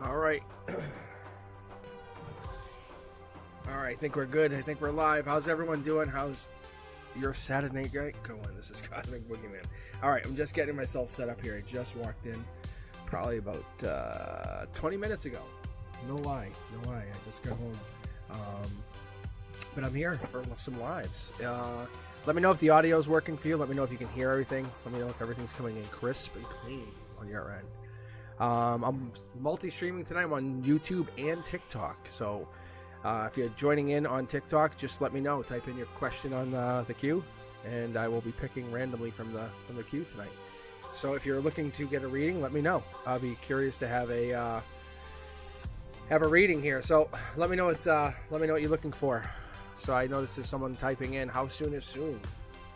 All right. All right, I think we're good. I think we're live. How's everyone doing? How's your Saturday night going? This is Cosmic Boogeyman. All right, I'm just getting myself set up here. I just walked in probably about 20 minutes ago. No lie. I just got home. But I'm here for some lives. Let me know if the audio is working for you. Let me know if you can hear everything. Let me know if everything's coming in crisp and clean on your end. I'm multi-streaming tonight. I'm on YouTube and TikTok. So if you're joining in on TikTok, just let me know. Type in your question on the queue, and I will be picking randomly from the queue tonight. So if you're looking to get a reading, let me know. I'll be curious to have a reading here. So let me know what you're looking for. So I noticed there's someone typing in "how soon is soon"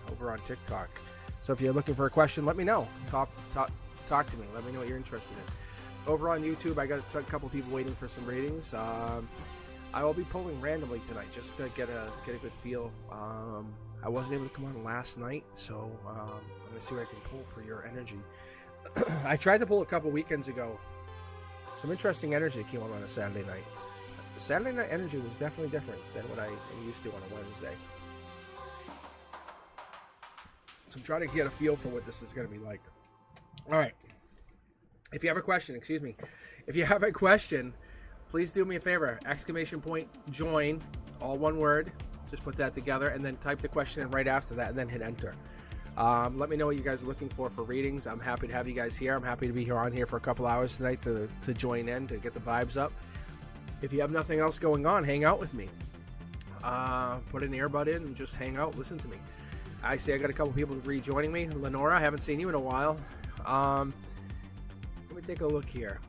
over on TikTok. So if you're looking for a question, let me know. Talk to me. Let me know what you're interested in. Over on YouTube, I got a couple people waiting for some readings. I will be pulling randomly tonight just to get a good feel. I wasn't able to come on last night, so I'm gonna see what I can pull for your energy. I tried to pull a couple weekends ago. Some interesting energy came on a Saturday night. The Saturday night energy was definitely different than what I am used to on a Wednesday. So I'm trying to get a feel for what this is going to be like. All right. If you have a question, please do me a favor. ! Join, all one word. Just put that together and then type the question in right after that and then hit enter. Let me know what you guys are looking for readings. I'm happy to have you guys here. I'm happy to be here on here for a couple hours tonight to join in, to get the vibes up. If you have nothing else going on, hang out with me. Put an earbud in and just hang out, listen to me. I see I got a couple people rejoining me. Lenora, I haven't seen you in a while. Let me take a look here.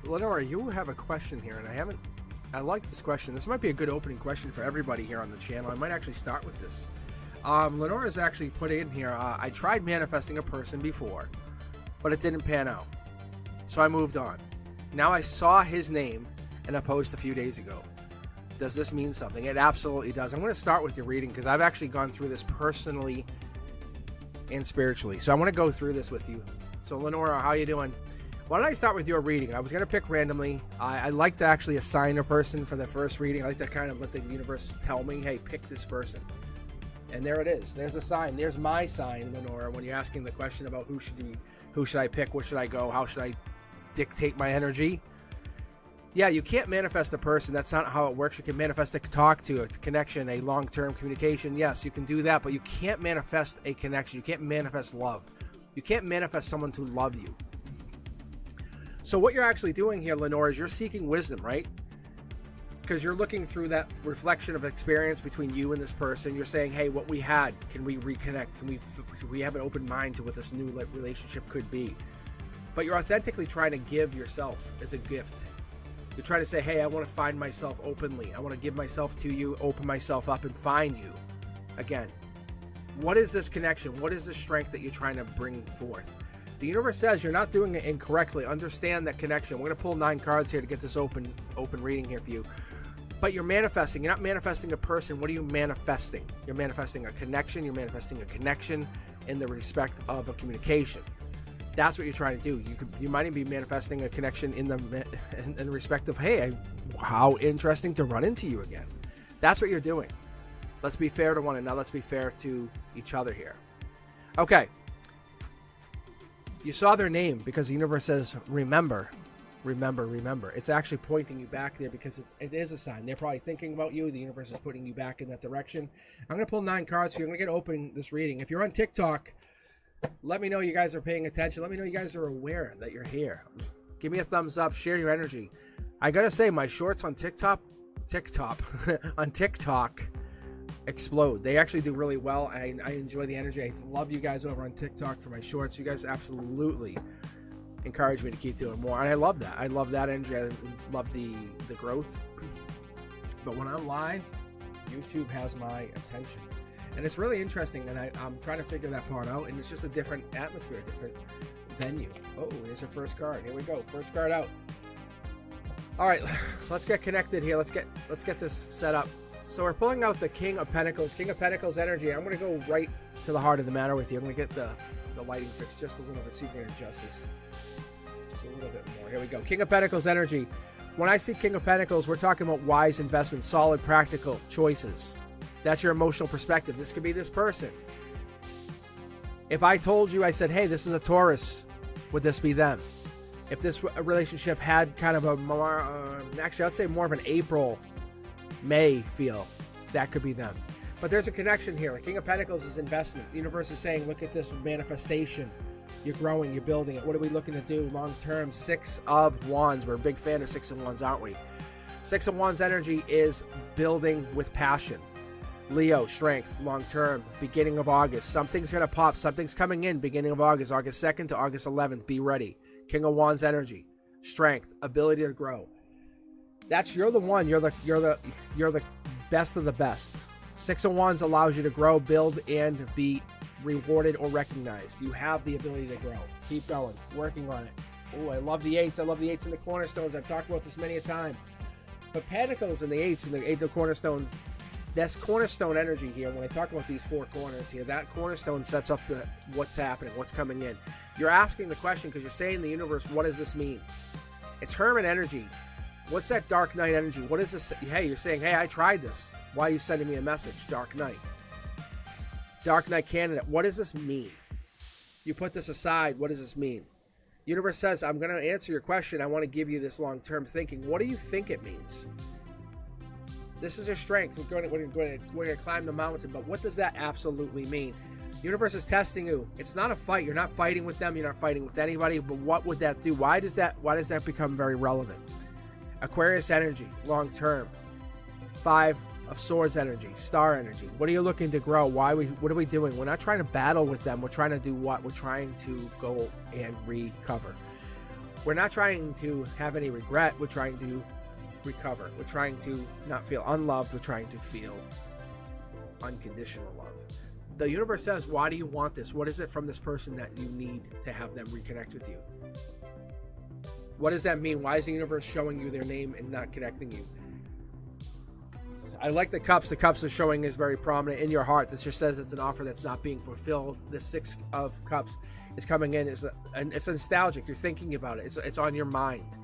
Lenora, you have a question here, and I like this question. This might be a good opening question for everybody here on the channel. I might actually start with this. Lenora's actually put in here, I tried manifesting a person before, but it didn't pan out. So I moved on. Now I saw his name in a post a few days ago. Does this mean something? It absolutely does. I'm going to start with your reading because I've actually gone through this personally and spiritually. So I want to go through this with you. So Lenora, how you doing? Why don't I start with your reading? I was going to pick randomly. I like to actually assign a person for the first reading. I like to kind of let the universe tell me, hey, pick this person. And there it is. There's the sign. There's my sign, Lenora, when you're asking the question about who should I pick, where should I go, how should I dictate my energy. Yeah, you can't manifest a person. That's not how it works. You can manifest a talk to, a connection, a long-term communication. Yes, you can do that, but you can't manifest a connection. You can't manifest love. You can't manifest someone to love you. So what you're actually doing here, Lenora, is you're seeking wisdom, right? Because you're looking through that reflection of experience between you and this person. You're saying, hey, what we had, can we reconnect? Can we have an open mind to what this new relationship could be? But you're authentically trying to give yourself as a gift. You're trying to say, hey, I want to find myself openly. I want to give myself to you, open myself up, and find you. Again, what is this connection? What is the strength that you're trying to bring forth? The universe says you're not doing it incorrectly. Understand that connection. We're going to pull 9 cards here to get this open reading here for you. But you're manifesting. You're not manifesting a person. What are you manifesting? You're manifesting a connection. You're manifesting a connection in the respect of a communication. That's what you're trying to do. You might even be manifesting a connection in the respect of, hey, how interesting to run into you again. That's what you're doing. Let's be fair to one another. Let's be fair to each other here. Okay. You saw their name because the universe says, remember, remember, remember. It's actually pointing you back there because it is a sign. They're probably thinking about you. The universe is putting you back in that direction. I'm going to pull 9 cards for you. I'm going to get open this reading. If you're on TikTok, let me know you guys are paying attention. Let me know you guys are aware that you're here. Give me a thumbs up. Share your energy. I got to say, my shorts on TikTok explode. They actually do really well. I enjoy the energy. I love you guys over on TikTok for my shorts. You guys absolutely encourage me to keep doing more, and I love that. I love that energy. I love the growth. But when I'm live, YouTube has my attention, and it's really interesting. And I'm trying to figure that part out. And it's just a different atmosphere, a different venue. Oh, there's a first card. Here we go. First card out. All right, let's get connected here. Let's get this set up. So we're pulling out the King of Pentacles energy. I'm going to go right to the heart of the matter with you. I'm going to get the lighting fix just a little bit. See if we can adjust this just a little bit more. Here we go. King of Pentacles energy. When I see King of Pentacles, we're talking about wise investments, solid, practical choices. That's your emotional perspective. This could be this person. If I told you, I said, hey, this is a Taurus, would this be them? If this relationship had kind of a more, actually, I'd say more of an April, May feel, that could be them. But there's a connection here. King of Pentacles is investment. The universe is saying, look at this manifestation. You're growing, you're building it. What are we looking to do long term? Six of Wands. We're a big fan of Six of Wands, aren't we? Six of Wands energy is building with passion. Leo, strength, long term, beginning of August. Something's going to pop. Something's coming in beginning of August, August 2nd to August 11th. Be ready. King of Wands energy, strength, ability to grow. You're the one. You're the best of the best. Six of Wands allows you to grow, build, and be rewarded or recognized. You have the ability to grow. Keep going, working on it. Oh, I love the eights. I love the eights and the cornerstones. I've talked about this many a time. But Pentacles and the eights and the eight of cornerstone. That's cornerstone energy here. When I talk about these four corners here, that cornerstone sets up what's happening, what's coming in. You're asking the question because you're saying to the universe, what does this mean? It's Hermit energy. What's that Dark Knight energy? What is this? Hey, you're saying, hey, I tried this. Why are you sending me a message? Dark Knight. Dark Knight candidate. What does this mean? You put this aside. What does this mean? Universe says, I'm going to answer your question. I want to give you this long-term thinking. What do you think it means? This is your strength. We're going to climb the mountain, but what does that absolutely mean? Universe is testing you. It's not a fight. You're not fighting with them. You're not fighting with anybody. But what would that do? Why does that become very relevant? Aquarius energy, long term. Five of Swords energy, Star energy. What are you looking to grow? What are we doing? We're not trying to battle with them. We're trying to do what? We're trying to go and recover. We're not trying to have any regret. We're trying to recover. We're trying to not feel unloved. We're trying to feel unconditional love. The universe says, why do you want this? What is it from this person that you need to have them reconnect with you? What does that mean? Why is the universe showing you their name and not connecting you? I like the cups. The cups are showing is very prominent in your heart. This just says it's an offer that's not being fulfilled. The Six of Cups is coming in. It's nostalgic. You're thinking about it. It's on your mind.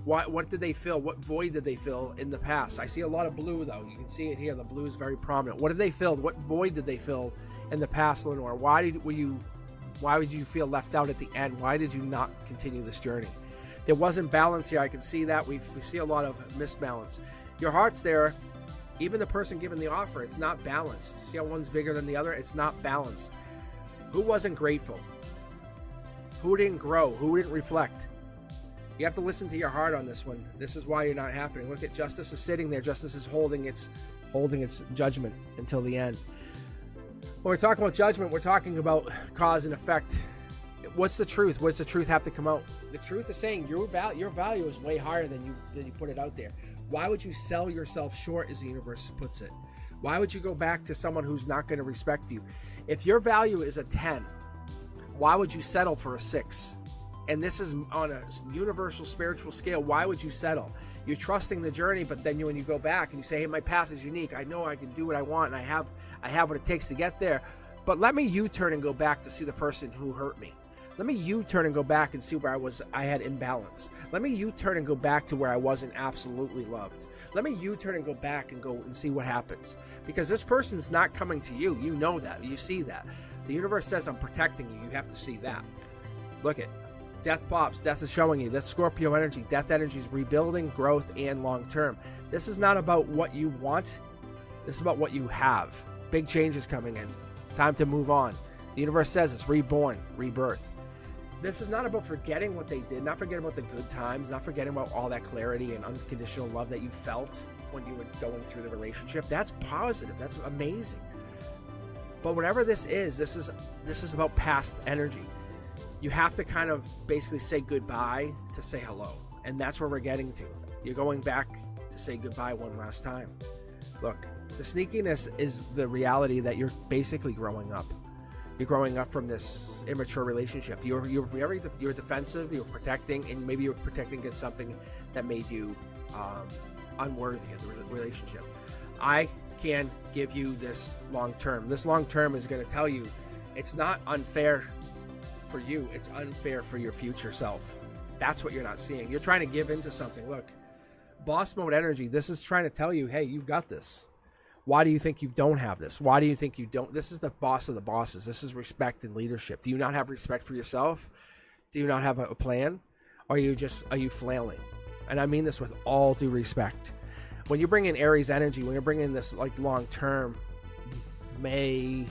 What did they fill? What void did they fill in the past? I see a lot of blue, though. You can see it here. The blue is very prominent. What did they fill? What void did they fill in the past, Lenore? Why would you feel left out at the end? Why did you not continue this journey? There wasn't balance here. I can see that. We see a lot of misbalance. Your heart's there. Even the person giving the offer, it's not balanced. See how one's bigger than the other? It's not balanced. Who wasn't grateful? Who didn't grow? Who didn't reflect? You have to listen to your heart on this one. This is why you're not happening. Look at Justice is sitting there. Justice is holding its judgment until the end. When we're talking about judgment, we're talking about cause and effect. What's the truth? What's the truth have to come out? The truth is saying your value is way higher than you put it out there. Why would you sell yourself short, as the universe puts it? Why would you go back to someone who's not going to respect you? If your value is a 10, why would you settle for a 6? And this is on a universal spiritual scale. Why would you settle? You're trusting the journey, but then when you go back and you say, hey, my path is unique. I know I can do what I want, and I have what it takes to get there. But let me U-turn and go back to see the person who hurt me. Let me U-turn and go back and see where I had imbalance. Let me U-turn and go back to where I wasn't absolutely loved. Let me U-turn and go back and go and see what happens. Because this person's not coming to you. You know that. You see that. The universe says, I'm protecting you. You have to see that. Look at death pops. Death is showing you. That's Scorpio energy. Death energy is rebuilding, growth, and long term. This is not about what you want. This is about what you have. Big changes coming in. Time to move on. The universe says it's reborn, rebirth. This is not about forgetting what they did, not forgetting about the good times, not forgetting about all that clarity and unconditional love that you felt when you were going through the relationship. That's positive. That's amazing. But whatever this is about past energy. You have to kind of basically say goodbye to say hello. And that's where we're getting to. You're going back to say goodbye one last time. Look, the sneakiness is the reality that you're basically growing up. You're growing up from this immature relationship. You're defensive, you're protecting, and maybe you're protecting against something that made you unworthy of the relationship. I can give you this long term. This long term is going to tell you it's not unfair for you, it's unfair for your future self. That's what you're not seeing. You're trying to give into something. Look, boss mode energy, this is trying to tell you, hey, you've got this. Why do you think you don't have this? Why do you think you don't? This is the boss of the bosses. This is respect and leadership. Do you not have respect for yourself? Do you not have a plan? Or are you flailing? And I mean this with all due respect. When you bring in Aries energy, when you're bringing this like long term, May,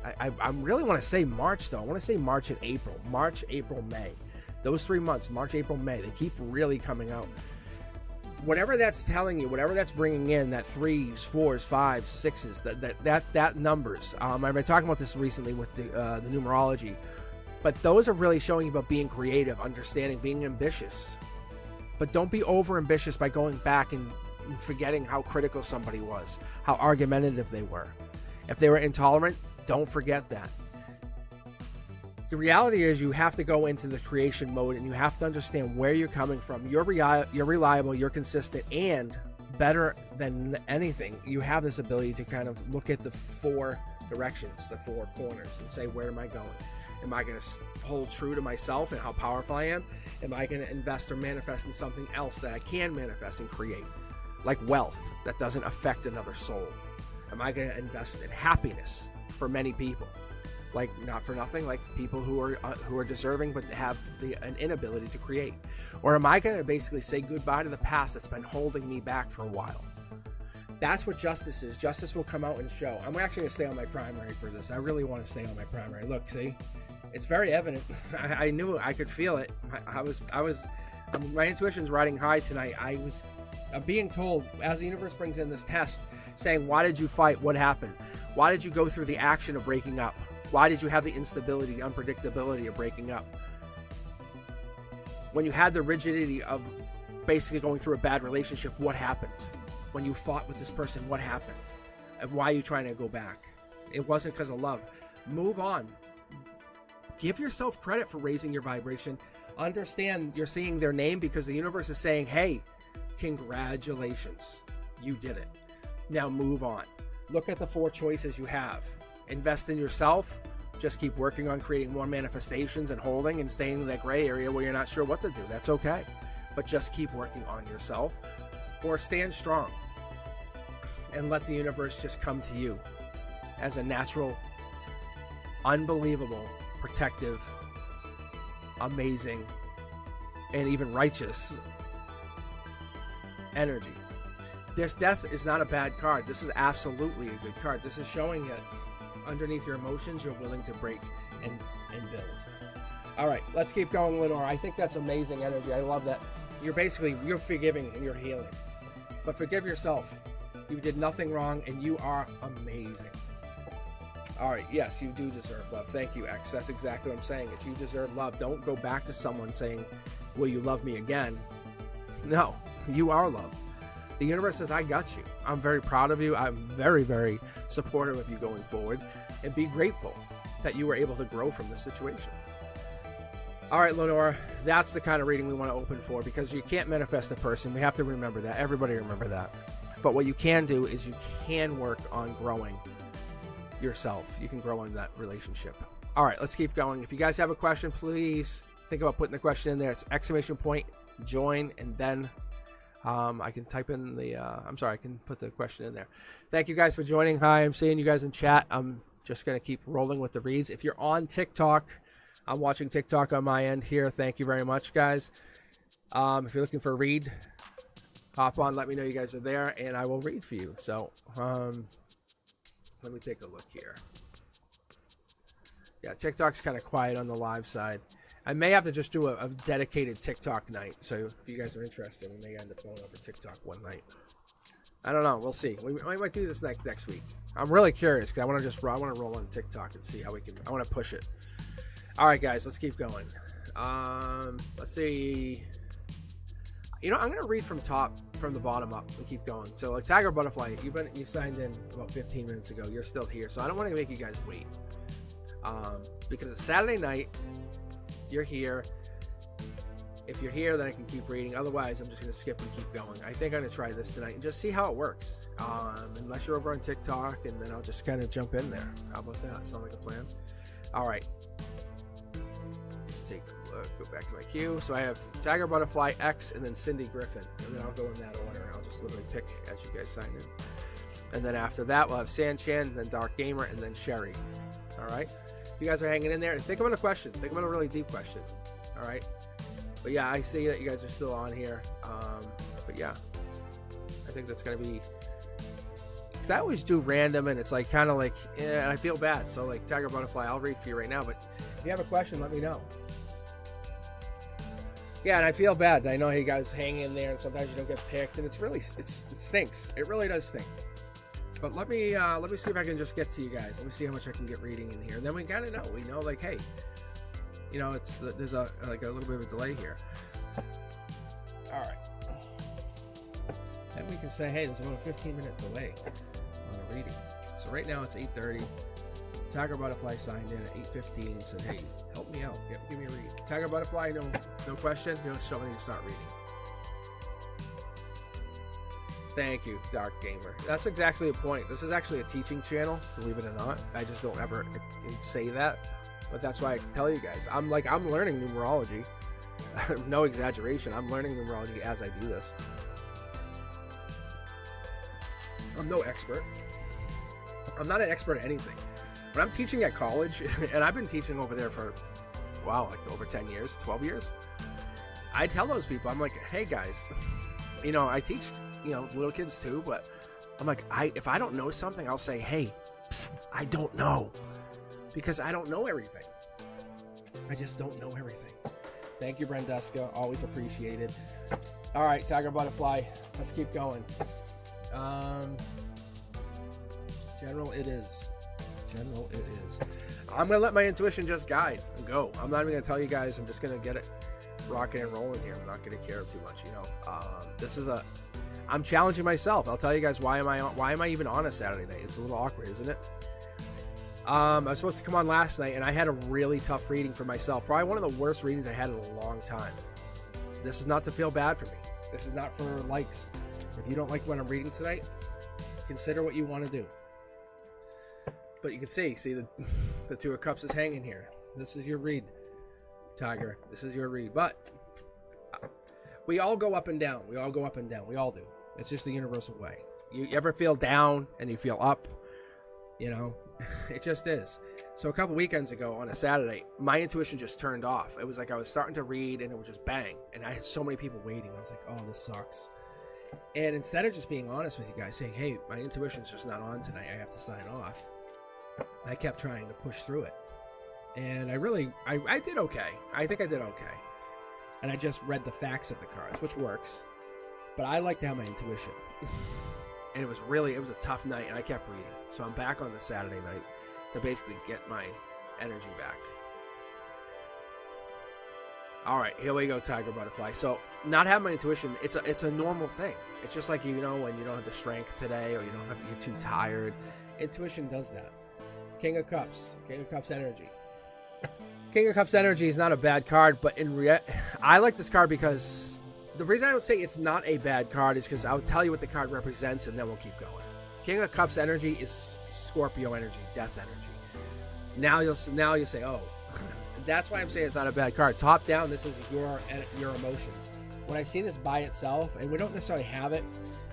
I really want to say March though. I want to say March and April. March, April, May. Those 3 months, March, April, May, they keep really coming out. Whatever that's telling you, whatever that's bringing in, that 3s, 4s, 5s, 6s, that numbers. I've been talking about this recently with the numerology, but those are really showing you about being creative, understanding, being ambitious. But don't be over ambitious by going back and forgetting how critical somebody was, how argumentative they were. If they were intolerant, don't forget that. The reality is you have to go into the creation mode and you have to understand where you're coming from. You're reliable, you're consistent, and better than anything, you have this ability to kind of look at the 4 directions, the 4 corners, and say, where am I going? Am I going to hold true to myself and how powerful I am? Am I going to invest or manifest in something else that I can manifest and create? Like wealth that doesn't affect another soul. Am I going to invest in happiness for many people? Like, not for nothing, like people who are deserving but have an inability to create? Or am I going to basically say goodbye to the past that's been holding me back for a while? That's what justice is. Justice will come out and show. I'm actually going to stay on my primary for this. I really want to stay on my primary. Look, see, it's very evident. I knew it. I could feel it. My intuition's riding high tonight. I'm being told, as the universe brings in this test, saying, why did you fight? What happened? Why did you go through the action of breaking up? Why did you have the instability, the unpredictability of breaking up? When you had the rigidity of basically going through a bad relationship, what happened? When you fought with this person, what happened? And why are you trying to go back? It wasn't because of love. Move on. Give yourself credit for raising your vibration. Understand you're seeing their name because the universe is saying, hey, congratulations, you did it. Now move on. Look at the 4 choices you have. Invest in yourself. Just keep working on creating more manifestations and holding and staying in that gray area where you're not sure what to do. That's okay. But just keep working on yourself, or stand strong and let the universe just come to you as a natural, unbelievable, protective, amazing, and even righteous energy. This death is not a bad card. This is absolutely a good card. This is showing that underneath your emotions, you're willing to break and build. All right, let's keep going, Lenore. I think that's amazing energy. I love that. You're forgiving and you're healing. But forgive yourself. You did nothing wrong and you are amazing. All right, yes, you do deserve love. Thank you, X. That's exactly what I'm saying. It's you deserve love. Don't go back to someone saying, will you love me again? No, you are love. The universe says, I got you. I'm very proud of you. I'm very, very supportive of you going forward. And be grateful that you were able to grow from this situation. All right, Lenore, that's the kind of reading we want to open for, because you can't manifest a person. We have to remember that. Everybody remember that. But what you can do is you can work on growing yourself. You can grow in that relationship. All right, let's keep going. If you guys have a question, please think about putting the question in there. It's ! join, and then I can type in the, I can put the question in there. Thank you guys for joining. Hi, I'm seeing you guys in chat. I'm just going to keep rolling with the reads. If you're on TikTok, I'm watching TikTok on my end here. Thank you very much, guys. If you're looking for a read, hop on, let me know you guys are there, and I will read for you. So, let me take a look here. Yeah, TikTok's kind of quiet on the live side. I may have to just do a dedicated TikTok night. So if you guys are interested, we may end up going over TikTok one night. I don't know. We'll see. We might do this next week. I'm really curious because I want to roll on TikTok and see how we can. I want to push it. All right, guys, let's keep going. Let's see. I'm going to read from the bottom up and keep going. So, like Tiger Butterfly, you signed in about 15 minutes ago. You're still here, so I don't want to make you guys wait. Because it's Saturday night. You're here. If you're here, then I can keep reading. Otherwise, I'm just going to skip and keep going. I think I'm going to try this tonight and just see how it works. Unless you're over on TikTok, and then I'll just kind of jump in there. How about that? Sound like a plan? All right. Let's take a look. Go back to my queue. So I have Tiger Butterfly X and then Cindy Griffin, and then I'll go in that order. And I'll just literally pick as you guys sign in. And then after that, we'll have San Chan, then Dark Gamer, and then Sherry. All right. You guys are hanging in there. And think about a question. Think about a really deep question. All right. But yeah, I see that you guys are still on here. But yeah, I think that's gonna be. Because I always do random, and it's like kind of like, and I feel bad. So like Tiger Butterfly, I'll read for you right now. But if you have a question, let me know. Yeah, and I feel bad. I know you guys hang in there, and sometimes you don't get picked, and it stinks. It really does stink. But let me see if I can just get to you guys. Let me see how much I can get reading in here, and then we kind of know. We know, like, hey, you know, there's a little bit of a delay here. All right. And we can say, hey, there's about a 15-minute delay on a reading. So right now it's 8:30. Tiger Butterfly signed in at 8:15. Said, hey, help me out. Give me a read. Tiger Butterfly, no question. Just show me to start reading. Thank you, Dark Gamer. That's exactly the point. This is actually a teaching channel, believe it or not. I just don't ever say that, but that's why I can tell you guys. I'm learning numerology. No exaggeration. I'm learning numerology as I do this. I'm no expert. I'm not an expert at anything. But I'm teaching at college, and I've been teaching over there for, wow, like over 10 years, 12 years. I tell those people, I'm like, hey guys, you know, I teach, you know, little kids too, but I'm like, if I don't know something, I'll say, hey, psst, I don't know. Because I don't know everything. I just don't know everything. Thank you, Brendeska. Always appreciated. All right, Tiger Butterfly. Let's keep going. General it is. General it is. I'm going to let my intuition just guide and go. I'm not even going to tell you guys. I'm just going to get it rocking and rolling here. I'm not going to care too much, you know. I'm challenging myself. I'll tell you guys why am I even on a Saturday night? It's a little awkward, isn't it? I was supposed to come on last night, and I had a really tough reading for myself. Probably one of the worst readings I had in a long time. This is not to feel bad for me. This is not for likes. If you don't like what I'm reading tonight, consider what you want to do. But you can see the Two of Cups is hanging here. This is your read, Tiger. This is your read. But we all go up and down. We all go up and down. We all do. It's just the universal way. You ever feel down and you feel up? You know, it just is. So a couple weekends ago on a Saturday, my intuition just turned off. It was like I was starting to read and it was just bang. And I had so many people waiting. I was like, oh, this sucks. And instead of just being honest with you guys, saying, hey, my intuition's just not on tonight, I have to sign off, I kept trying to push through it. And I did okay. I think I did okay. And I just read the facts of the cards, which works. But I like to have my intuition. And it was a tough night, and I kept reading. So I'm back on the Saturday night to basically get my energy back. All right, here we go, Tiger Butterfly. So not having my intuition, it's a normal thing. It's just like, you know, when you don't have the strength today, or you're too tired. Intuition does that. King of Cups energy. King of Cups energy is not a bad card, but I like this card because the reason I don't say it's not a bad card is because I'll tell you what the card represents, and then we'll keep going. King of Cups energy is Scorpio energy, death energy. Now you'll say, oh, that's why I'm saying it's not a bad card. Top down, this is your emotions. When I see this by itself, and we don't necessarily have it,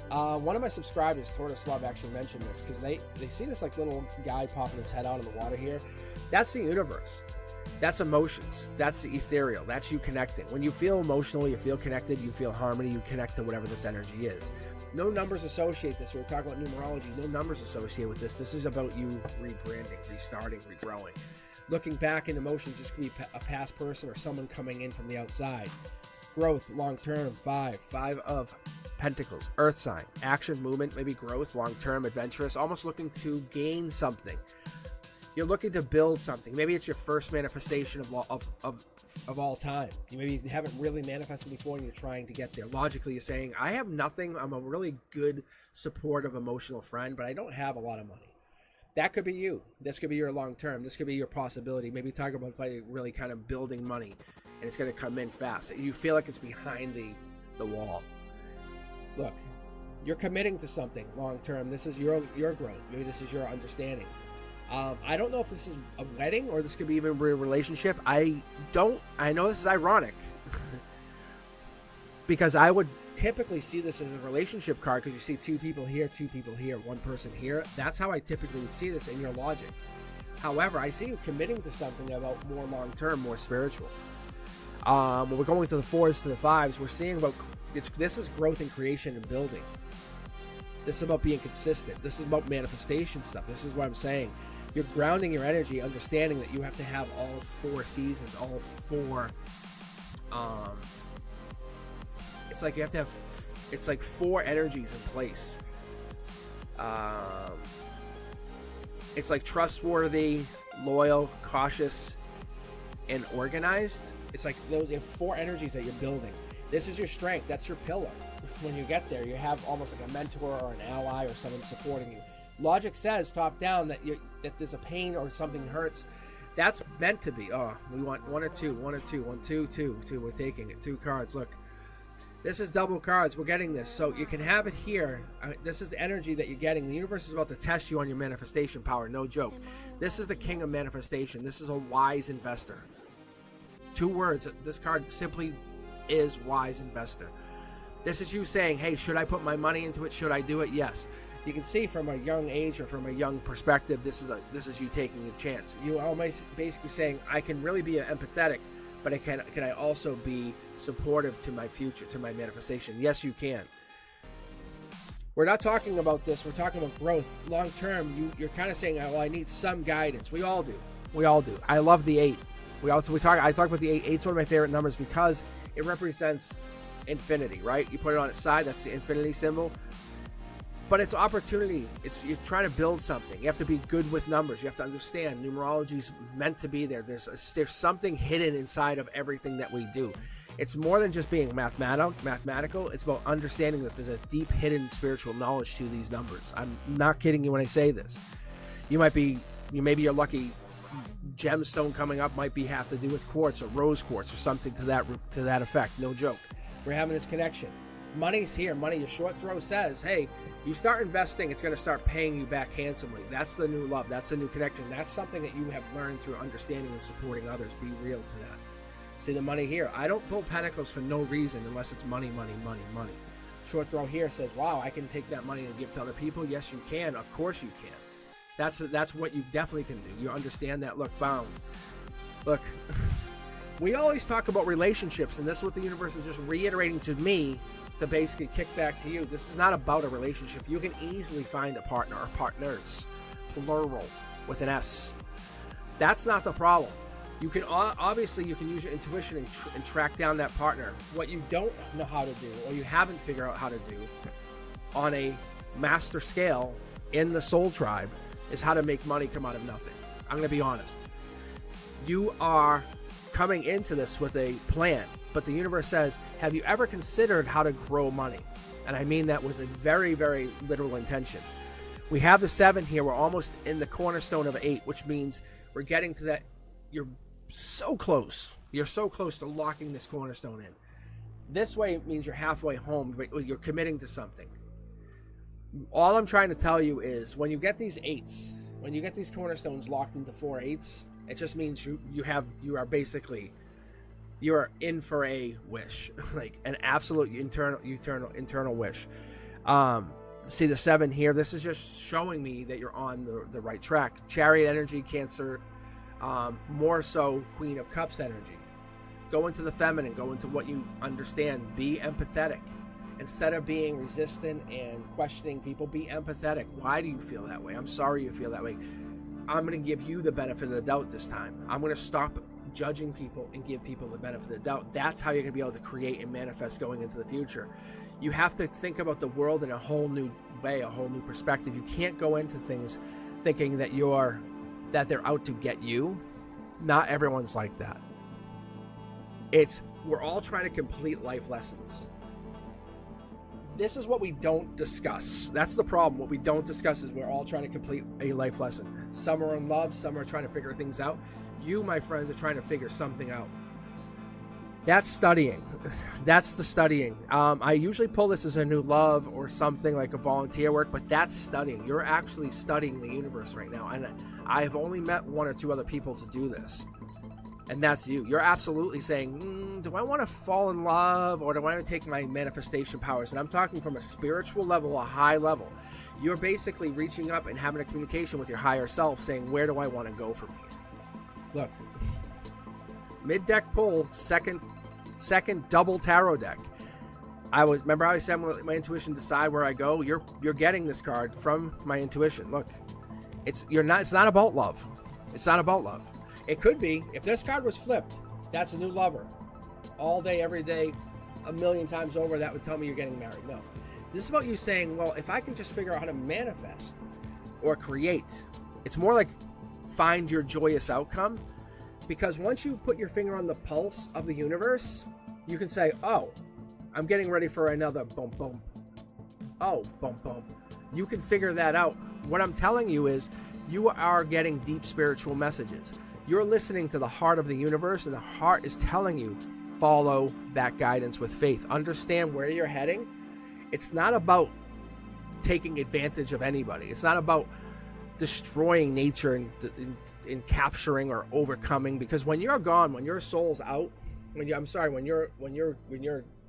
one of my subscribers, Tortoise Love, actually mentioned this because they see this like little guy popping his head out of the water here. That's the universe. That's emotions. That's the ethereal. That's you connecting. When you feel emotional, you feel connected, you feel harmony, you connect to whatever this energy is. No numbers associate this. We're talking about numerology. No numbers associated with this. This is about you rebranding, restarting, regrowing. Looking back in emotions, this could be a past person or someone coming in from the outside. Growth, long-term, five of Pentacles, Earth sign, action, movement, maybe growth, long-term, adventurous, almost looking to gain something. You're looking to build something. Maybe it's your first manifestation of all time. You haven't really manifested before and you're trying to get there. Logically, you're saying, I have nothing. I'm a really good, supportive, emotional friend, but I don't have a lot of money. That could be you. This could be your long-term. This could be your possibility. Maybe Tiger Butterfly really kind of building money and it's going to come in fast. You feel like it's behind the wall. Look, you're committing to something long-term. This is your growth. Maybe this is your understanding. I don't know if this is a wedding or this could be even a relationship. I know this is ironic because I would typically see this as a relationship card because you see two people here, one person here. That's how I typically would see this in your logic. However, I see you committing to something about more long-term, more spiritual. When we're going to the 4s to the 5s, we're seeing about this is growth and creation and building. This is about being consistent. This is about manifestation stuff. This is what I'm saying. You're grounding your energy, understanding that you have to have all 4 seasons, all 4. It's like you have to have. It's like 4 energies in place. It's like trustworthy, loyal, cautious, and organized. It's like those, you have 4 energies that you're building. This is your strength. That's your pillar. When you get there, you have almost like a mentor or an ally or someone supporting you. Logic says top down that there's a pain or something hurts. That's meant to be. Oh, we want 1 or 2, 1 or 2, 1, 2, 2, 2. We're taking it. 2 cards. Look, this is double cards. We're getting this, so you can have it here. This is the energy that you're getting. The universe is about to test you on your manifestation power. No joke. This is the king of manifestation. This is a wise investor. 2 words. This card simply is wise investor. This is you saying, hey, should I put my money into it? Should I do it? Yes. You can see from a young age or from a young perspective, this is you taking a chance. You almost basically saying, I can really be empathetic, but can I also be supportive to my future, to my manifestation? Yes, you can. We're not talking about this. We're talking about growth. Long term, you're kind of saying, well, I need some guidance. We all do. We all do. I love the 8. I talk about the 8. 8's one of my favorite numbers because it represents infinity, right? You put it on its side, that's the infinity symbol. But it's opportunity. You're trying to build something. You have to be good with numbers. You have to understand numerology's meant to be there. There's something hidden inside of everything that we do. It's more than just being mathematical. It's about understanding that there's a deep hidden spiritual knowledge to these numbers. I'm not kidding you when I say this. Maybe your lucky gemstone coming up might have to do with quartz or rose quartz or something to that effect. No joke. We're having this connection. Money's here. Money, your short throw says, hey, you start investing, it's going to start paying you back handsomely. That's the new love. That's the new connection. That's something that you have learned through understanding and supporting others. Be real to that. See the money here. I don't pull pentacles for no reason unless it's money, money, money, money. Short throw here says, wow, I can take that money and give to other people. Yes, you can. Of course you can. That's what you definitely can do. You understand that. Look, bound. Look, we always talk about relationships, and this is what the universe is just reiterating to me to basically kick back to you. This is not about a relationship. You can easily find a partner or partners, plural, with an S. That's not the problem. You can obviously you can use your intuition and track down that partner. What you don't know how to do, or you haven't figured out how to do on a master scale in the soul tribe, is how to make money come out of nothing. I'm going to be honest. You are coming into this with a plan, but the universe says, have you ever considered how to grow money? And I mean that with a very, very literal intention. We have the 7 here. We're almost in the cornerstone of 8, which means we're getting to that. You're so close. You're so close to locking this cornerstone in. This way means you're halfway home, but you're committing to something. All I'm trying to tell you is when you get these 8s, when you get these cornerstones locked into 4 8s, it just means you are in for a wish, like an absolute internal wish. See the 7 here. This is just showing me that you're on the right track. Chariot energy, Cancer, more so Queen of Cups energy. Go into the feminine. Go into what you understand. Be empathetic. Instead of being resistant and questioning people, be empathetic. Why do you feel that way? I'm sorry you feel that way. I'm going to give you the benefit of the doubt this time. I'm going to stop judging people and give people the benefit of the doubt. That's how you're going to be able to create and manifest going into the future. You have to think about the world in a whole new way, a whole new perspective. You can't go into things thinking that they're out to get you. Not everyone's like that. We're all trying to complete life lessons. This is what we don't discuss. That's the problem. What we don't discuss is we're all trying to complete a life lesson. Some are in love. Some are trying to figure things out. You, my friends, are trying to figure something out. That's studying. That's the studying. I usually pull this as a new love or something like a volunteer work, but that's studying. You're actually studying the universe right now. And I've only met 1 or 2 other people to do this. And that's you. You're absolutely saying, do I want to fall in love, or do I want to take my manifestation powers? And I'm talking from a spiritual level, a high level. You're basically reaching up and having a communication with your higher self saying, where do I want to go from here? Look, mid-deck pull, second double tarot deck. Remember how I said my intuition decide where I go? You're getting this card from my intuition. Look, it's not about love. It's not about love. It could be. If this card was flipped, that's a new lover. All day, every day, a million times over, that would tell me you're getting married. No. This is about you saying, well, if I can just figure out how to manifest or create, it's more like find your joyous outcome. Because once you put your finger on the pulse of the universe, you can say, oh, I'm getting ready for another boom, boom. Oh, boom, boom. You can figure that out. What I'm telling you is you are getting deep spiritual messages. You're listening to the heart of the universe, and the heart is telling you, follow that guidance with faith. Understand where you're heading. It's not about taking advantage of anybody. It's not about destroying nature and capturing or overcoming, because when you're gone, when your soul's out, when you're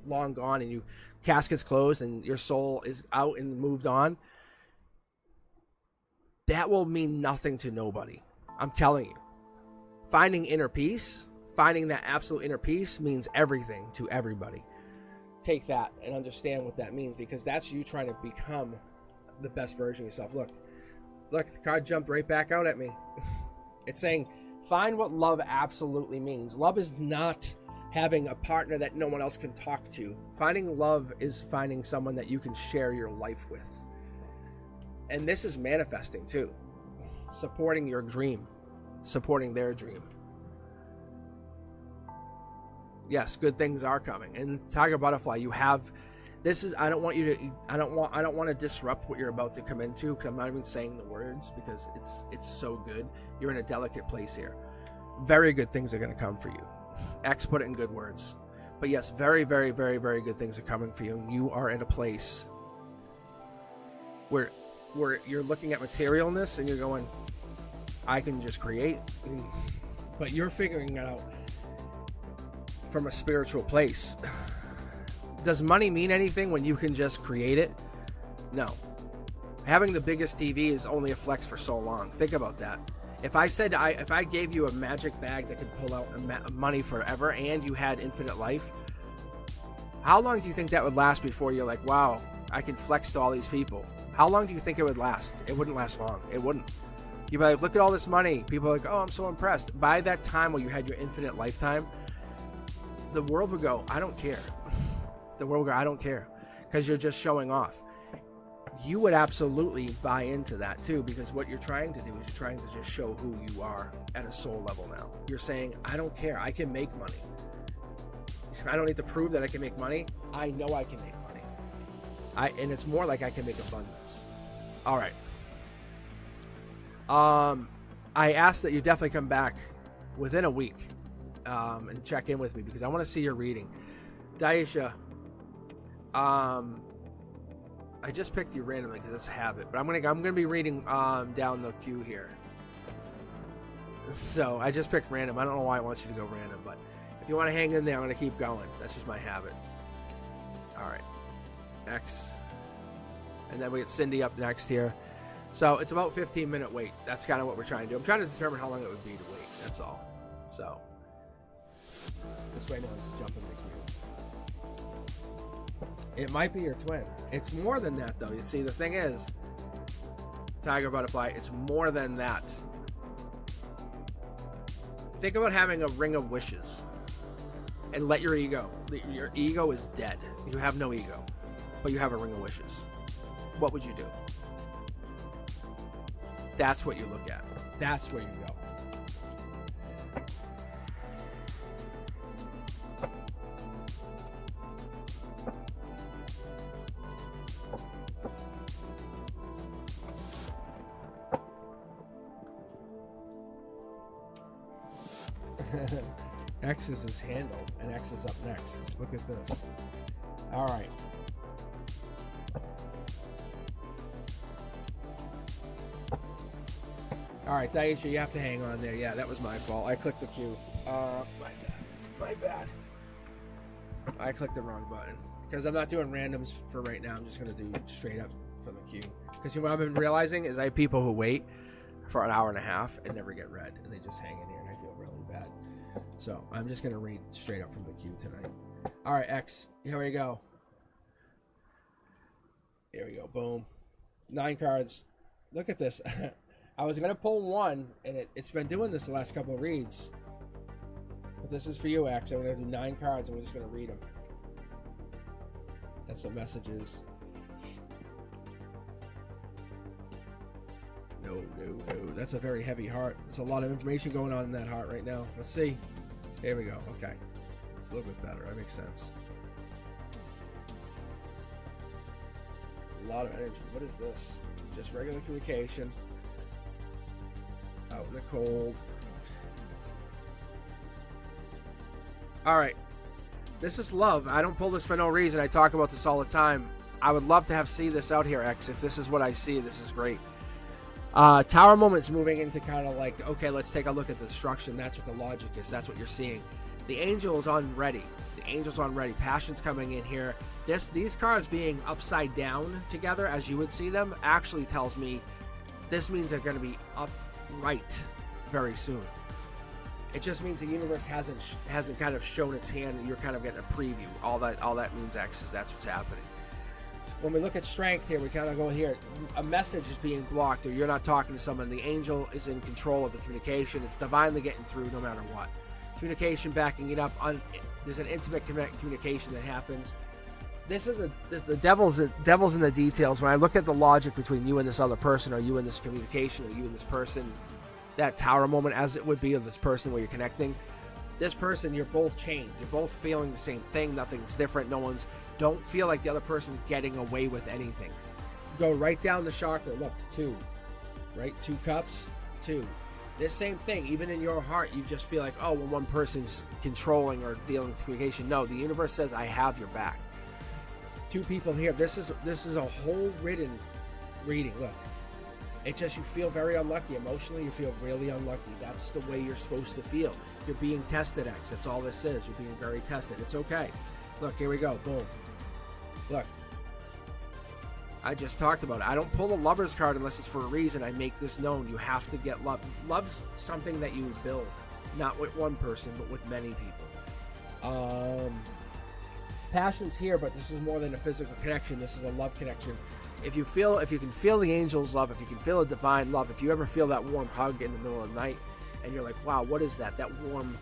long gone and casket's closed and your soul is out and moved on, that will mean nothing to nobody. I'm telling you. Finding inner peace, finding that absolute inner peace means everything to everybody. Take that and understand what that means, because that's you trying to become the best version of yourself. Look, the card jumped right back out at me. It's saying, find what love absolutely means. Love is not having a partner that no one else can talk to. Finding love is finding someone that you can share your life with. And this is manifesting too. Supporting your dream. Supporting their dream. Yes, good things are coming. And Tiger Butterfly, you have this is I don't want to disrupt what you're about to come into, because I'm not even saying the words, because it's so good. You're in a delicate place here. Very good things are going to come for you. X put it in good words. But yes, very, very, very, very good things are coming for you. You are in a place where you're looking at materialness and you're going, I can just create. But you're figuring it out from a spiritual place. Does money mean anything when you can just create it? No. Having the biggest TV is only a flex for so long. Think about that. If I gave you a magic bag that could pull out money forever and you had infinite life, how long do you think that would last before you're like, wow, I can flex to all these people? How long do you think it would last? It wouldn't last long. It wouldn't. You'd be like, look at all this money. People are like, oh, I'm so impressed. By that time where you had your infinite lifetime, the world would go, I don't care. The world would go, I don't care. Because you're just showing off. You would absolutely buy into that too, because what you're trying to do is you're trying to just show who you are at a soul level now. You're saying, I don't care. I can make money. I don't need to prove that I can make money. I know I can make money. And it's more like I can make abundance. All right. I ask that you definitely come back within a week and check in with me, because I want to see your reading. Daisha, I just picked you randomly because it's a habit, but I'm gonna be reading down the queue here. So I just picked random. I don't know why it wants you to go random, but if you want to hang in there, I'm gonna keep going. That's just my habit. All right, X, and then we get Cindy up next here. So it's about 15-minute wait. That's kind of what we're trying to do. I'm trying to determine how long it would be to wait. That's all. So this way now, let's jump in the queue. It might be your twin. It's more than that, though. You see, the thing is, Tiger Butterfly, it's more than that. Think about having a ring of wishes and let your ego. Your ego is dead. You have no ego, but you have a ring of wishes. What would you do? That's what you look at. That's where you go. X is his handle, and X is up next. Look at this. All right. All right, Daisha, you have to hang on there. Yeah, that was my fault. I clicked the queue. My bad. I clicked the wrong button because I'm not doing randoms for right now. I'm just gonna do straight up from the queue. Because what I've been realizing is I have people who wait for an hour and a half and never get read, and they just hang in here, and I feel really bad. So I'm just gonna read straight up from the queue tonight. All right, X. Here we go. Here we go. Boom. 9 cards. Look at this. I was going to pull one, and it's been doing this the last couple of reads. But this is for you, X. I'm going to do 9 cards, and we're just going to read them. That's the messages. No. That's a very heavy heart. There's a lot of information going on in that heart right now. Let's see. Here we go. Okay. It's a little bit better. That makes sense. A lot of energy. What is this? Just regular communication. Out in the cold. Alright. This is love. I don't pull this for no reason. I talk about this all the time. I would love to see this out here, X. If this is what I see, this is great. Tower moment's moving into kind of like, okay, let's take a look at the destruction. That's what the logic is. That's what you're seeing. The angel is on ready. The angel's on ready. Passion's coming in here. These cards being upside down together, as you would see them, actually tells me this means they're going to be upright very soon. It just means the universe hasn't kind of shown its hand, and you're kind of getting a preview. All that means, X, is that's what's happening. When we look at strength here, we kind of go here. A message is being blocked, or you're not talking to someone. The angel is in control of the communication. It's divinely getting through no matter what. Communication backing it up. There's an intimate communication that happens. The devil's in the details. When I look at the logic between you and this other person, or you and this communication, or you and this person, that tower moment, as it would be, of this person where you're connecting, this person, you're both chained. You're both feeling the same thing. Nothing's different. Don't feel like the other person's getting away with anything. Go right down the chakra. Look, 2. Right? 2 cups. 2. This same thing, even in your heart, you just feel like, oh, well, one person's controlling or dealing with communication. No, the universe says, I have your back. 2 people here. This is a whole written reading. Look, it's just you feel very unlucky. Emotionally, you feel really unlucky. That's the way you're supposed to feel. You're being tested, X. That's all this is. You're being very tested. It's okay. Look, here we go. Boom. Look. I just talked about it. I don't pull the Lover's card unless it's for a reason. I make this known. You have to get love. Love's something that you would build. Not with one person, but with many people. Passion's here, but this is more than a physical connection. This is a love connection. If you can feel the angel's love, if you can feel a divine love, if you ever feel that warm hug in the middle of the night, and you're like, wow, what is that? That warm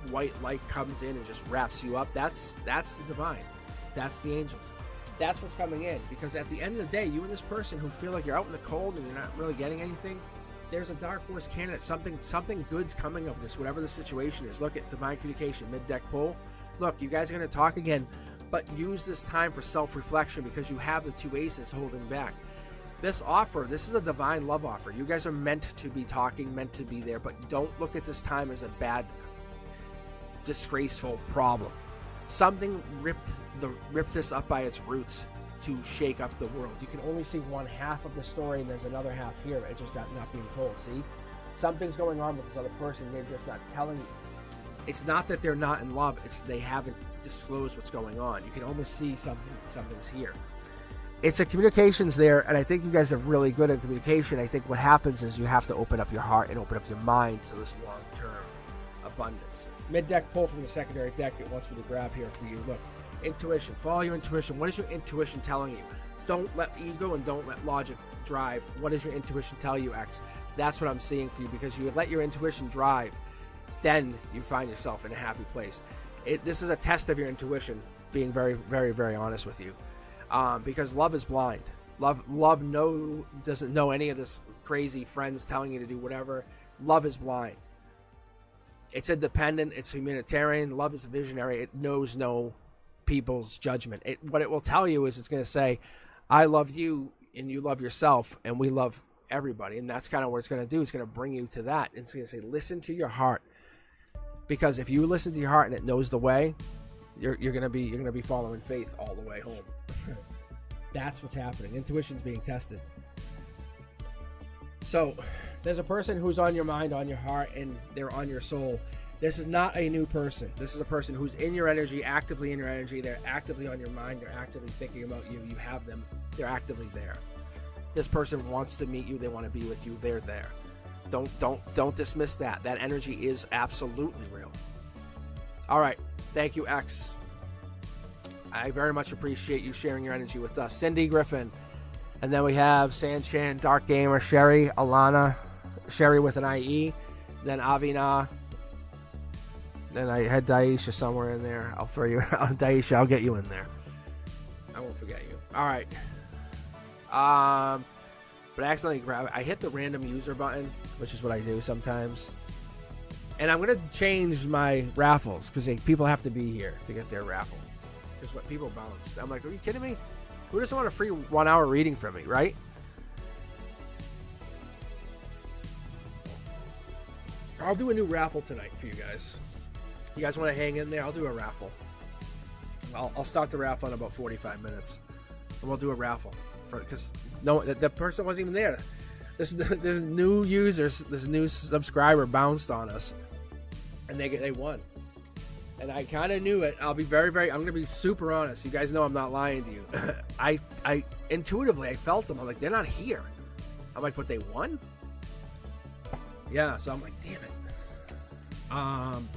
white light comes in and just wraps you up. That's the divine. That's the angels. That's what's coming in. Because at the end of the day, you and this person who feel like you're out in the cold and you're not really getting anything, there's a dark horse candidate. Something good's coming of this, whatever the situation is. Look at divine communication, mid-deck pull. Look, you guys are going to talk again, but use this time for self-reflection because you have the 2 aces holding back. This offer, this is a divine love offer. You guys are meant to be talking, meant to be there, but don't look at this time as a bad, disgraceful problem. Something ripped this up by its roots to shake up the world. You can only see one half of the story, and there's another half here. It's just not being told. See, something's going on with this other person. They're just not telling you. It's not that they're not in love. It's they haven't disclosed what's going on. You can almost see something's here. It's a communications there, and I think you guys are really good at communication. I think what happens is you have to open up your heart and open up your mind to this long-term abundance. Mid-deck pull from the secondary deck. It wants me to grab here for you. Look, intuition. Follow your intuition. What is your intuition telling you? Don't let ego and don't let logic drive. What does your intuition tell you, X? That's what I'm seeing for you, because you let your intuition drive, then you find yourself in a happy place. This is a test of your intuition, being very, very, very honest with you. Because love is blind. Love doesn't know any of this crazy friends telling you to do whatever. Love is blind. It's independent. It's humanitarian. Love is visionary. It knows no people's judgment. What it will tell you is it's going to say, I love you and you love yourself and we love everybody. And that's kind of what it's going to do. It's going to bring you to that. It's going to say, listen to your heart. Because if you listen to your heart and it knows the way, you're gonna be following faith all the way home. That's what's happening. Intuition's being tested. So there's a person who's on your mind, on your heart, and they're on your soul. This is not a new person. This is a person who's in your energy, actively in your energy. They're actively on your mind. They're actively thinking about you. You have them. They're actively there. This person wants to meet you. They want to be with you. They're there. Don't dismiss that. That energy is absolutely real. All right. Thank you, X. I very much appreciate you sharing your energy with us. Cindy Griffin. And then we have Sanchan, Dark Gamer, Sherry, Alana, Sherry with an IE, then Avina. Then I had Daisha somewhere in there. I'll throw you out. Daisha, I'll get you in there. I won't forget you. All right. But I accidentally I hit the random user button, which is what I do sometimes. And I'm going to change my raffles because people have to be here to get their raffle. Because what people bounced. I'm like, are you kidding me? Who doesn't want a free 1 hour reading from me, right? I'll do a new raffle tonight for you guys. You guys want to hang in there? I'll do a raffle. I'll start the raffle in about 45 minutes. And we'll do a raffle. Because no, the person wasn't even there. This new users, this new subscriber bounced on us. And they won. And I kind of knew it. I'll be I'm going to be super honest. You guys know I'm not lying to you. I intuitively, I felt them. I'm like, they're not here. I'm like, but they won? Yeah, so I'm like, damn it.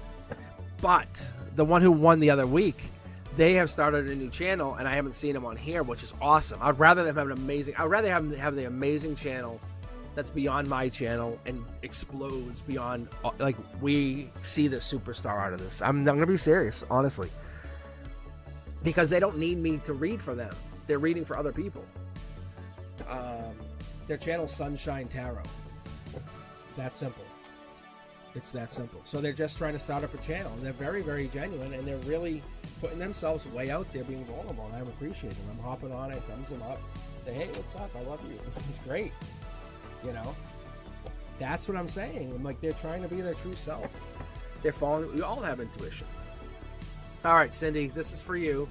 But the one who won the other week, they have started a new channel, and I haven't seen them on here, which is awesome. I'd rather them have have the amazing channel that's beyond my channel and explodes beyond, like, we see the superstar out of this. I'm going to be serious, honestly. Because they don't need me to read for them. They're reading for other people. Their channel's Sunshine Tarot. That simple. It's that simple. So they're just trying to start up a channel. And they're very, very genuine, and they're really putting themselves way out there, being vulnerable, and I'm appreciating them. I'm hopping on it, thumbs them up, say, hey, what's up? I love you. It's great. You know, that's what I'm saying. I'm like, they're trying to be their true self. They're following. We all have intuition. All right, Cindy, this is for you.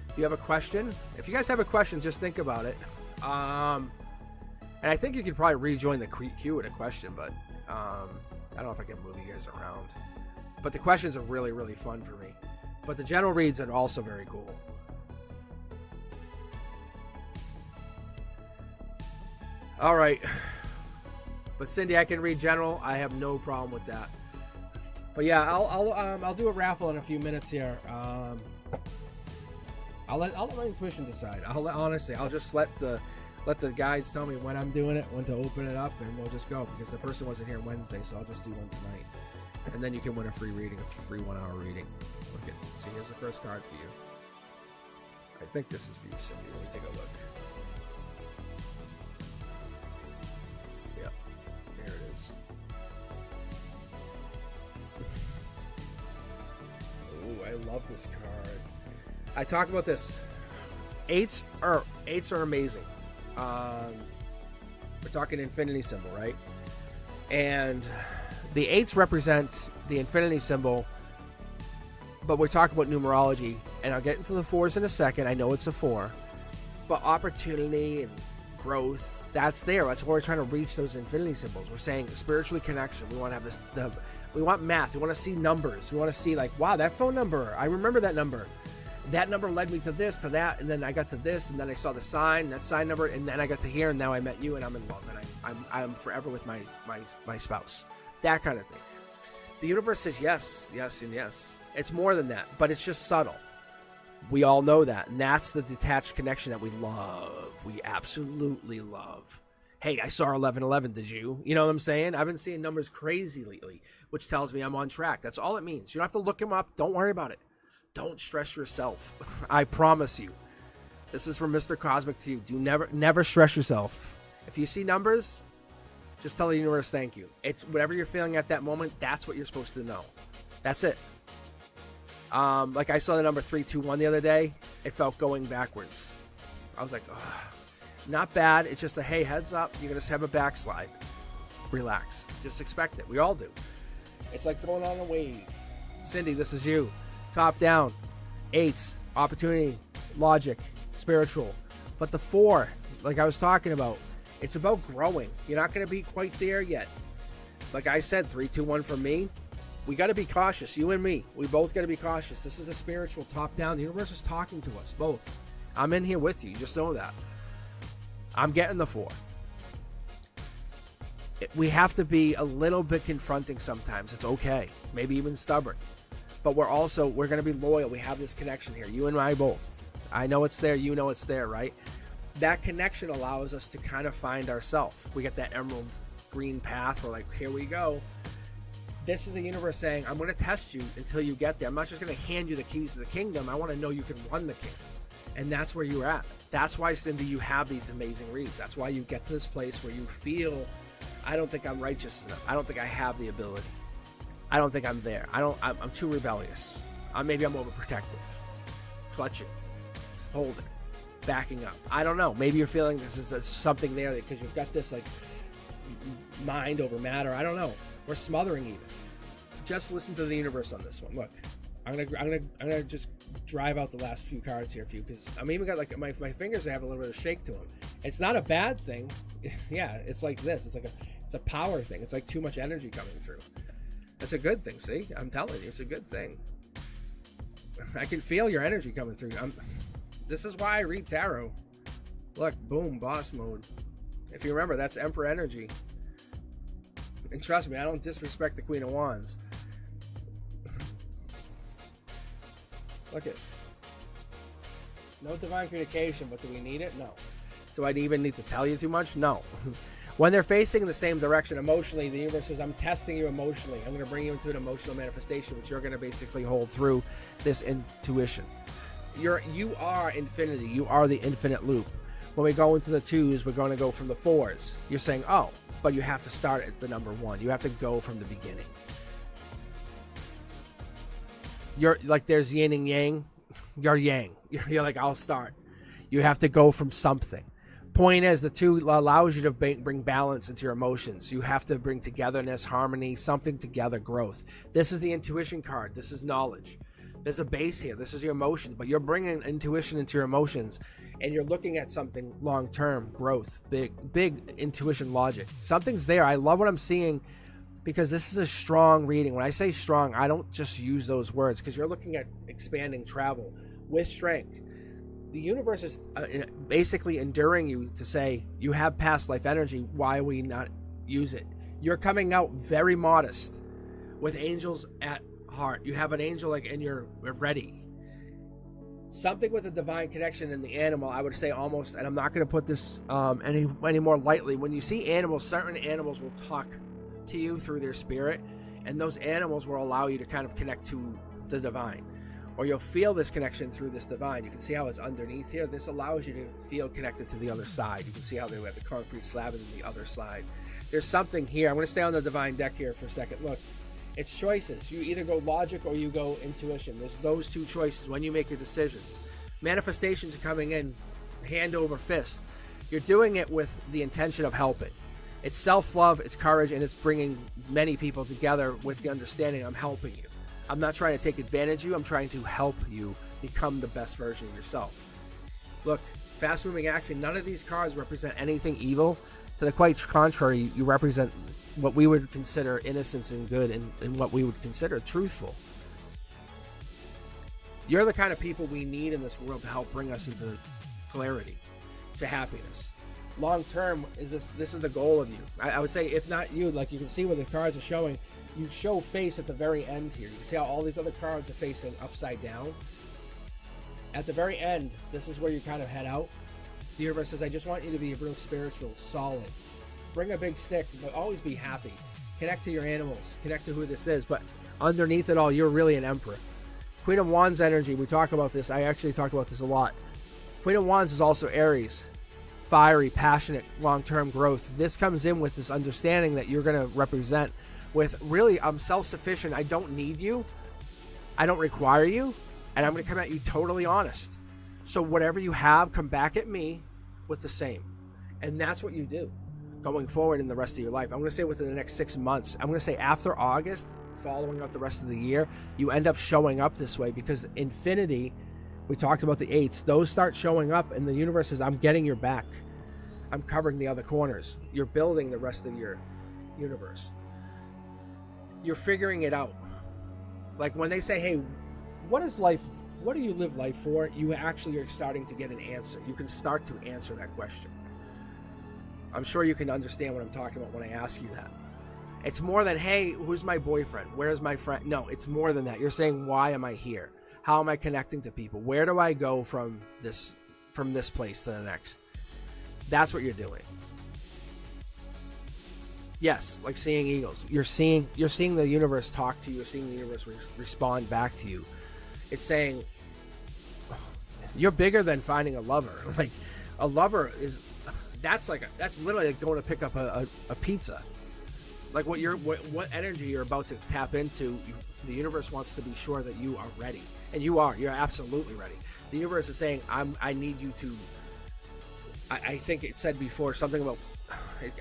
If you have a question, if you guys have a question, just think about it. And I think you could probably rejoin the queue with a question, but I don't know if I can move you guys around. But the questions are really, really fun for me. But the general reads are also very cool. All right. But Cindy, I can read general. I have no problem with that. But yeah, I'll do a raffle in a few minutes here. I'll let my intuition decide. I'll just let the guides tell me when I'm doing it, when to open it up, and we'll just go, because the person wasn't here Wednesday, so I'll just do one tonight. And then you can win a free reading, a free 1 hour reading. Look at, see, here's the first card for you. I think this is for you, Cindy. Let me take a look. Yep, there it is. Ooh, I love this card. I talk about this. Eights are amazing. We're talking infinity symbol, right? And the eights represent the infinity symbol, but we're talking about numerology, and I'll get into the fours in a second. I know it's a 4, but opportunity and growth, that's there. That's why we're trying to reach those infinity symbols. We're saying spiritually connection. We want to have this. We want math. We want to see numbers. We want to see, like, wow, that phone number. I remember that number. That number led me to this, to that, and then I got to this, and then I saw the sign, that sign number, and then I got to here, and now I met you, and I'm in love, and I'm forever with my spouse. That kind of thing. The universe says yes, yes, and yes. It's more than that, but it's just subtle. We all know that, and that's the detached connection that we love. We absolutely love. Hey, I saw 1111, did you? You know what I'm saying? I've been seeing numbers crazy lately, which tells me I'm on track. That's all it means. You don't have to look them up. Don't worry about it. Don't stress yourself. I promise you. This is from Mr. Cosmic to you. Do never stress yourself. If you see numbers, just tell the universe thank you. It's whatever you're feeling at that moment, that's what you're supposed to know. That's it. Like I saw the number 321 the other day. It felt going backwards. I was like, ugh. Not bad. It's just a, hey, heads up. You're going to have a backslide. Relax. Just expect it. We all do. It's like going on a wave. Cindy, this is you. Top down. 8s, opportunity, logic, spiritual. But the 4, like I was talking about, it's about growing. You're not going to be quite there yet. Like I said, 3, 2, 1 for me. We got to be cautious. You and me. We both got to be cautious. This is a spiritual top down. The universe is talking to us, both. I'm in here with you. Just know that. I'm getting the 4. We have to be a little bit confronting sometimes. It's okay. Maybe even stubborn. But we're going to be loyal. We have this connection here. You and I both. I know it's there. You know it's there, right? That connection allows us to kind of find ourselves. We get that emerald green path. We're like, here we go. This is the universe saying, I'm going to test you until you get there. I'm not just going to hand you the keys to the kingdom. I want to know you can run the kingdom. And that's where you're at. That's why, Cindy, you have these amazing reads. That's why you get to this place where you feel, I don't think I'm righteous enough. I don't think I have the ability. I don't think I'm there. I'm too rebellious. Maybe I'm overprotective. Clutching. Holding. Backing up. I don't know. Maybe you're feeling this is something there because you've got this like mind over matter. I don't know. We're smothering even. Just listen to the universe on this one. Look, I'm gonna just drive out the last few cards here for you because I'm even got like my fingers have a little bit of shake to them. It's not a bad thing. Yeah, it's like this. It's a power thing. It's like too much energy coming through. It's a good thing. See, I'm telling you, it's a good thing. I can feel your energy coming through. This is why I read tarot. Look, boom, boss mode. If you remember, that's Emperor energy. And trust me, I don't disrespect the Queen of Wands. Look at no divine communication, but do we need it? No. Do I even need to tell you too much? No. When they're facing in the same direction emotionally, the universe says, I'm testing you emotionally. I'm going to bring you into an emotional manifestation, which you're going to basically hold through this intuition. You are infinity. You are the infinite loop. When we go into the 2s, we're going to go from the 4s. You're saying, oh, but you have to start at the number 1. You have to go from the beginning. You're like, there's yin and yang. You're yang. You're like, I'll start. You have to go from something. Point is, the 2 allows you to bring balance into your emotions. You have to bring togetherness, harmony, something together, growth. This is the intuition card. This is knowledge. There's a base here. This is your emotions, but you're bringing intuition into your emotions, and you're looking at something long-term, growth, big intuition logic. Something's there. I love what I'm seeing because this is a strong reading. When I say strong, I don't just use those words because you're looking at expanding travel with strength. The universe is basically enduring you to say, you have past life energy. Why we not use it? You're coming out very modest with angels at heart. You have an angel like, and you're ready. Something with a divine connection in the animal, I would say almost, and I'm not going to put this any more lightly. When you see animals, certain animals will talk to you through their spirit, and those animals will allow you to kind of connect to the divine. Or you'll feel this connection through this divine. You can see how it's underneath here. This allows you to feel connected to the other side. You can see how they have the concrete slab and the other side. There's something here. I'm going to stay on the divine deck here for a second. Look, it's choices. You either go logic or you go intuition. There's those 2 choices when you make your decisions. Manifestations are coming in hand over fist. You're doing it with the intention of helping. It's self-love, it's courage, and it's bringing many people together with the understanding I'm helping you. I'm not trying to take advantage of you. I'm trying to help you become the best version of yourself. Look, fast-moving action. None of these cards represent anything evil. To the quite contrary, you represent what we would consider innocence and good, and what we would consider truthful. You're the kind of people we need in this world to help bring us into clarity, to happiness. Long term, this is the goal of you. I would say, if not you, like you can see where the cards are showing, you show face at the very end here. You can see how all these other cards are facing upside down. At the very end, this is where you kind of head out. The universe says, I just want you to be real spiritual, solid. Bring a big stick, but always be happy. Connect to your animals. Connect to who this is. But underneath it all, you're really an emperor. Queen of Wands energy, we talk about this. I actually talk about this a lot. Queen of Wands is also Aries. Fiery, passionate, long-term growth. This comes in with this understanding that you're going to represent with, really, I'm self-sufficient. I don't need you. I don't require you. And I'm going to come at you totally honest. So whatever you have, come back at me with the same. And that's what you do going forward in the rest of your life. I'm going to say within the next 6 months. I'm going to say after August following out the rest of the year, you end up showing up this way because infinity, we talked about the eights, those start showing up and the universe says, I'm getting your back. I'm covering the other corners. You're building the rest of your universe. You're figuring it out. Like when they say, hey, what is life? What do you live life for? You actually are starting to get an answer. You can start to answer that question. I'm sure you can understand what I'm talking about when I ask you that. It's more than, hey, who's my boyfriend? Where's my friend? No, it's more than that. You're saying, why am I here? How am I connecting to people? Where do I go from this place to the next? That's what you're doing. Yes, like seeing eagles. You're seeing the universe talk to you. You're seeing the universe respond back to you. It's saying you're bigger than finding a lover. Like a lover is, that's literally like going to pick up a pizza. Like what energy you're about to tap into, the universe wants to be sure that you are ready, and you are. You're absolutely ready. The universe is saying, I need you to. I think it said before something about.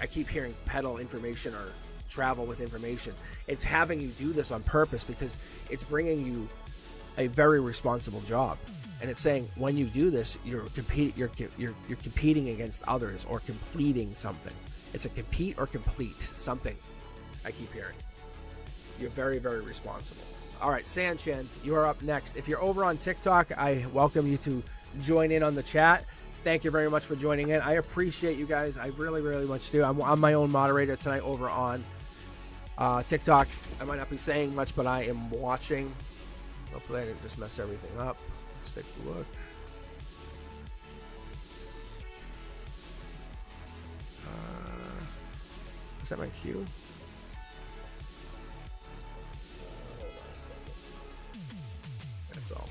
I keep hearing peddle information or travel with information. It's having you do this on purpose because it's bringing you a very responsible job, and it's saying when you do this, you're competing against others or completing something. It's a compete or complete something. I keep hearing. You're very, very responsible. All right, Sanchin, you are up next. If you're over on TikTok, I welcome you to join in on the chat. Thank you very much for joining in. I appreciate you guys. I really, really much do. I'm my own moderator tonight over on TikTok. I might not be saying much, but I am watching. Hopefully I didn't just mess everything up. Let's take a look. Is that my cue? That's all.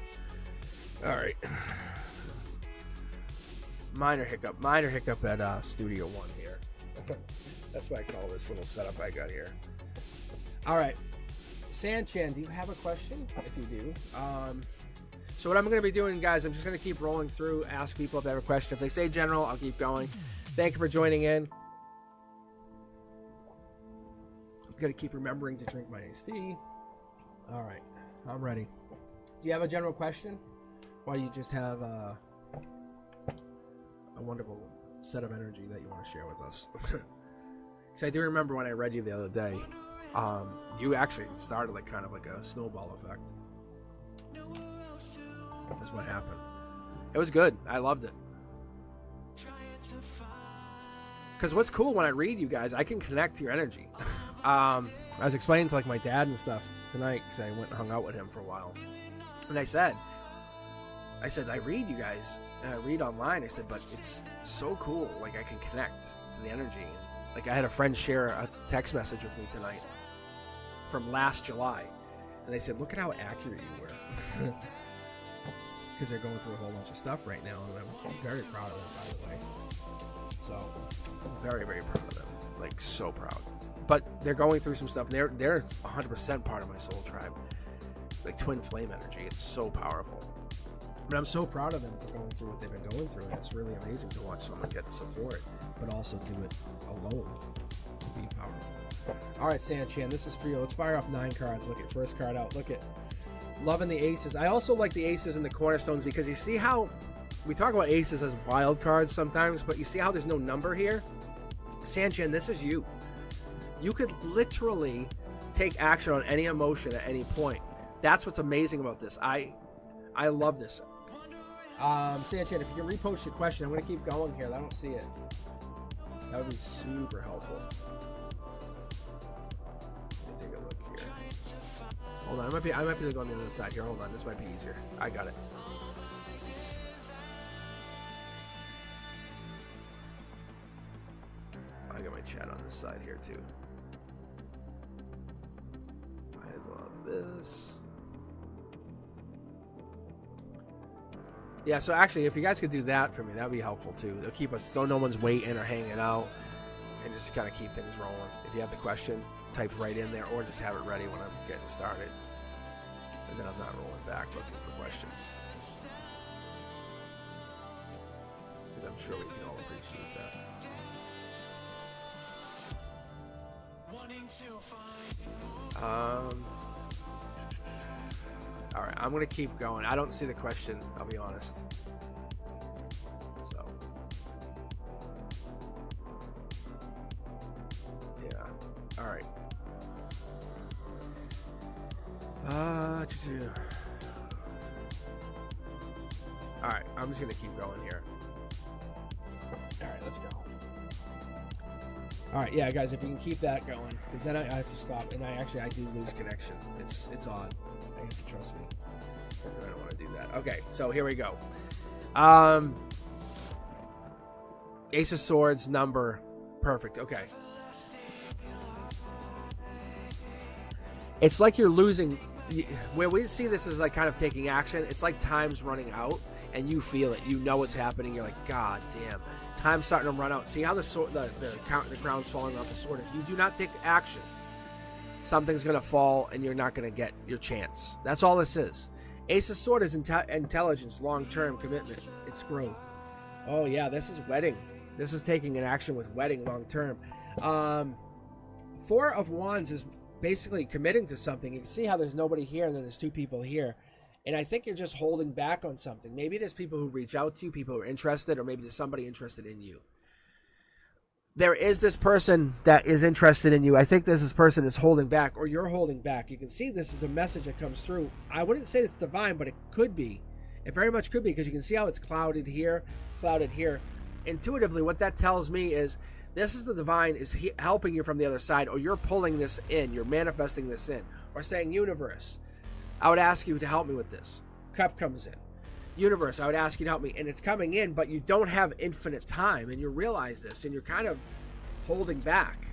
All right. Minor hiccup at Studio One here. That's what I call this little setup I got here. All right. Sanchin, do you have a question? If you do. So what I'm going to be doing, guys, I'm just going to keep rolling through, ask people if they have a question. If they say general, I'll keep going. Thank you for joining in. I'm going to keep remembering to drink my iced tea. All right. I'm ready. Do you have a general question? Or you just have a wonderful set of energy that you want to share with us? Because I do remember when I read you the other day, you actually started like kind of like a snowball effect. That's what happened. It was good. I loved it. Because what's cool when I read you guys, I can connect to your energy. I was explaining to like my dad and stuff tonight because I went and hung out with him for a while, and I said, I read you guys, and I read online. I said, but it's so cool. Like I can connect to the energy. Like I had a friend share a text message with me tonight from last July, and they said, look at how accurate you were. Because they're going through a whole bunch of stuff right now, and I'm very proud of them, by the way. So, I'm very, very proud of them. Like, so proud. But they're going through some stuff. They're 100% part of my soul tribe. Like twin flame energy. It's so powerful. But I'm so proud of them for going through what they've been going through. And it's really amazing to watch someone get support, but also do it alone to be powerful. All right, Sanchin, this is for you. Let's fire off 9 cards. Look at first card out. Look at loving the aces. I also like the aces and the cornerstones because you see how we talk about aces as wild cards sometimes, but you see how there's no number here? Sanchin, this is you. You could literally take action on any emotion at any point. That's what's amazing about this. I love this. Sanchin, if you can repost your question, I'm going to keep going here. I don't see it. That would be super helpful. Let me take a look here. Hold on, I might be able to go on the other side here. Hold on, this might be easier. I got it. I got my chat on this side here too. I love this. Yeah, so actually, if you guys could do that for me, that would be helpful too. They'll keep us so no one's waiting or hanging out, and just kind of keep things rolling. If you have the question, type right in there, or just have it ready when I'm getting started. And then I'm not rolling back looking for questions. Because I'm sure we can all appreciate that. All right, I'm gonna keep going. I don't see the question, I'll be honest. So, yeah. All right. All right, I'm just gonna keep going here. All right, let's go. All right, yeah, guys, if you can keep that going, because then I have to stop, and I do lose connection. It's odd. You have to trust me. I don't want to do that. Okay, so here we go. Ace of Swords, number, perfect. Okay. It's like you're losing. Where we see this as like kind of taking action, it's like time's running out, and you feel it. You know what's happening. You're like, God damn, time's starting to run out. See how the sword, the crown's falling off the sword. If you do not take action, something's gonna fall, and you're not gonna get your chance. That's all this is. Ace of Sword is intelligence, long-term commitment. It's growth. Oh yeah, this is wedding. This is taking an action with wedding, long-term. Four of Wands is basically committing to something. You can see how there's nobody here and then there's two people here. And I think you're just holding back on something. Maybe there's people who reach out to you, people who are interested, or maybe there's somebody interested in you. There is this person that is interested in you. I think this person is holding back, or you're holding back. You can see this is a message that comes through. I wouldn't say it's divine, but it could be. It very much could be, because you can see how it's clouded here, clouded here. Intuitively, what that tells me is this is the divine is helping you from the other side, or you're pulling this in, you're manifesting this in, or saying, universe, I would ask you to help me with this. Cup comes in. Universe, I would ask you to help me. And it's coming in, but you don't have infinite time, and you realize this, and you're kind of holding back.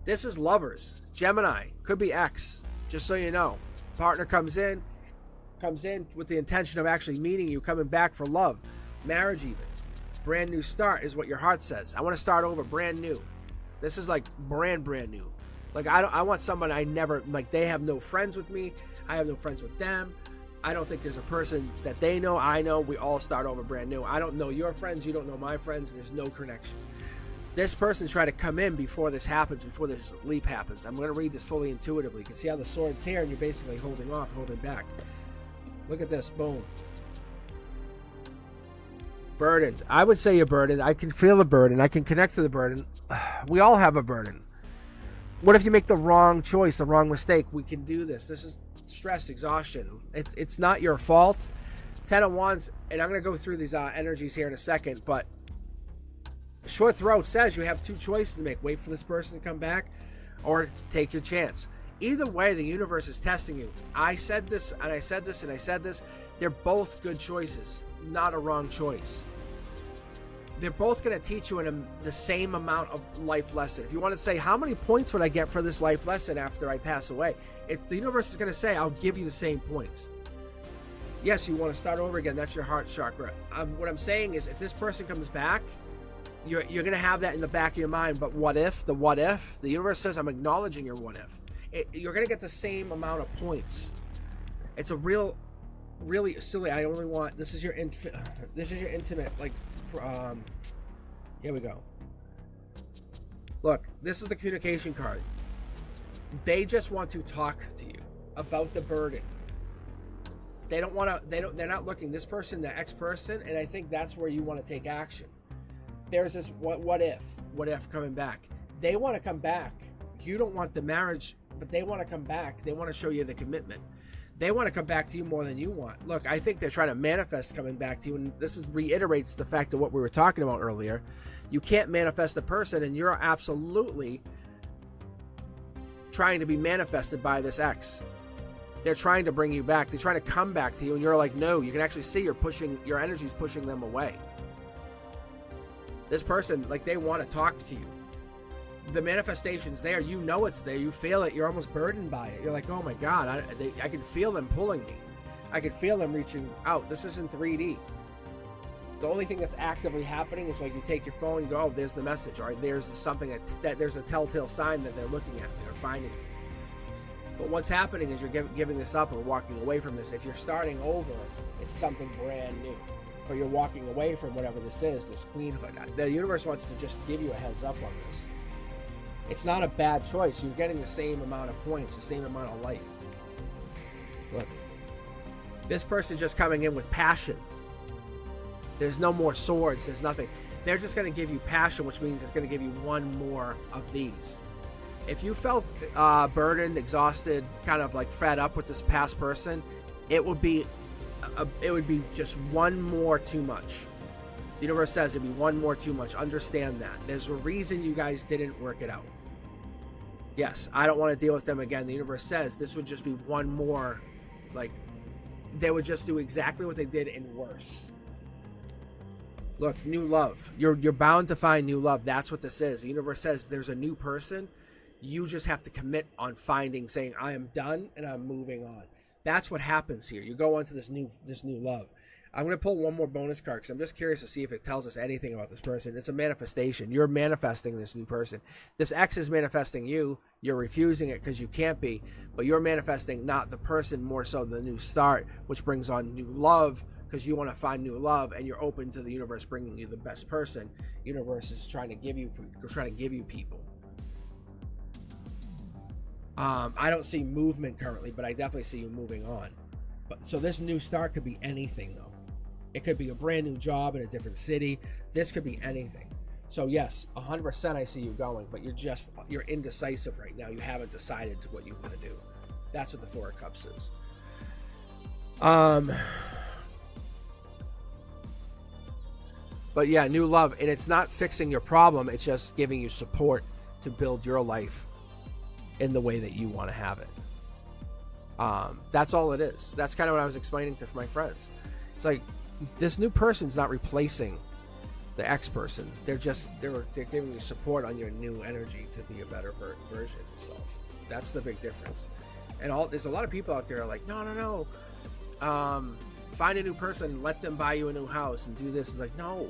This is lovers. Gemini, could be X, just so you know. Partner comes in with the intention of actually meeting you, coming back for love. Marriage even. Brand new start is what your heart says. I want to start over, brand new. This is like brand new. Like I want someone I never, like they have no friends with me. I have no friends with them. I don't think there's a person that they know, I know. We all start over brand new. I don't know your friends. You don't know my friends. There's no connection. This person's trying to come in before this happens, before this leap happens. I'm going to read this fully intuitively. You can see how the sword's here, and you're basically holding off, holding back. Look at this. Boom. Burdened. I would say you're burdened. I can feel the burden. I can connect to the burden. We all have a burden. What if you make the wrong choice, the wrong mistake? We can do this. This is stress, exhaustion. It's not your fault. 10 of Wands, and I'm going to go through these energies here in a second, but Short Throat says you have two choices to make. Wait for this person to come back or take your chance. Either way, the universe is testing you. I said this, and I said this, and I said this. They're both good choices, not a wrong choice. They're both going to teach you the same amount of life lesson. If you want to say, how many points would I get for this life lesson after I pass away? If the universe is going to say, I'll give you the same points. Yes, you want to start over again. That's your heart chakra. What I'm saying is, if this person comes back, you're going to have that in the back of your mind. But what if? The what if? The universe says, I'm acknowledging your what if. You're going to get the same amount of points. It's a really silly. I only want, this is your intimate, like, here we go. Look, this is the communication card. They just want to talk to you about the burden. They don't want to, they're not looking, this person, the X person, and I think that's where you want to take action. There's this what if coming back. They want to come back. You don't want the marriage, but they want to come back. They want to show you the commitment. They want to come back to you more than you want. Look, I think they're trying to manifest coming back to you, and this reiterates the fact of what we were talking about earlier. You can't manifest a person, and you're absolutely trying to be manifested by this X. They're trying to bring you back. They're trying to come back to you, and you're like, no. You can actually see your energy's pushing them away. This person, like, they want to talk to you. The manifestation's there. You know it's there. You feel it. You're almost burdened by it. You're like, oh my God, I can feel them pulling me. I can feel them reaching out. This isn't 3D. The only thing that's actively happening is like you take your phone and go, oh, there's the message, or there's something that there's a telltale sign that they're looking at, they're finding it. But what's happening is you're giving this up or walking away from this. If you're starting over, it's something brand new. Or you're walking away from whatever this is, this queenhood. The universe wants to just give you a heads up on this. It's not a bad choice. You're getting the same amount of points, the same amount of life. Look, this person's just coming in with passion. There's no more swords. There's nothing. They're just going to give you passion, which means it's going to give you one more of these. If you felt burdened, exhausted, kind of like fed up with this past person, it would be just one more too much. The universe says it'd be one more too much. Understand that. There's a reason you guys didn't work it out. Yes, I don't want to deal with them again. The universe says this would just be one more, like, they would just do exactly what they did and worse. Look, new love. You're bound to find new love. That's what this is. The universe says there's a new person. You just have to commit on finding, saying, I am done and I'm moving on. That's what happens here. You go on to this new love. I'm going to pull one more bonus card because I'm just curious to see if it tells us anything about this person. It's a manifestation. You're manifesting this new person. This X is manifesting you. You're refusing it because you can't be, but you're manifesting not the person, more so the new start, which brings on new love because you want to find new love and you're open to the universe bringing you the best person. Universe is trying to give you people. I don't see movement currently, but I definitely see you moving on. But so this new start could be anything though. It could be a brand new job in a different city. This could be anything. So yes, 100% I see you going, but you're indecisive right now. You haven't decided what you want to do. That's what the Four of Cups is. But yeah, new love, and it's not fixing your problem. It's just giving you support to build your life in the way that you want to have it. That's all it is. That's kind of what I was explaining to my friends. It's like this new person's not replacing the ex person. They're giving you support on your new energy to be a better version of yourself. That's the big difference. And there's a lot of people out there are like, no. Find a new person, let them buy you a new house and do this. It's like, no.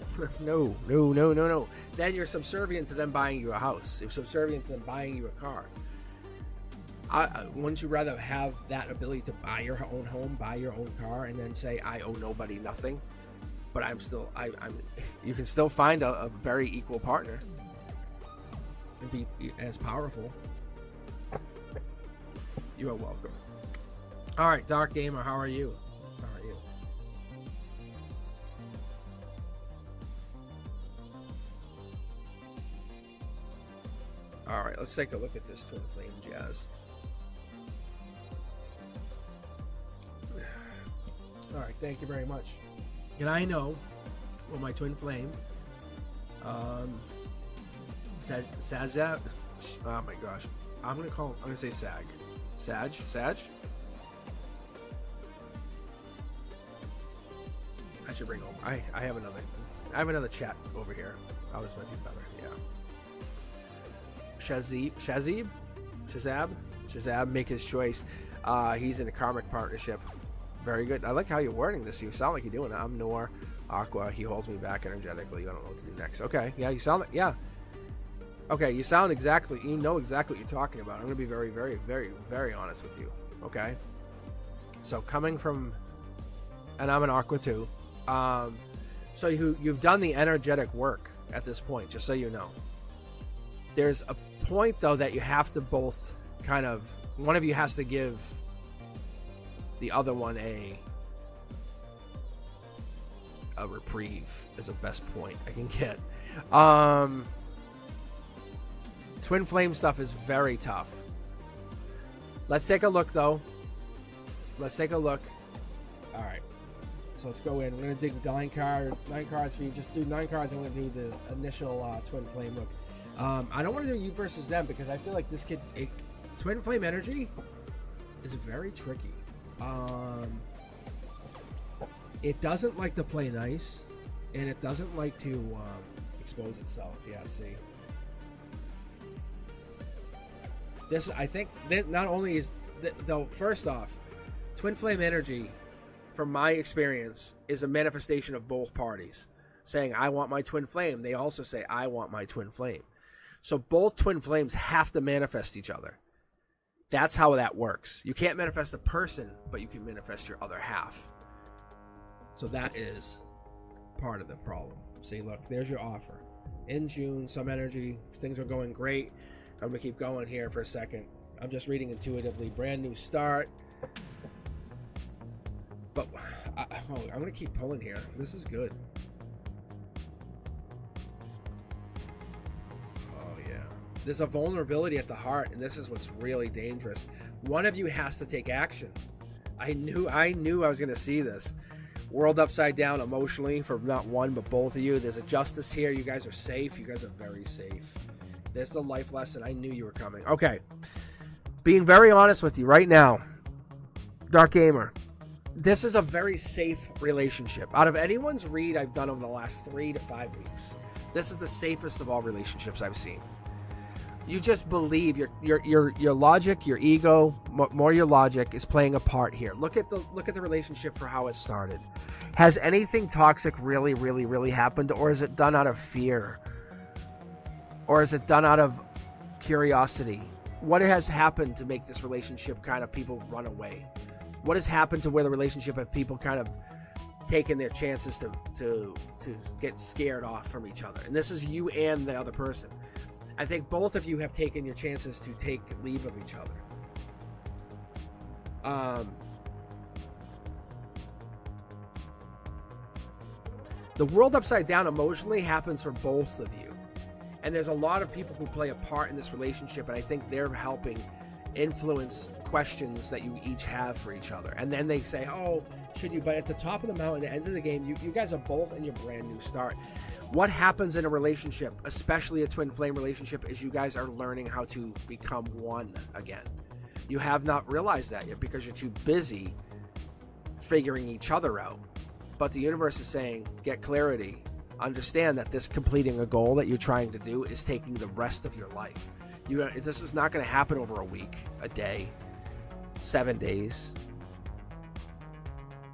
Then you're subservient to them buying you a house. You're subservient to them buying you a car. Wouldn't you rather have that ability to buy your own home, buy your own car, and then say, I owe nobody nothing, but you can still find a very equal partner and be as powerful. You are welcome. All right, Dark Gamer, how are you? All right, let's take a look at this twin flame jazz. All right, thank you very much. And I know, well, my twin flame, Sazat. Oh my gosh, I'm gonna say Sag. Sag. I should bring over. I have another chat over here. Oh, this might be better. Yeah. Shazab, make his choice. He's in a karmic partnership. Very good. I like how you're wording this. You sound like you're doing it. I'm Noor, Aqua. He holds me back energetically. I don't know what to do next. Okay. Yeah, you sound like, yeah. Okay, you sound exactly, you know exactly what you're talking about. I'm going to be very, very, very, very honest with you. Okay? So coming from, and I'm an Aqua too. So you've done the energetic work at this point, just so you know. There's a point though that you have to both kind of, one of you has to give the other one a reprieve is the best point I can get. Twin flame stuff is very tough. Let's take a look though. All right, so let's go in. We're gonna dig 9 cards for you. Just do 9 cards. I'm gonna do the initial twin flame look. I don't want to do you versus them because I feel like this twin flame energy is very tricky. It doesn't like to play nice, and it doesn't like to expose itself. Yeah, see. This, I think, not only is though. First off, twin flame energy, from my experience, is a manifestation of both parties saying, "I want my twin flame." They also say, "I want my twin flame." So both twin flames have to manifest each other. That's how that works. You can't manifest a person, but you can manifest your other half. So that is part of the problem. See, look, there's your offer. In June, some energy, things are going great. I'm gonna keep going here for a second. I'm just reading intuitively. Brand new start. But I'm gonna keep pulling here. This is good. Oh yeah. There's a vulnerability at the heart, and this is what's really dangerous. One of you has to take action. I knew I was gonna see this. World upside down emotionally for not one but both of you. There's a justice here. You guys are safe. You guys are very safe. There's the life lesson. I knew you were coming. Okay. Being very honest with you right now, Dark Gamer, this is a very safe relationship. Out of anyone's read I've done over the last 3 to 5 weeks, this is the safest of all relationships I've seen. You just believe your logic, your ego, more your logic is playing a part here. Look at the relationship for how it started. Has anything toxic really happened, or is it done out of fear? Or is it done out of curiosity? What has happened to make this relationship kind of people run away? What has happened to where the relationship have people kind of taken their chances to get scared off from each other? And this is you and the other person. I think both of you have taken your chances to take leave of each other. The world upside down emotionally happens for both of you. And there's a lot of people who play a part in this relationship, and I think they're helping influence questions that you each have for each other. And then they say, oh, should you? But at the top of the mountain, at the end of the game, you guys are both in your brand new start. What happens in a relationship, especially a twin flame relationship, is you guys are learning how to become one again. You have not realized that yet because you're too busy figuring each other out. But the universe is saying, get clarity. Understand that this completing a goal that you're trying to do is taking the rest of your life. This is not going to happen over a week, a day, 7 days.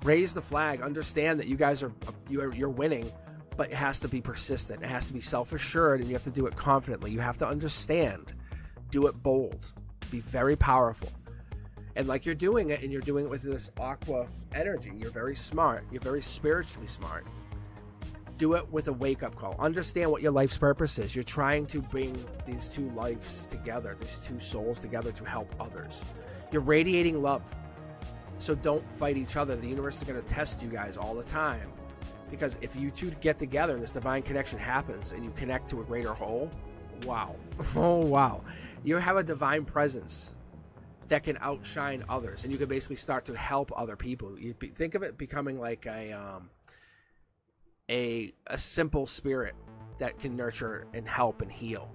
Raise the flag. Understand that you guys you're winning, but it has to be persistent. It has to be self-assured, and you have to do it confidently. You have to understand. Do it bold. Be very powerful. And like you're doing it, and you're doing it with this aqua energy. You're very smart. You're very spiritually smart. Do it with a wake-up call. Understand what your life's purpose is. You're trying to bring these two lives together, these two souls together to help others. You're radiating love. So don't fight each other. The universe is going to test you guys all the time. Because if you two get together and this divine connection happens and you connect to a greater whole, wow. Oh, wow. You have a divine presence that can outshine others. And you can basically start to help other people. Think of it becoming like a simple spirit that can nurture and help and heal.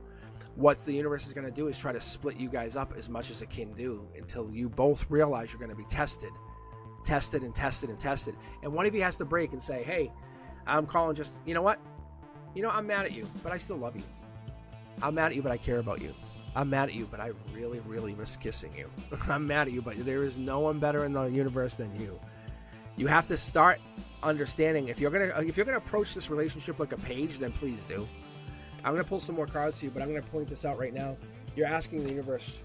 What the universe is going to do is try to split you guys up as much as it can do until you both realize you're going to be tested. And one of you has to break and say, hey, I'm calling just, you know what? I'm mad at you, but I still love you. I'm mad at you, but I care about you. I'm mad at you, but I really miss kissing you. I'm mad at you, but there is no one better in the universe than you. You have to start understanding if you're gonna approach this relationship like a page, then please do. I'm gonna pull some more cards for you, but I'm gonna point this out right now. You're asking the universe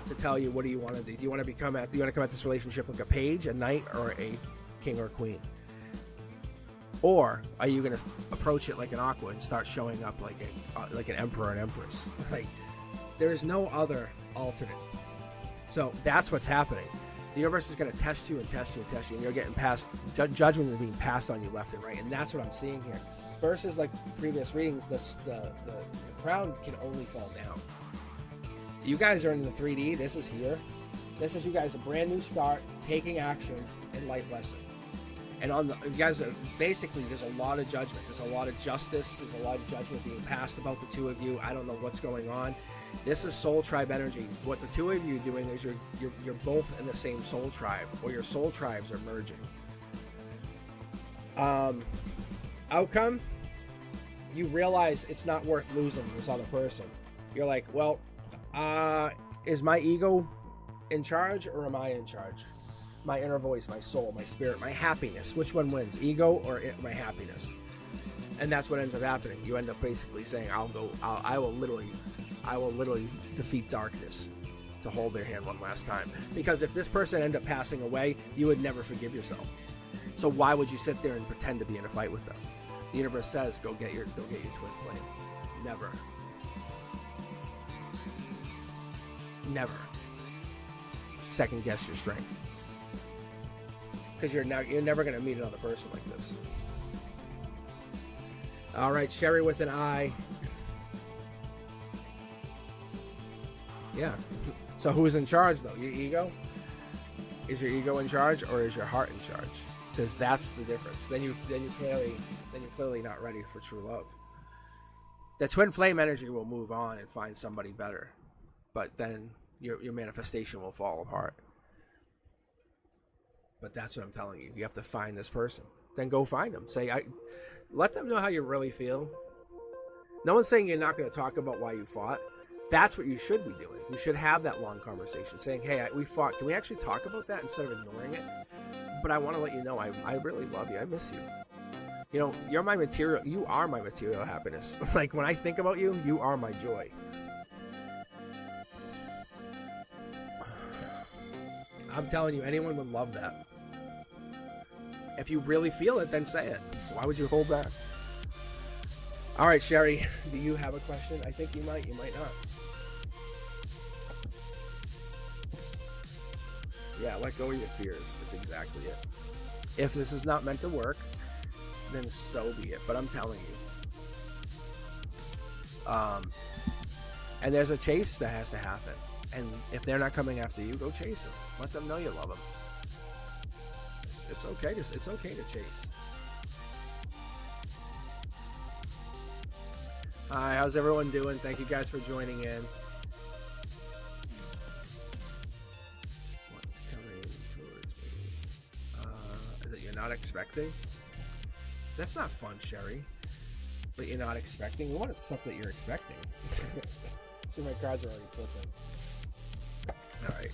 to tell you, what do you want to do? Do you want to come at this relationship like a page, a knight, or a king or a queen? Or are you gonna approach it like an aqua and start showing up like an emperor and empress? Like, there is no other alternate. So that's what's happening. The universe is going to test you, and you're getting passed. Judgment is being passed on you left and right, and that's what I'm seeing here. Versus like previous readings, the crown can only fall down. You guys are in the 3D. This is here. This is you guys a brand new start, taking action, and life lesson. And you guys are basically, there's a lot of judgment. There's a lot of justice. There's a lot of judgment being passed about the two of you. I don't know what's going on. This is soul tribe energy. What the two of you are doing is you're both in the same soul tribe, or your soul tribes are merging. Outcome, you realize it's not worth losing this other person. You're like, well, is my ego in charge, or am I in charge? My inner voice, my soul, my spirit, my happiness. Which one wins, ego or my happiness? And that's what ends up happening. You end up basically saying, I will literally defeat darkness to hold their hand one last time. Because if this person ended up passing away, you would never forgive yourself. So why would you sit there and pretend to be in a fight with them? The universe says, go get your twin flame. Never. never second guess your strength, because you're never going to meet another person like this. All right, Sherry with an I. Yeah. So who's in charge though? Your ego? Is your ego in charge, or is your heart in charge? Because that's the difference. Then you're clearly not ready for true love. The twin flame energy will move on and find somebody better, but then your manifestation will fall apart. But that's what I'm telling you. You have to find this person. Then go find them. Let them know how you really feel. No one's saying you're not going to talk about why you fought. That's what you should be doing. You should have that long conversation saying, hey, we fought. Can we actually talk about that instead of ignoring it? But I want to let you know I really love you. I miss you. You know, you're my material. You are my material happiness. Like, when I think about you, you are my joy. I'm telling you, anyone would love that. If you really feel it, then say it. Why would you hold back? All right, Sherry, do you have a question? I think you might. You might not. Yeah, let go of your fears. That's exactly it. If this is not meant to work, then so be it. But I'm telling you. And there's a chase that has to happen. And if they're not coming after you, go chase them. Let them know you love them. It's okay to chase. Hi, how's everyone doing? Thank you guys for joining in. What's coming towards me? That you're not expecting? That's not fun, Sherry. But you're not expecting? We want stuff that you're expecting. See, my cards are already flipping. All right.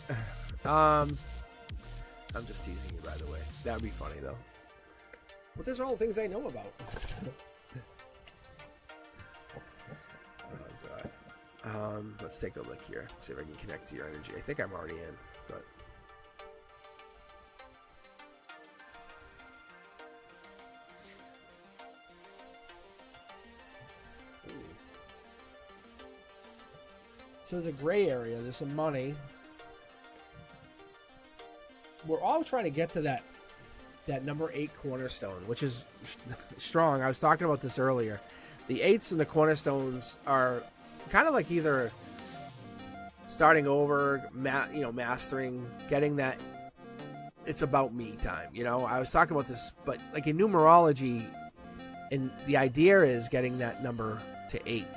I'm just teasing you, by the way. That would be funny, though. But there's all the things I know about. Oh, God. Let's take a look here. See if I can connect to your energy. I think I'm already in, but... Ooh. So there's a gray area. There's some money. We're all trying to get to that number 8 cornerstone, which is strong. I was talking about this earlier. The 8s and the cornerstones are kind of like either starting over, mastering, getting that it's about me time. You know, I was talking about this, but like in numerology, and the idea is getting that number to 8.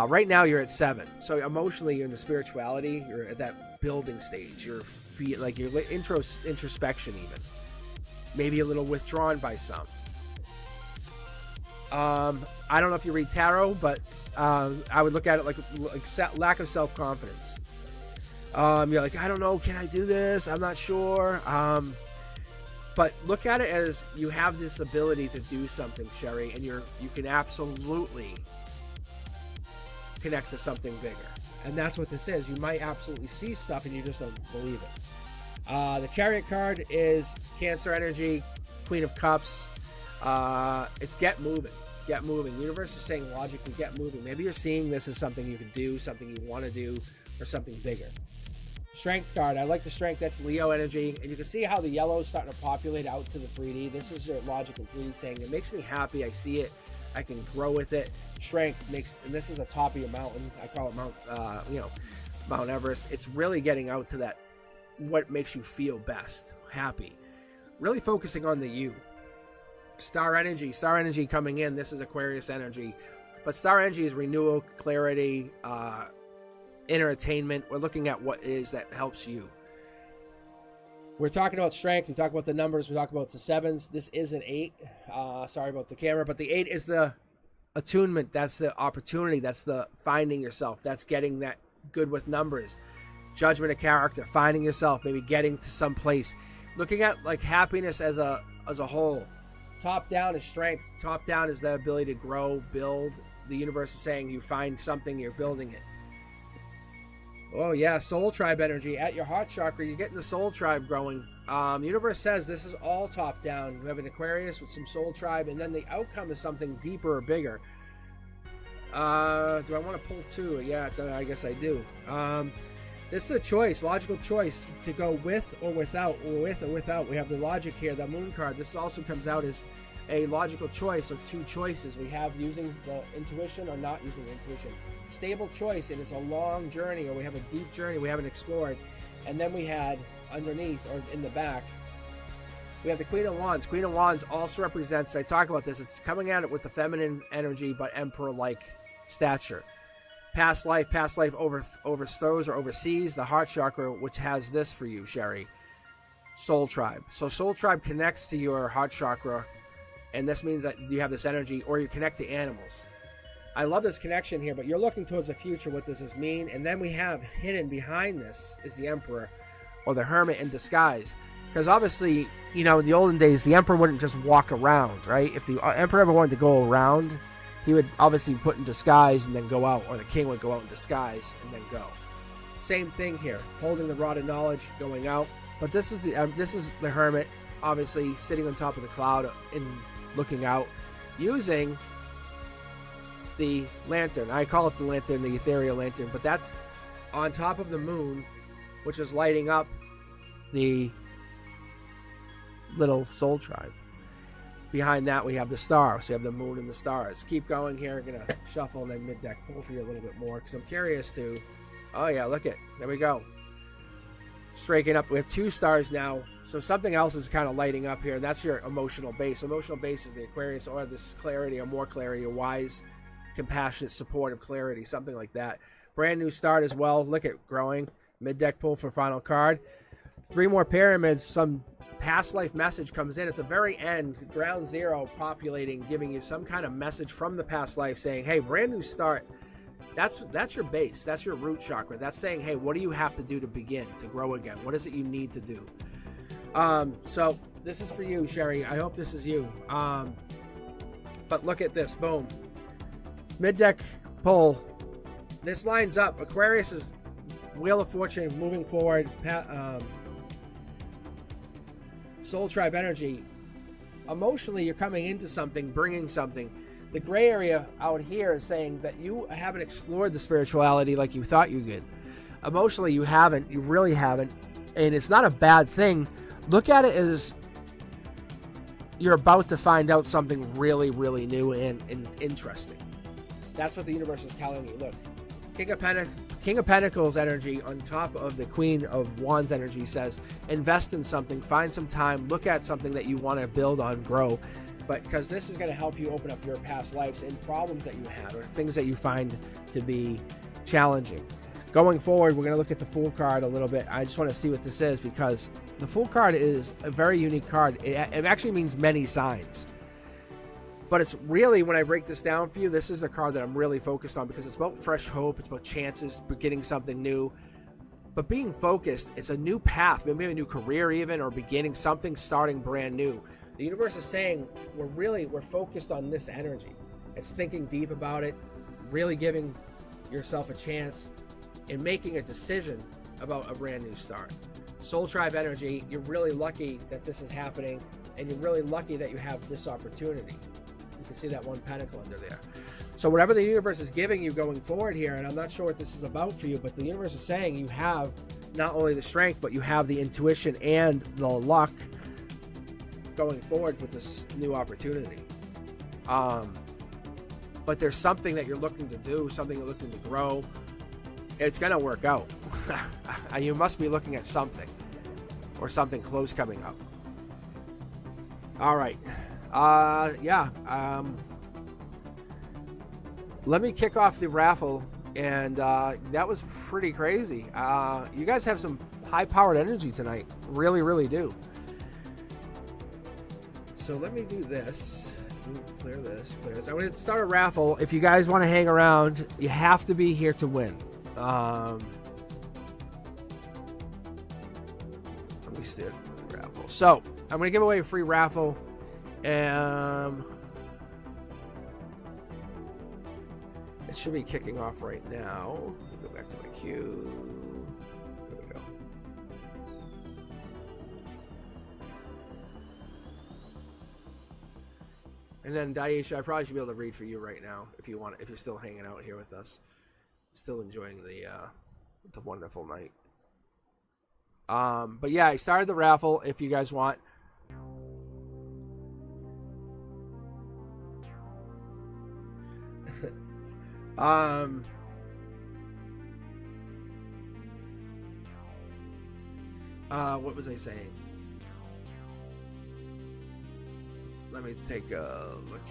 Right now you're at 7. So emotionally, you're in the spirituality. You're at that building stage. You're like your introspection, even maybe a little withdrawn by some. I don't know if you read tarot, but I would look at it like lack of self-confidence. You're like, I don't know, can I do this? I'm not sure. But look at it as you have this ability to do something, Sherry, and you can absolutely connect to something bigger. And that's what this is. You might absolutely see stuff and you just don't believe it. The Chariot card is Cancer energy, Queen of Cups. It's get moving. Get moving. The universe is saying logically, get moving. Maybe you're seeing this as something you can do, something you want to do, or something bigger. Strength card. I like the strength. That's Leo energy. And you can see how the yellow is starting to populate out to the 3D. This is your logic in 3D saying it makes me happy. I see it. I can grow with it. Strength makes, and this is the top of your mountain. I call it Mount Everest. It's really getting out to that, what makes you feel best, happy. Really focusing on the you. Star energy coming in. This is Aquarius energy, but star energy is renewal, clarity, inner attainment. We're looking at what it is that helps you. We're talking about strength. We talk about the numbers. We talk about the 7s. This is an 8. Sorry about the camera, but the 8 is the attunement. That's the opportunity. That's the finding yourself. That's getting that good with numbers. Judgment of character. Finding yourself. Maybe getting to some place. Looking at like happiness as a whole. Top down is strength. Top down is the ability to grow, build. The universe is saying you find something, you're building it. Oh yeah, soul tribe energy at your heart chakra. You're getting the soul tribe growing. Universe says this is all top down. You have an Aquarius with some soul tribe, and then the outcome is something deeper or bigger. Do I want to pull two? Yeah, I guess I do. This is a choice, logical choice to go with or without, or with or without. We have the logic here, the moon card. This also comes out as a logical choice of two choices. We have using the intuition or not using the intuition. Stable choice, and it's a long journey, or we have a deep journey we haven't explored. And then we had underneath, or in the back, we have the Queen of Wands. Queen of Wands also represents, I talk about this, it's coming at it with the feminine energy, but emperor-like stature. Past life overthrows or oversees the heart chakra, which has this for you, Sherry. Soul tribe. So soul tribe connects to your heart chakra, and this means that you have this energy, or you connect to animals. I love this connection here, but you're looking towards the future, what does this mean? And then we have hidden behind this is the emperor, or the hermit in disguise. Because obviously, you know, in the olden days, the emperor wouldn't just walk around, right? If the emperor ever wanted to go around, he would obviously put in disguise and then go out, or the king would go out in disguise and then go. Same thing here, holding the rod of knowledge, going out. But this is the hermit, obviously sitting on top of the cloud and looking out, using the lantern. I call it the lantern, the ethereal lantern, but that's on top of the moon, which is lighting up the little soul tribe. Behind that, we have the star. So you have the moon and the stars. Keep going here. I'm going to shuffle and then mid-deck pull for you a little bit more, because I'm curious to... Oh, yeah, look it. There we go. Striking up. We have two stars now. So something else is kind of lighting up here, and that's your emotional base. Emotional base is the Aquarius, or this clarity, or more clarity, or wise, compassionate, supportive clarity, something like that. Brand new start as well. Look at growing. Mid-deck pull for final card. 3 more pyramids. Some past life message comes in at the very end, ground zero populating, giving you some kind of message from the past life saying, hey, brand new start. That's your base. That's your root chakra. That's saying, hey, what do you have to do to begin, to grow again? What is it you need to do? So this is for you, Sherry. I hope this is you. But look at this. Boom. Mid-deck pull. This lines up. Aquarius is Wheel of Fortune moving forward. Soul tribe energy. Emotionally, you're coming into something, bringing something. The gray area out here is saying that you haven't explored the spirituality like you thought you did. Emotionally, you haven't. You really haven't. And it's not a bad thing. Look at it as you're about to find out something really, really new and interesting. That's what the universe is telling you. Look, King of Pentacles energy on top of the Queen of Wands energy says, invest in something, find some time, look at something that you want to build on, grow. But because this is going to help you open up your past lives and problems that you had, or things that you find to be challenging. Going forward, we're going to look at the Fool card a little bit. I just want to see what this is, because the Fool card is a very unique card. It actually means many signs. But it's really, when I break this down for you, this is a card that I'm really focused on, because it's about fresh hope. It's about chances, beginning something new. But being focused, it's a new path, maybe a new career even, or beginning something, starting brand new. The universe is saying we're focused on this energy. It's thinking deep about it, really giving yourself a chance, and making a decision about a brand new start. Soul tribe energy, you're really lucky that this is happening, and you're really lucky that you have this opportunity. You can see that 1 pentacle under there. So whatever the universe is giving you going forward here, and I'm not sure what this is about for you, but the universe is saying you have not only the strength, but you have the intuition and the luck going forward with this new opportunity. But there's something that you're looking to do, something you're looking to grow. It's going to work out. You must be looking at something, or something close coming up. All right. Let me kick off the raffle, and that was pretty crazy. You guys have some high-powered energy tonight. Really, really do. So let me do this. Clear this. I'm going to start a raffle. If you guys want to hang around, you have to be here to win. Let me start the raffle. So I'm going to give away a free raffle. It should be kicking off right now. Go back to my queue. There we go. And then Daisha, I probably should be able to read for you right now if you want. If you're still hanging out here with us, still enjoying the wonderful night. But yeah, I started the raffle. If you guys want. What was I saying? Let me take a look.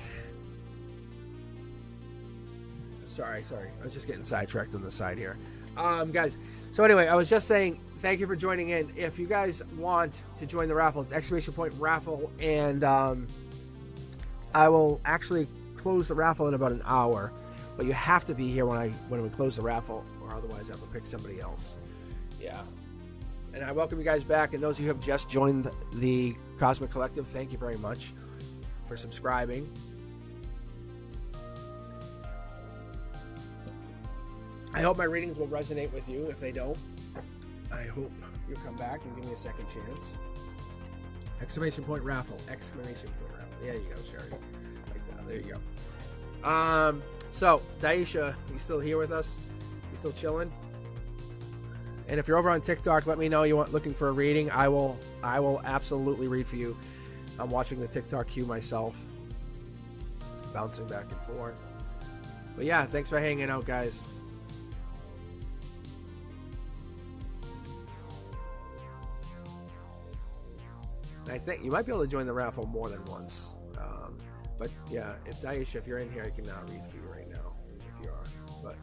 Sorry. I was just getting sidetracked on the side here. Guys, so anyway, I was just saying thank you for joining in. If you guys want to join the raffle, it's exclamation point raffle, and I will actually close the raffle in about an hour, but you have to be here when we close the raffle, or otherwise I have to pick somebody else. Yeah. And I welcome you guys back, and those of you who have just joined the Cosmic Collective, thank you very much for subscribing. I hope my readings will resonate with you. If they don't, I hope you'll come back and give me a second chance. Exclamation point raffle. Exclamation point raffle. There you go, Sherry. Like that. There you go. So, Daisha, you still here with us? You still chilling? And if you're over on TikTok, let me know you want looking for a reading. I will absolutely read for you. I'm watching the TikTok queue myself, bouncing back and forth. But yeah, thanks for hanging out, guys. I think you might be able to join the raffle more than once. But yeah, if Daisha, if you're in here, I can now read for you right now, if you are. But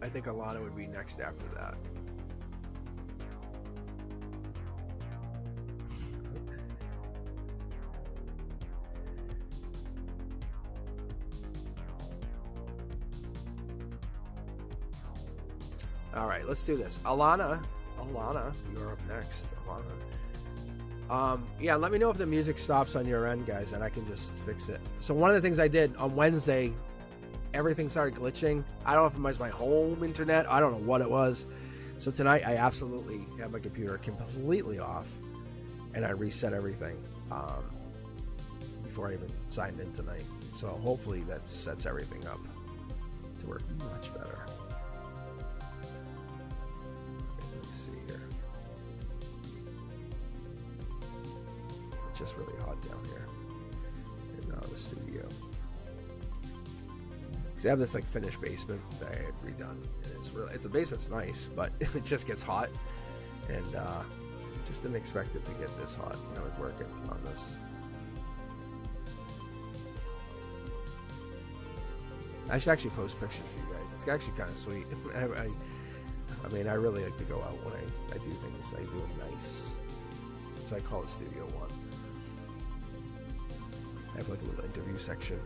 I think Alana would be next after that. All right, let's do this. Alana, you're up next. Alana. Yeah, let me know if the music stops on your end, guys, and I can just fix it. So one of the things I did on Wednesday, everything started glitching. I don't know if it was my home internet. I don't know what it was. So tonight I absolutely had my computer completely off, and I reset everything before I even signed in tonight. So hopefully that sets everything up to work much better. Let me see here. It's just really hot down here in the studio. I have this like finished basement that I had redone, and the basement's nice, but it just gets hot, and just didn't expect it to get this hot when I was working on this. I should actually post pictures for you guys. It's actually kind of sweet. I mean, I really like to go out when I do things. I do them nice. That's why I call it Studio One. I have like a little interview section.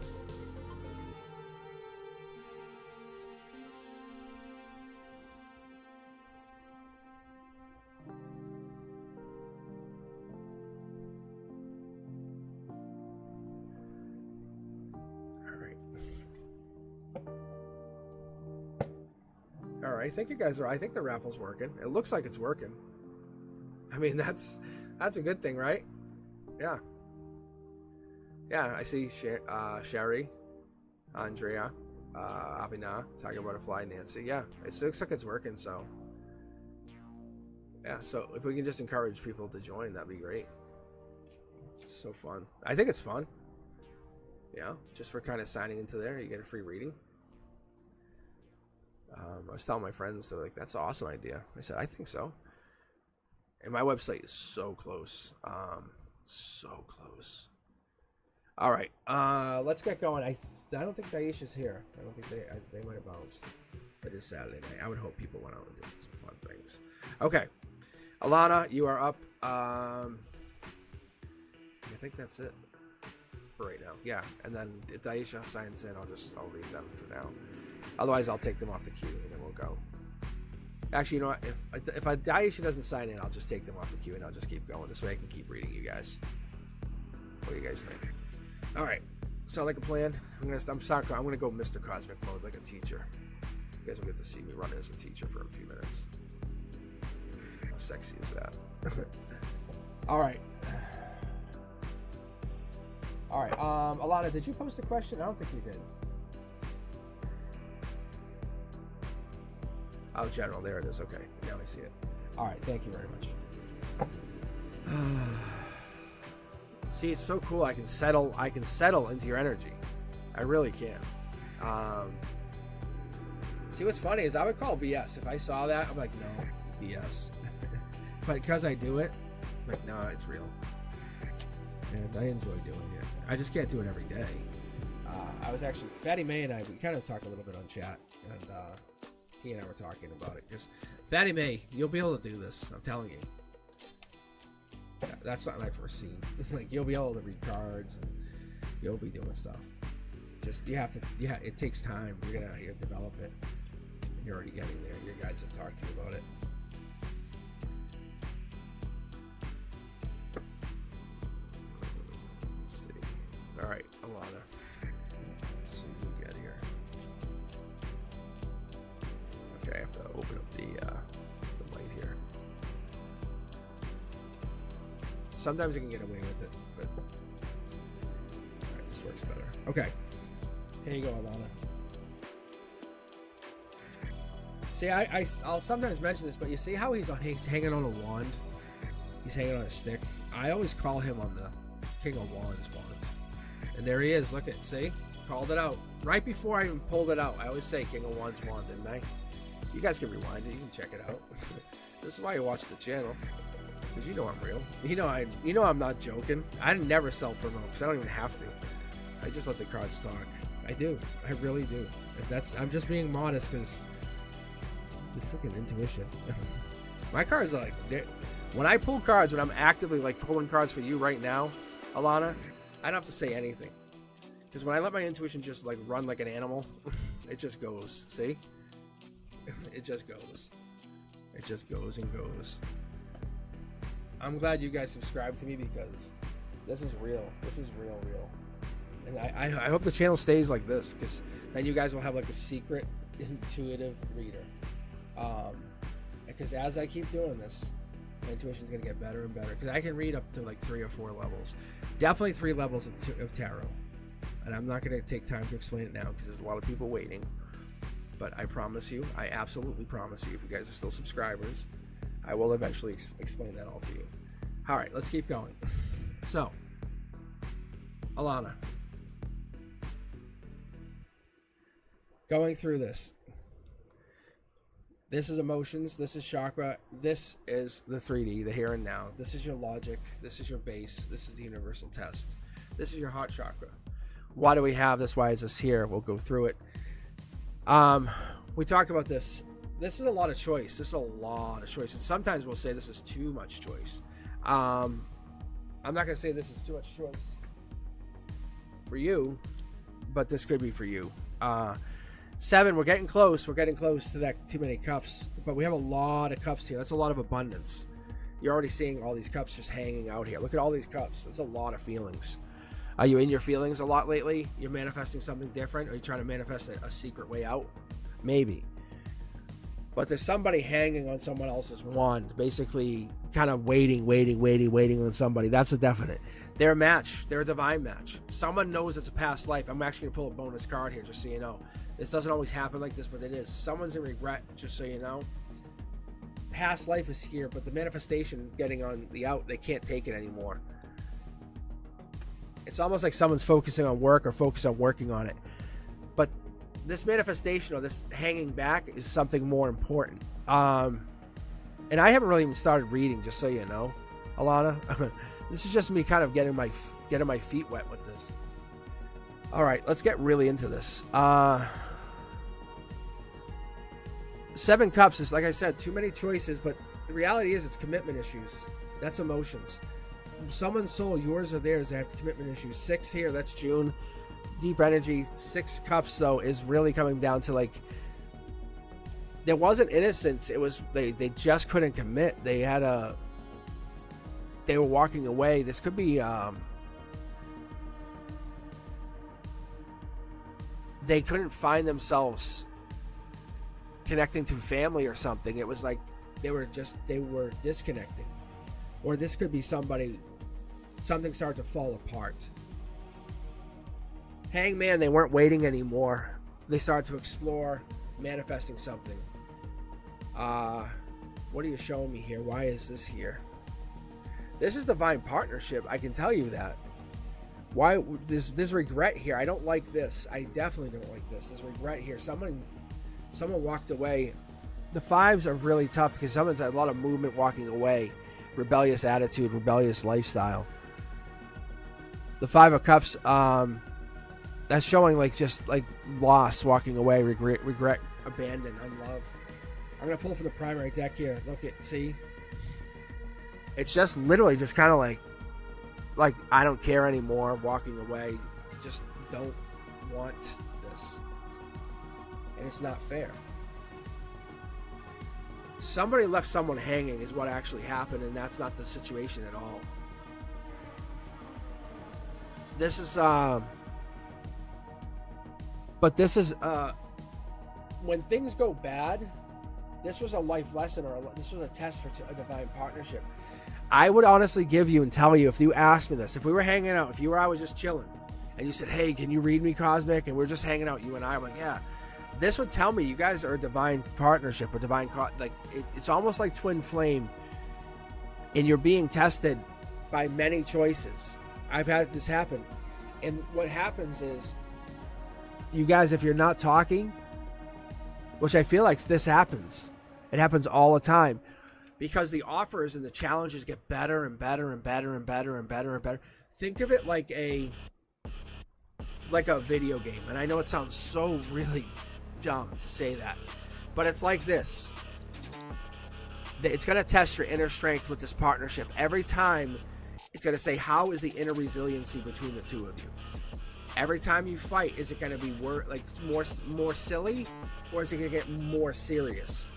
I think you guys are. I think the raffle's working. It looks like it's working. I mean, that's a good thing, right? Yeah. Yeah, I see Sherry, Andrea, Avina, Tiger Butterfly, Nancy. Yeah, it looks like it's working. So, yeah. So if we can just encourage people to join, that'd be great. It's so fun. I think it's fun. Yeah, just for kind of signing into there, you get a free reading. I was telling my friends, they're like, that's an awesome idea. I said, I think so. And my website is so close. So close. All right. Let's get going. I don't think Daisha's here. I don't think they might have bounced. It is Saturday night. I would hope people went out and did some fun things. Okay. Alana, you are up. I think that's it for right now. Yeah. And then if Daisha signs in, I'll read them for now. Otherwise, I'll take them off the queue and then we'll go. Actually, you know what? If Daisha doesn't sign in, I'll just take them off the queue and I'll just keep going. This way I can keep reading you guys. What do you guys think? All right. Sound like a plan? I'm gonna go Mr. Cosmic mode like a teacher. You guys will get to see me run as a teacher for a few minutes. How sexy is that? All right. All right, Alana, did you post a question? I don't think you did. Oh, general, there it is. Okay, now I see it. All right, thank you very much. See, it's so cool. I can settle into your energy. I really can. See, what's funny is I would call BS if I saw that. I'm like, no, BS. But because I do it, I'm like, no, it's real, and I enjoy doing it. I just can't do it every day. I was actually Fatty May and we kind of talked a little bit on chat, and he and I were talking about it. Because Fatty May, you'll be able to do this. I'm telling you. Yeah, that's something I foresee. Like, you'll be able to read cards, and you'll be doing stuff. Just you have to. Yeah, it takes time. You're gonna develop it. You're already getting there. Your guides have talked to you about it. Let's see. All right, Alana. Let's see what we get here. Okay, I have to open up the light here. Sometimes I can get away with it, but all right, this works better. Okay, here you go, Alana. See, I'll sometimes mention this, but you see how he's hanging on a wand? He's hanging on a stick. I always call him on the King of Wands wand. And there he is. Look at, see? Called it out. Right before I even pulled it out, I always say King of Wands wand, didn't I? You guys can rewind it. You can check it out. This is why you watch the channel. Because you know I'm real. You know I'm not joking. I never self-promote because I don't even have to. I just let the cards talk. I do. I really do. I'm just being modest because the freaking intuition. My cards are like, when I pull cards, when I'm actively like pulling cards for you right now, Alana, I don't have to say anything. Because when I let my intuition just like run like an animal, it just goes. See? It just goes. It just goes and goes. I'm glad you guys subscribe to me because this is real. This is real. And I hope the channel stays like this, because then you guys will have like a secret intuitive reader. Because as I keep doing this, my intuition's going to get better and better, because I can read up to like 3 or 4 levels. Definitely 3 levels of tarot. And I'm not going to take time to explain it now because there's a lot of people waiting. But I promise you, I absolutely promise you, if you guys are still subscribers, I will eventually explain that all to you. All right, let's keep going. So, Alana, going through this. This is emotions. This is chakra. This is the 3D, the here and now. This is your logic. This is your base. This is the universal test. This is your heart chakra. Why do we have this? Why is this here? We'll go through it. We talked about this. This is a lot of choice. This is a lot of choice. And sometimes we'll say this is too much choice. I'm not going to say this is too much choice for you, but this could be for you. 7, we're getting close. We're getting close to that too many cups, but we have a lot of cups here. That's a lot of abundance. You're already seeing all these cups just hanging out here. Look at all these cups. That's a lot of feelings. Are you in your feelings a lot lately? You're manifesting something different? Are you trying to manifest a secret way out? Maybe. But there's somebody hanging on someone else's wand, basically kind of waiting on somebody. That's a definite. They're a match. They're a divine match. Someone knows it's a past life. I'm actually going to pull a bonus card here just so you know. This doesn't always happen like this, but it is. Someone's in regret, just so you know. Past life is here, but the manifestation getting on the out, they can't take it anymore. It's almost like someone's focusing on work or focused on working on it. But this manifestation or this hanging back is something more important. And I haven't really even started reading, just so you know, Alana. This is just me kind of getting my feet wet with this. All right, let's get really into this. 7 cups is, like I said, too many choices, but the reality is it's commitment issues. That's emotions. Someone's soul, yours or theirs, they have commitment issues. 6 here, that's June. Deep energy. 6 cups, though, is really coming down to, like, there wasn't innocence. It was, they just couldn't commit. They were walking away. This could be, they couldn't find themselves connecting to family or something. It was like they were disconnecting. Or this could be something started to fall apart. Hangman, they weren't waiting anymore. They started to explore manifesting something. What are you showing me here? Why is this here? This is divine partnership. I can tell you that. Why there's regret here. I don't like this. I definitely don't like this. There's regret here. Someone walked away. The fives are really tough because someone's had a lot of movement walking away. Rebellious attitude, rebellious lifestyle. The Five of Cups, that's showing like just like loss, walking away, regret, abandoned, unloved. I'm gonna pull for the primary deck here. Look at, see? It's just literally just kind of like I don't care anymore, walking away. Just don't want this. And it's not fair. Somebody left someone hanging is what actually happened, and that's not the situation at all. This is but this is when things go bad, this was a life lesson, or this was a test for a divine partnership. I would honestly give you and tell you, if you asked me this, if we were hanging out, if you or I was just chilling, and you said, hey, can you read me, Cosmic? And we're just hanging out, you and I. I'm like, yeah. This would tell me you guys are a divine partnership, or divine, like it's almost like twin flame, and you're being tested by many choices. I've had this happen, and what happens is, you guys, if you're not talking, which I feel like this happens, it happens all the time, because the offers and the challenges get better and better and better and better and better and better. Think of it like a video game, and I know it sounds so really dumb to say that, but it's like this. It's going to test your inner strength with this partnership. Every time it's going to say, how is the inner resiliency between the two of you? Every time you fight, is it going to be more silly, or is it going to get more serious?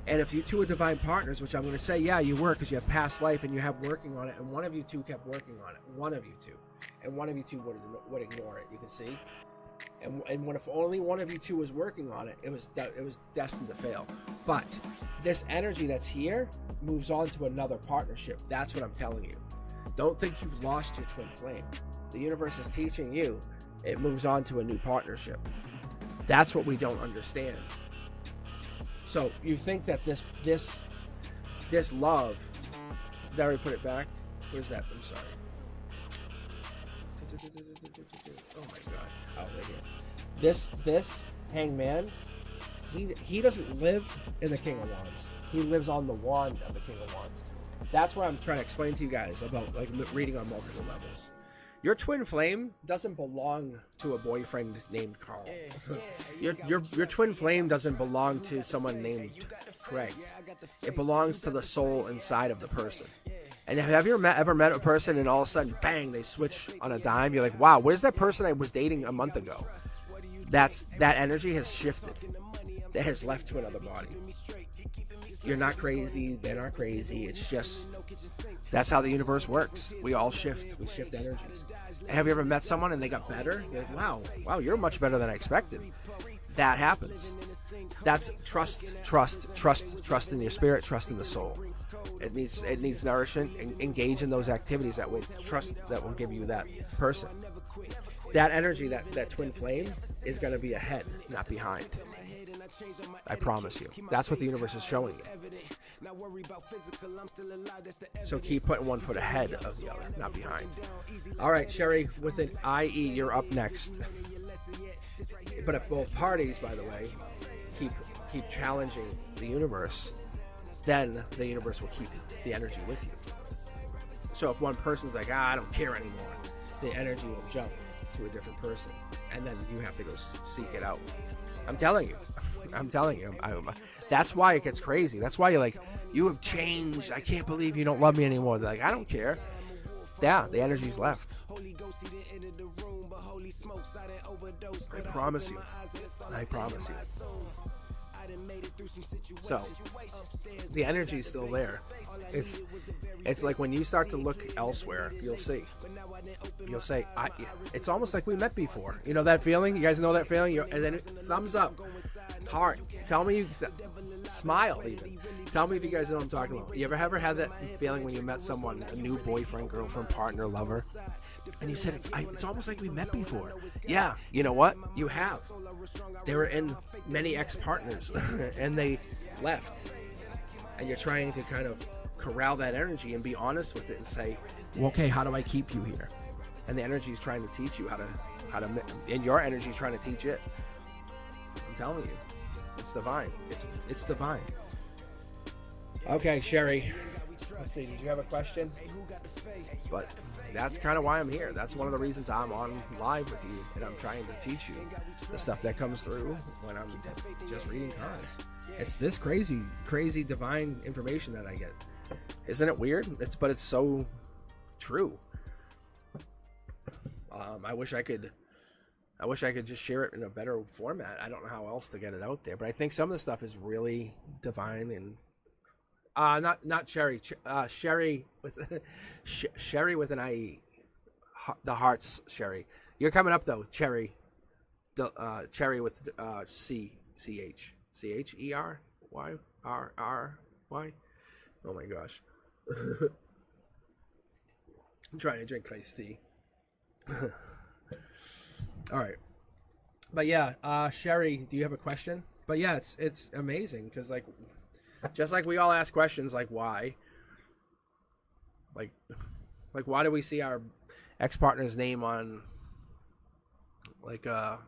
And if you two are divine partners, which I'm going to say, yeah, you were, because you have past life and you have working on it, and one of you two kept working on it, one of you two, and one of you two would ignore it. You can see. And when if only one of you two was working on it, it was destined to fail. But this energy that's here moves on to another partnership. That's what I'm telling you. Don't think you've lost your twin flame. The universe is teaching you it moves on to a new partnership. That's what we don't understand. So you think that this love, did I already put it back? Where's that? I'm sorry. Oh my god. Oh, right here. This Hangman, he doesn't live in the King of Wands. He lives on the wand of the King of Wands. That's what I'm trying to explain to you guys about, like, reading on multiple levels. Your twin flame doesn't belong to a boyfriend named Carl. Your twin flame doesn't belong to someone named Craig. It belongs to the soul inside of the person. And have you ever met a person and all of a sudden, bang, they switch on a dime? You're like, wow, where's that person I was dating a month ago? That energy has shifted. It has left to another body. You're not crazy. They're not crazy. It's just, that's how the universe works. We all shift. We shift energies. And have you ever met someone and they got better? You're like, wow, you're much better than I expected. That happens. That's trust in your spirit, trust in the soul. It needs nourishment, and engage in those activities that will give you that person. That energy, that twin flame, is going to be ahead, not behind. I promise you. That's what the universe is showing you. So keep putting one foot ahead of the other, not behind. All right, Sherry, with an IE, you're up next. But if both parties, by the way, keep challenging the universe, then the universe will keep the energy with you. So if one person's like, I don't care anymore, the energy will jump to a different person, and then you have to go seek it out. I'm telling you. That's why it gets crazy. That's why you're like, you have changed. I can't believe you don't love me anymore. They're like, I don't care. Yeah, the energy's left. I promise you. So the energy is still there. It's like when you start to look elsewhere, you'll say, it's almost like we met before. You know that feeling? You guys know that feeling? And then thumbs up, heart. Tell me smile even. Tell me if you guys know what I'm talking about. You ever had that feeling when you met someone, a new boyfriend, girlfriend, partner, lover, And you said, it's almost like we met before. Yeah, you know what? You have. They were in many ex-partners, and they left. And you're trying to kind of corral that energy and be honest with it and say, well, okay, how do I keep you here? And the energy is trying to teach you how to, and your energy is trying to teach it. I'm telling you, it's divine. It's divine. Okay, Sherry. Let's see, did you have a question? But that's kind of why I'm here. That's one of the reasons I'm on live with you, and I'm trying to teach you the stuff that comes through when I'm just reading cards. It's this crazy divine information that I get. Isn't it weird? But it's so true. I wish I could just share it in a better format. I don't know how else to get it out there, but I think some of the stuff is really divine and not Sherry. Sherry with Sherry with an IE. The hearts, Sherry. You're coming up though, Cherry. Cherry with CHERY. Oh my gosh. I'm trying to drink iced tea. All right. But yeah, Sherry, do you have a question? But yeah, it's amazing because like, just like we all ask questions like why, like why do we see our ex-partner's name on like I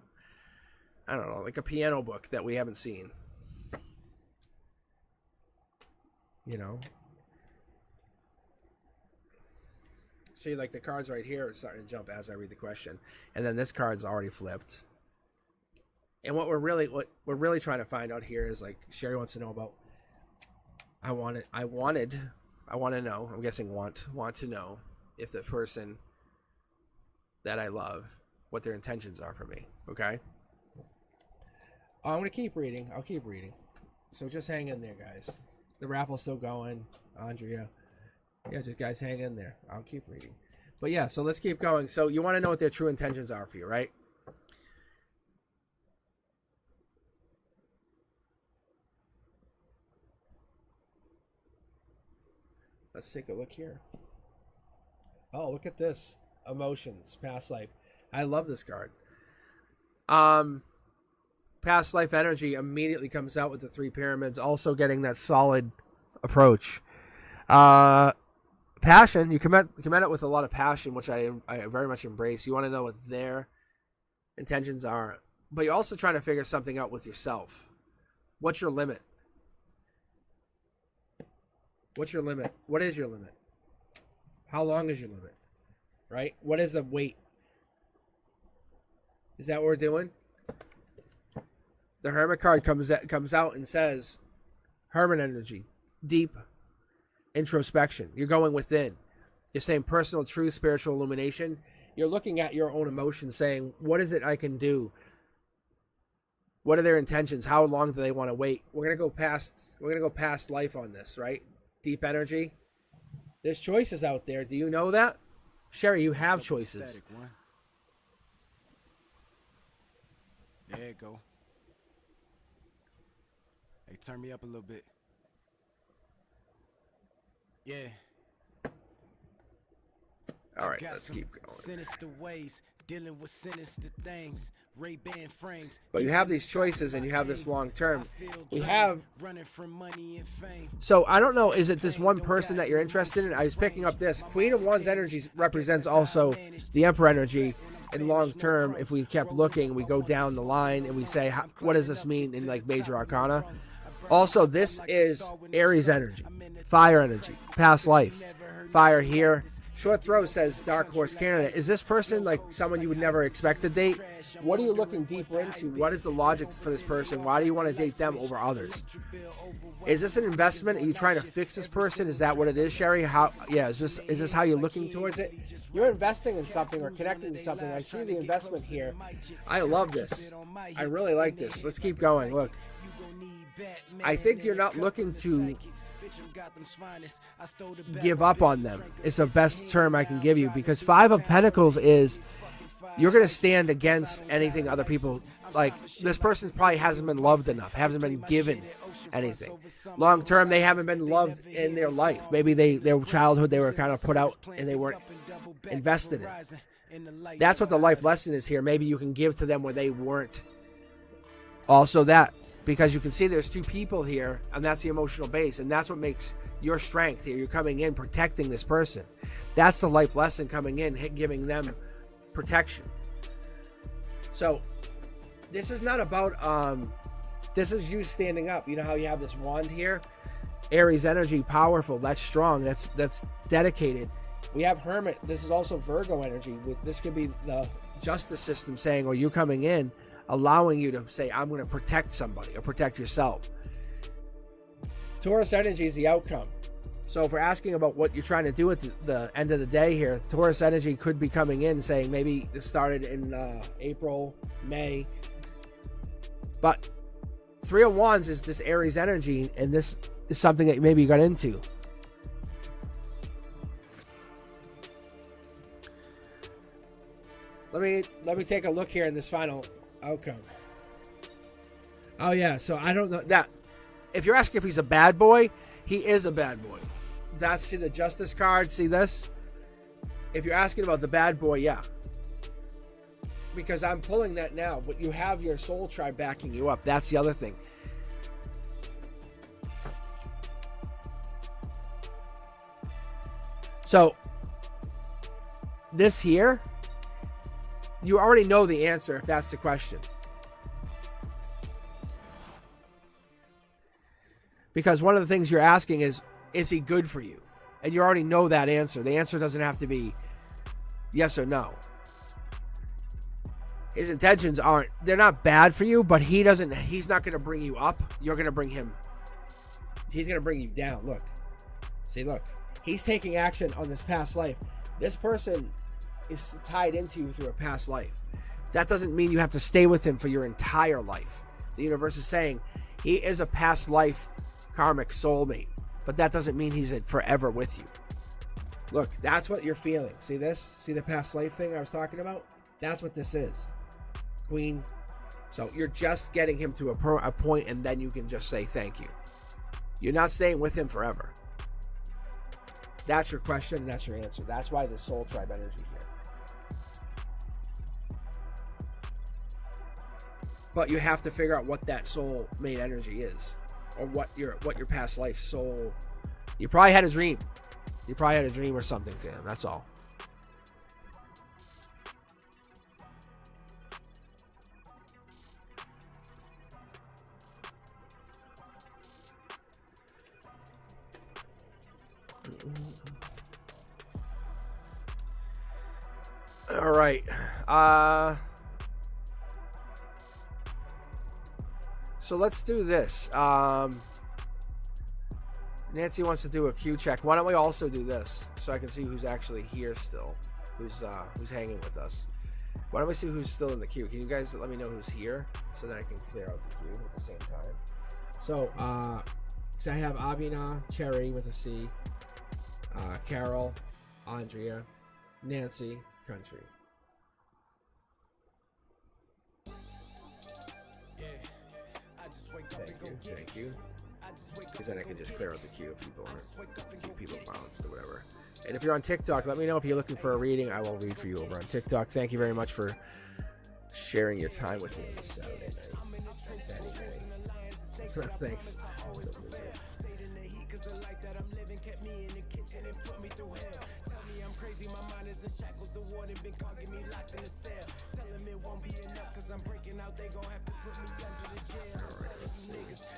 don't know, like a piano book that we haven't seen, you know? See, like the cards right here are starting to jump as I read the question, and then this card's already flipped. And what we're really trying to find out here is like Sherry wants to know about. I want to know. I'm guessing want to know if the person that I love, what their intentions are for me. Okay. I'm gonna keep reading. I'll keep reading. So just hang in there, guys. The raffle's still going, Andrea. Yeah, just guys hang in there. I'll keep reading. But yeah, so let's keep going. So you want to know what their true intentions are for you, right? Let's take a look here. Oh, look at this. Emotions, past life. I love this card. Past life energy immediately comes out with the 3 pyramids, also getting that solid approach. Passion, you come at it with a lot of passion, which I very much embrace. You want to know what their intentions are, but you're also trying to figure something out with yourself. What's your limit? What's your limit? What is your limit? How long is your limit? Right? What is the weight? Is that what we're doing? The Hermit card comes out and says, Hermit energy, deep introspection. You're going within. You're saying personal truth, spiritual illumination. You're looking at your own emotions, saying, what is it I can do? What are their intentions? How long do they want to wait? We're gonna go past life on this, right? Deep energy. There's choices out there. Do you know that? Sherry, you have choices. There you go. Hey, turn me up a little bit. Yeah. All right, let's keep going. Sinister ways, dealing with sinister things. Ray-Ban frames. But you have these choices and you have this long term. We have running from money and fame. So I don't know, is it this one person that you're interested in? I was picking up this. Queen of Wands energy represents also the Emperor energy. In long term, if we kept looking, we go down the line and we say, what does this mean in like major arcana? Also, this is Aries energy, fire energy, past life, fire here. Short Throw says Dark Horse candidate. Is this person like someone you would never expect to date? What are you looking deeper into? What is the logic for this person? Why do you want to date them over others? Is this an investment? Are you trying to fix this person? Is that what it is, Sherry? Is this how you're looking towards it? You're investing in something or connecting to something. I see the investment here. I love this. I really like this. Let's keep going. Look. I think you're not looking to give up on them. It's the best term I can give you, because 5 of Pentacles is you're going to stand against anything other people like. This person probably hasn't been loved enough, hasn't been given anything. Long term, they haven't been loved in their life. Maybe their childhood they were kind of put out and they weren't invested in. In the light, That's what the life lesson is here. Maybe you can give to them where they weren't. Also that, because you can see there's two people here, and that's the emotional base, and that's what makes your strength here. You're coming in protecting this person. That's the life lesson coming in, giving them protection. So this is not about this is you standing up. You know how you have this wand here? Aries energy, powerful, that's strong, that's dedicated. We have Hermit. This is also Virgo energy. This could be the justice system saying, or you coming in, allowing you to say, I'm going to protect somebody or protect yourself. Taurus energy is the outcome. So if we're asking about what you're trying to do at the end of the day here, Taurus energy could be coming in saying maybe this started in April, May. But Three of Wands is this Aries energy, and this is something that maybe you got into. Let me take a look here in this final outcome. Oh yeah, so I don't know that. If you're asking if he's a bad boy, he is a bad boy. That's, see the Justice card, see this? If you're asking about the bad boy, yeah. Because I'm pulling that now, but you have your soul tribe backing you up. That's the other thing. So, this here, you already know the answer if that's the question. Because one of the things you're asking is he good for you? And you already know that answer. The answer doesn't have to be yes or no. His intentions aren't, they're not bad for you, but he's not going to bring you up. You're going to bring him, he's going to bring you down. Look. See, look. He's taking action on this past life. This person is tied into you through a past life. That doesn't mean you have to stay with him for your entire life. The universe is saying he is a past life karmic soulmate, but that doesn't mean he's forever with you. Look, that's what you're feeling. See this? See the past life thing I was talking about? That's what this is. Queen. So you're just getting him to a point, and then you can just say thank you. You're not staying with him forever. That's your question, and that's your answer. That's why the soul tribe energy here. But you have to figure out what that soul mate energy is, or what your past life soul. You probably had a dream. You probably had a dream or something to him. That's all. All right. So let's do this. Nancy wants to do a Q check. Why don't we also do this so I can see who's actually here still, who's hanging with us. Why don't we see who's still in the queue? Can you guys let me know who's here so that I can clear out the queue at the same time? So, so I have Abina, Cherry with a C, Carol, Andrea, Nancy, Country. Thank you. Because then I can just clear out the queue if people aren't, keep people balanced or whatever. And if you're on TikTok, let me know if you're looking for a reading. I will read for you over on TikTok. Thank you very much for sharing your time with me on this Saturday night. Thanks.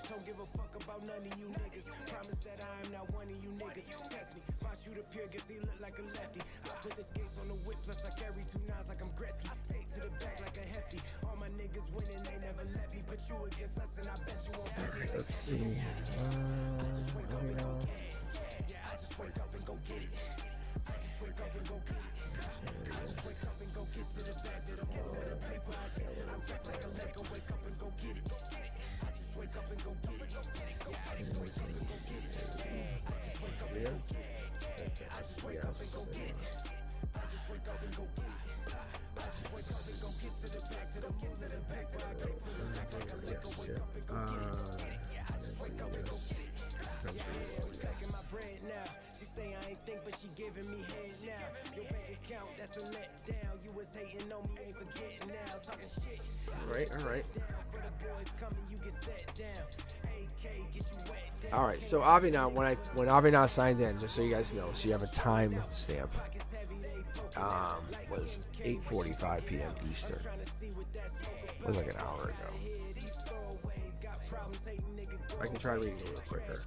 Don't give a fuck about none of you niggas. Promise that I am not one of you niggas. Test me, if I shoot a pure, guess he look like a lefty. I put the skates on the whip, plus I carry 2 nines like I'm Gretzky. Stay to the back like a hefty. All my niggas winning, they never let me put you against us, and I bet you won't. Alright, let's see. I just wake up and go get it. I just wake up and go get it. I just wake up and go get to the bag that I'm getting to the paper. I rap like a Lego, wake up and go get it. I just wake up and go get it. I just wake up and go get it. I just wake up and go get it. I just wake up and go get it. I just wake up and go get it. I just wake up and go get to the bag that I'm getting to the bag that I get to the back like a Lego, wake up and go get it. I just wake up and go get it. Stacking my bread now. She say I ain't think, but she giving me head now. Your bank account, that's a letdown. All right, so Avinav, when Avinav signed in, just so you guys know, so you have a time stamp, was 8:45 p.m. Eastern. It was like an hour ago. I can try reading a little quicker.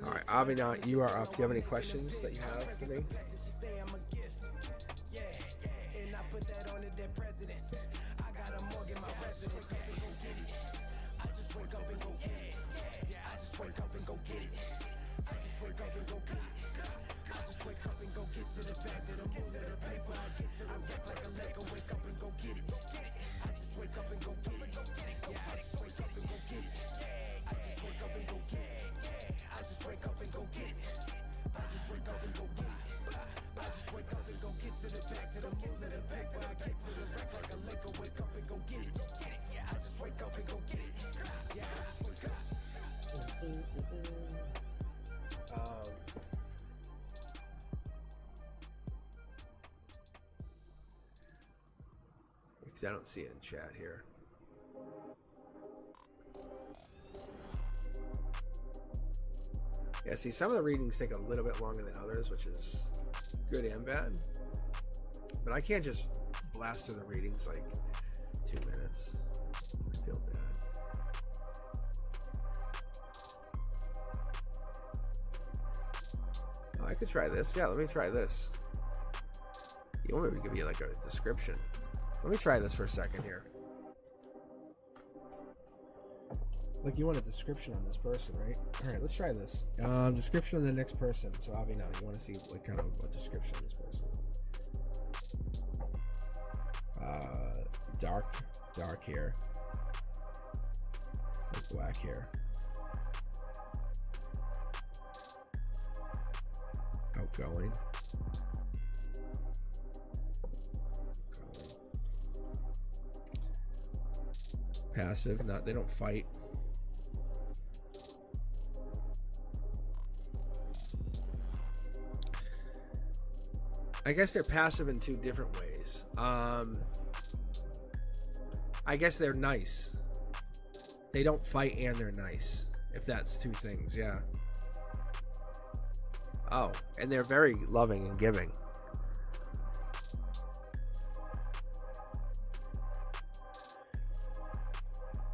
All right, Avinav, you are up. Do you have any questions that you have for me? Because I don't see it in chat here. Yeah, see, some of the readings take a little bit longer than others, which is good and bad. But I can't just blast through the readings like 2 minutes. I feel bad. Oh, I could try this. Yeah, let me try this. You want me to give you like a description? Let me try this for a second here. Like, you want a description on this person, right? All right, let's try this. Description on the next person. So Avinav, you want to see like kind of a description of this person? Dark hair, like black hair, outgoing. Passive, they don't fight. I guess they're passive in two different ways. I guess they're nice. They don't fight and they're nice. If that's two things, yeah. Oh, and they're very loving and giving.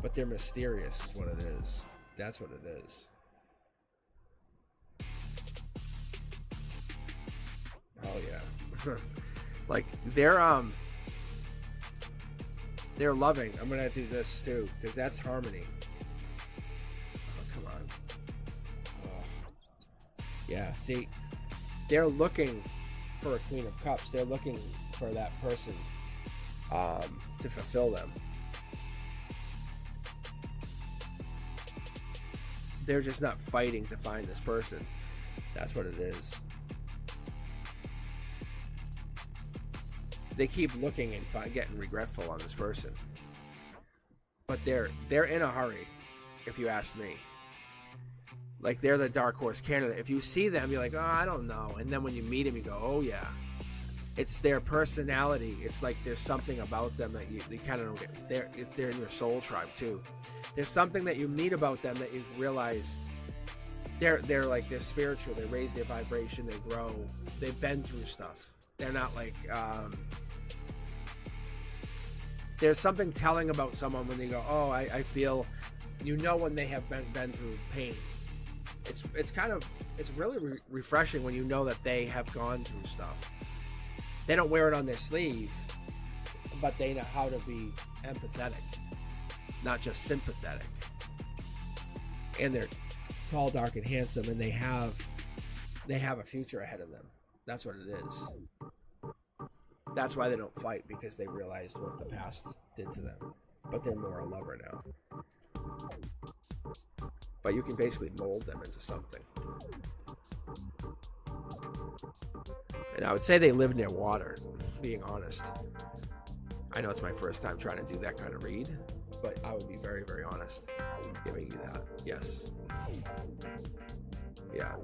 But they're mysterious is what it is. That's what it is. Oh yeah. Like they're loving. I'm gonna do this too, because that's harmony. Oh, come on. Oh. Yeah, see, they're looking for a Queen of Cups. They're looking for that person to fulfill them. They're just not fighting to find this person. That's what it is. They keep looking and getting regretful on this person. But they're in a hurry, if you ask me. Like, they're the dark horse candidate. If you see them, you're like, oh, I don't know. And then when you meet them, you go, oh, yeah. It's their personality. It's like there's something about them that you kind of don't get. They're in your soul tribe, too. There's something that you meet about them that you realize they're spiritual. They raise their vibration. They grow. They've been through stuff. They're not like... there's something telling about someone when they go, oh, I feel... You know when they have been through pain. It's really refreshing when you know that they have gone through stuff. They don't wear it on their sleeve, but they know how to be empathetic, not just sympathetic. And they're tall, dark, and handsome, and they have a future ahead of them. That's what it is. That's why they don't fight, because they realized what the past did to them. But they're more a lover now. But you can basically mold them into something. And I would say they live near water, being honest. I know it's my first time trying to do that kind of read, but I would be very, very honest. giving you that. Yes. Yeah.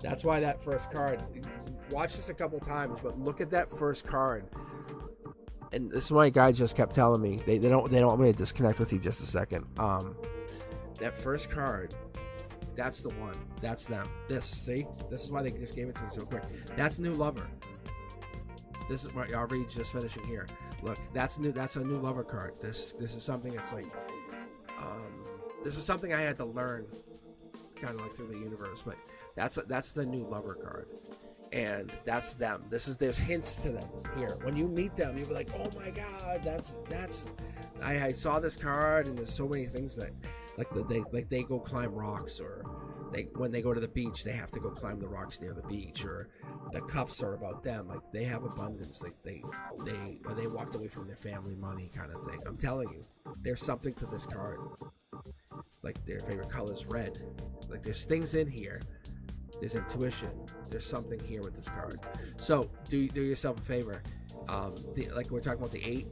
That's why that first card, watch this a couple times, but look at that first card. And this is why a guy just kept telling me, they don't want me to disconnect with you just a second. That first card, that's the one. That's them. This is why they just gave it to me so quick. That's new lover. This is what I'll read just finishing here. Look, that's new. That's a new lover card. This is something that's like, this is something I had to learn, kind of like through the universe. But that's the new lover card, and that's them. There's hints to them here. When you meet them, you'll be like, oh my god, that's. I saw this card, and there's so many things that, like they go climb rocks, or when they go to the beach, they have to go climb the rocks near the beach, or the cups are about them. Like they have abundance. Like they walked away from their family money, kind of thing. I'm telling you, there's something to this card. Like their favorite color is red. Like there's things in here. There's intuition. There's something here with this card. So do yourself a favor. Like we're talking about the 8.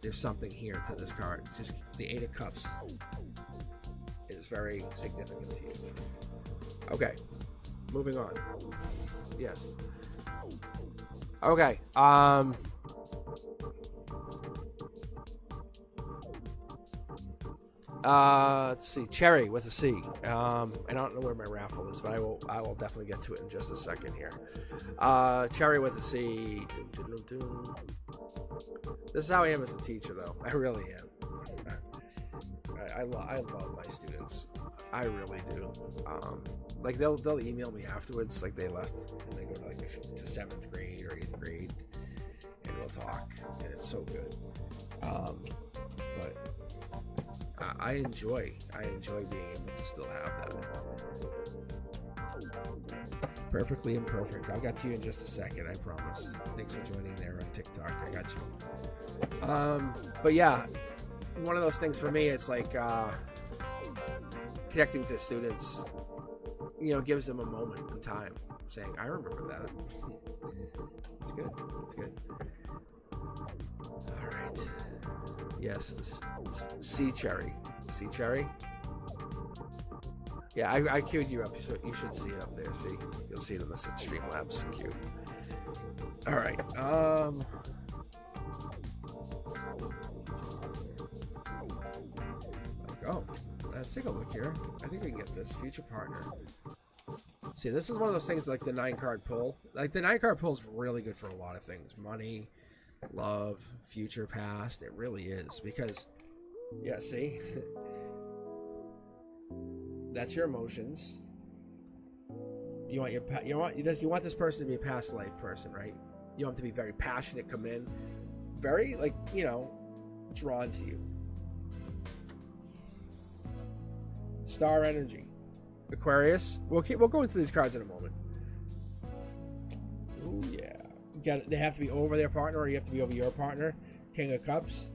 There's something here to this card. Just the 8 of Cups is very significant to you. Okay, moving on. Yes. Okay. Let's see. Cherry with a C. I don't know where my raffle is, but I will definitely get to it in just a second here. Cherry with a C. This is how I am as a teacher, though. I really am. I love my students. I really do. Like they'll email me afterwards, like they left and they go to like to 7th grade or 8th grade, and we'll talk, and it's so good. But I enjoy being able to still have that. Perfectly imperfect. I'll get to you in just a second, I promise. Thanks for joining there on TikTok. I got you. But yeah, one of those things for me, it's like connecting to students, gives them a moment in time, saying, I remember that. It's good. It's good. All right. Yes, sea cherry. Sea cherry? Yeah, I queued you up, so you should see it up there. See? You'll see it in the Streamlabs queue. All right. Oh, let's take a look here. I think we can get this future partner. See, this is one of those things like the 9-card pull. Like the 9-card pull is really good for a lot of things. Money, love, future, past. It really is, because yeah, see, that's your emotions. You want this person to be a past life person, right? You want them to be very passionate, come in very drawn to you. Star energy. Aquarius. We'll go into these cards in a moment. Oh yeah. They have to be over their partner, or you have to be over your partner. King of Cups.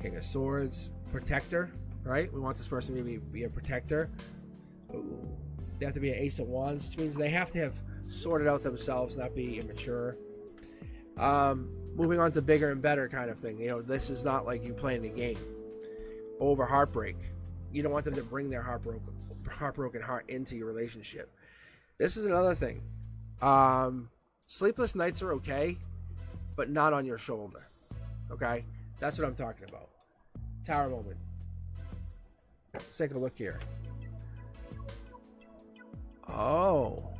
King of Swords. Protector, right? We want this person to be a protector. Ooh. They have to be an Ace of Wands, which means they have to have sorted out themselves, not be immature. Moving on to bigger and better kind of thing. This is not like you playing a game. Over heartbreak. You don't want them to bring their heartbroken heart into your relationship. This is another thing. Sleepless nights are okay, but not on your shoulder. Okay? That's what I'm talking about. Tower moment. Let's take a look here. Oh,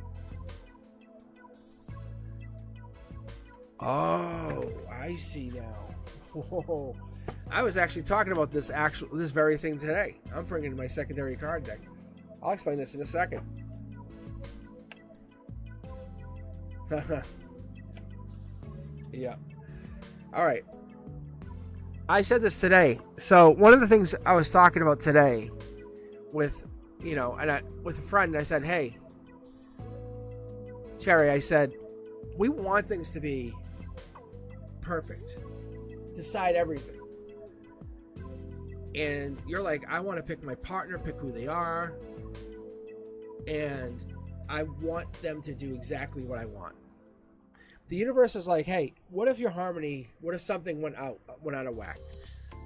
I see now. Whoa. I was actually talking about this very thing today. I'm bringing my secondary card deck. I'll explain this in a second. Yeah. All right. I said this today. So one of the things I was talking about today with, with a friend, I said, hey, Cherry, I said, we want things to be perfect. Decide everything. And you're like, I want to pick my partner, pick who they are, and I want them to do exactly what I want. The universe is like, hey, what if your harmony, what if something went out of whack?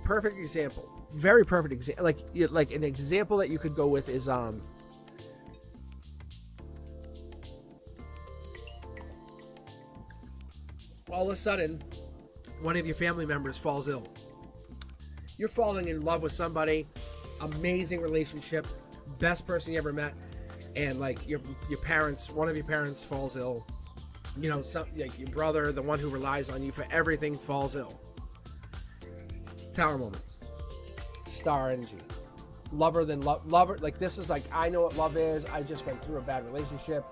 Perfect example. very perfect example. Like an example that you could go with is all of a sudden one of your family members falls ill. You're falling in love with somebody, amazing relationship, best person you ever met, and like your parents, one of your parents falls ill. You know, like your brother, the one who relies on you for everything, falls ill. Tower moment. Star energy. Lover than lover. Like, this is like, I know what love is. I just went through a bad relationship.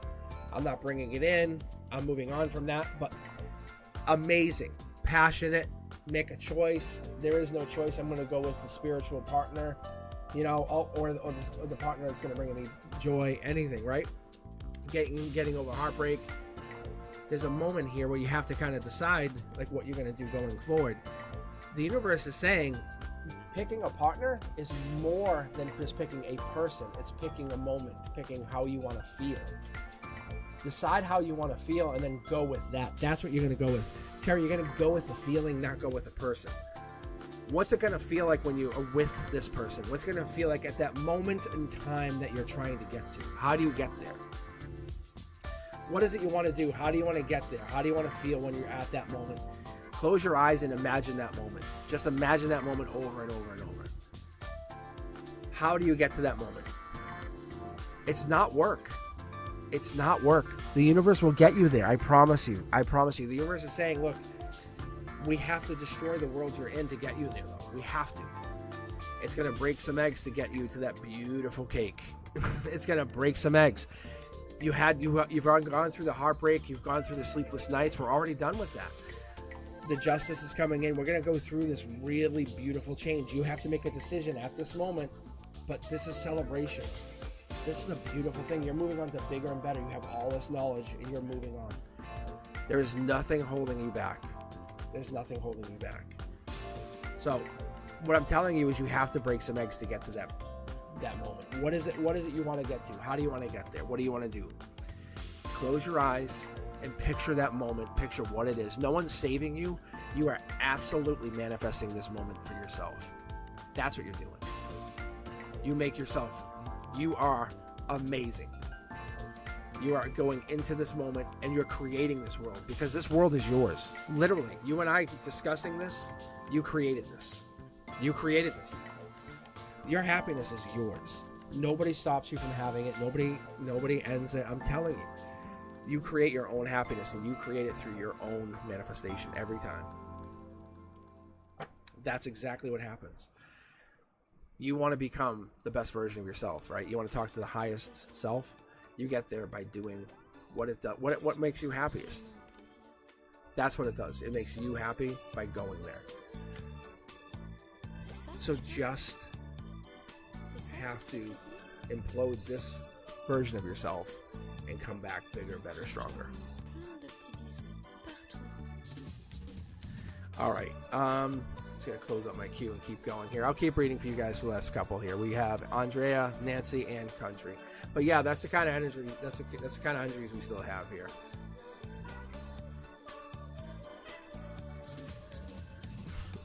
I'm not bringing it in. I'm moving on from that. But amazing, passionate, make a choice. There is no choice. I'm going to go with the spiritual partner, you know, or the partner that's going to bring me joy, anything, right? Getting over heartbreak. There's a moment here where you have to kind of decide like what you're going to do going forward. The universe is saying picking a partner is more than just picking a person. It's picking a moment, picking how you want to feel. Decide how you want to feel and then go with that. That's what you're going to go with. Terry, you're going to go with the feeling, not go with a person. What's it going to feel like when you are with this person? What's going to feel like at that moment in time that you're trying to get to? How do you get there? What is it you want to do? How do you want to get there? How do you want to feel when you're at that moment? Close your eyes and imagine that moment. Just imagine that moment over and over and over. How do you get to that moment? It's not work. It's not work. The universe will get you there. I promise you. I promise you. The universe is saying, look, we have to destroy the world you're in to get you there, though. We have to. It's going to break some eggs to get you to that beautiful cake. It's going to break some eggs. You've gone through the heartbreak. You've gone through the sleepless nights. We're already done with that. The justice is coming in. We're going to go through this really beautiful change. You have to make a decision at this moment, but this is celebration. This is a beautiful thing. You're moving on to bigger and better. You have all this knowledge and you're moving on. There is nothing holding you back. There's nothing holding you back. So what I'm telling you is you have to break some eggs to get to that moment. What is it you want to get to? How do you want to get there? What do you want to do? Close your eyes and picture that moment. Picture what it is. No one's saving you. You are absolutely manifesting this moment for yourself. That's what you're doing. You make yourself. You are amazing. You are going into this moment and you're creating this world because this world is yours. Literally, you and I discussing this, you created this. You created this. Your happiness is yours. Nobody stops you from having it. Nobody ends it. I'm telling you. You create your own happiness and you create it through your own manifestation every time. That's exactly what happens. You want to become the best version of yourself, right? You want to talk to the highest self. You get there by doing what it does. What makes you happiest? That's what it does. It makes you happy by going there. So just have to implode this version of yourself and come back bigger, better, stronger. All right. Just gonna close up my queue and keep going here. I'll keep reading for you guys for the last couple here. We have Andrea, Nancy, and Country. But yeah, that's the kind of energy. That's the kind of energies we still have here.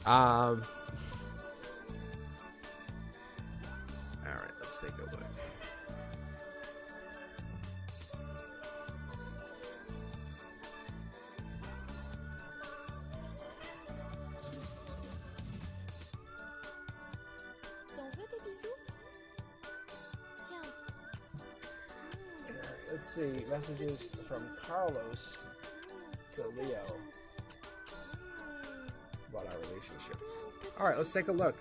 All right, let's take a look. Let's see, messages from Carlos to Leo about our relationship. All right, let's take a look.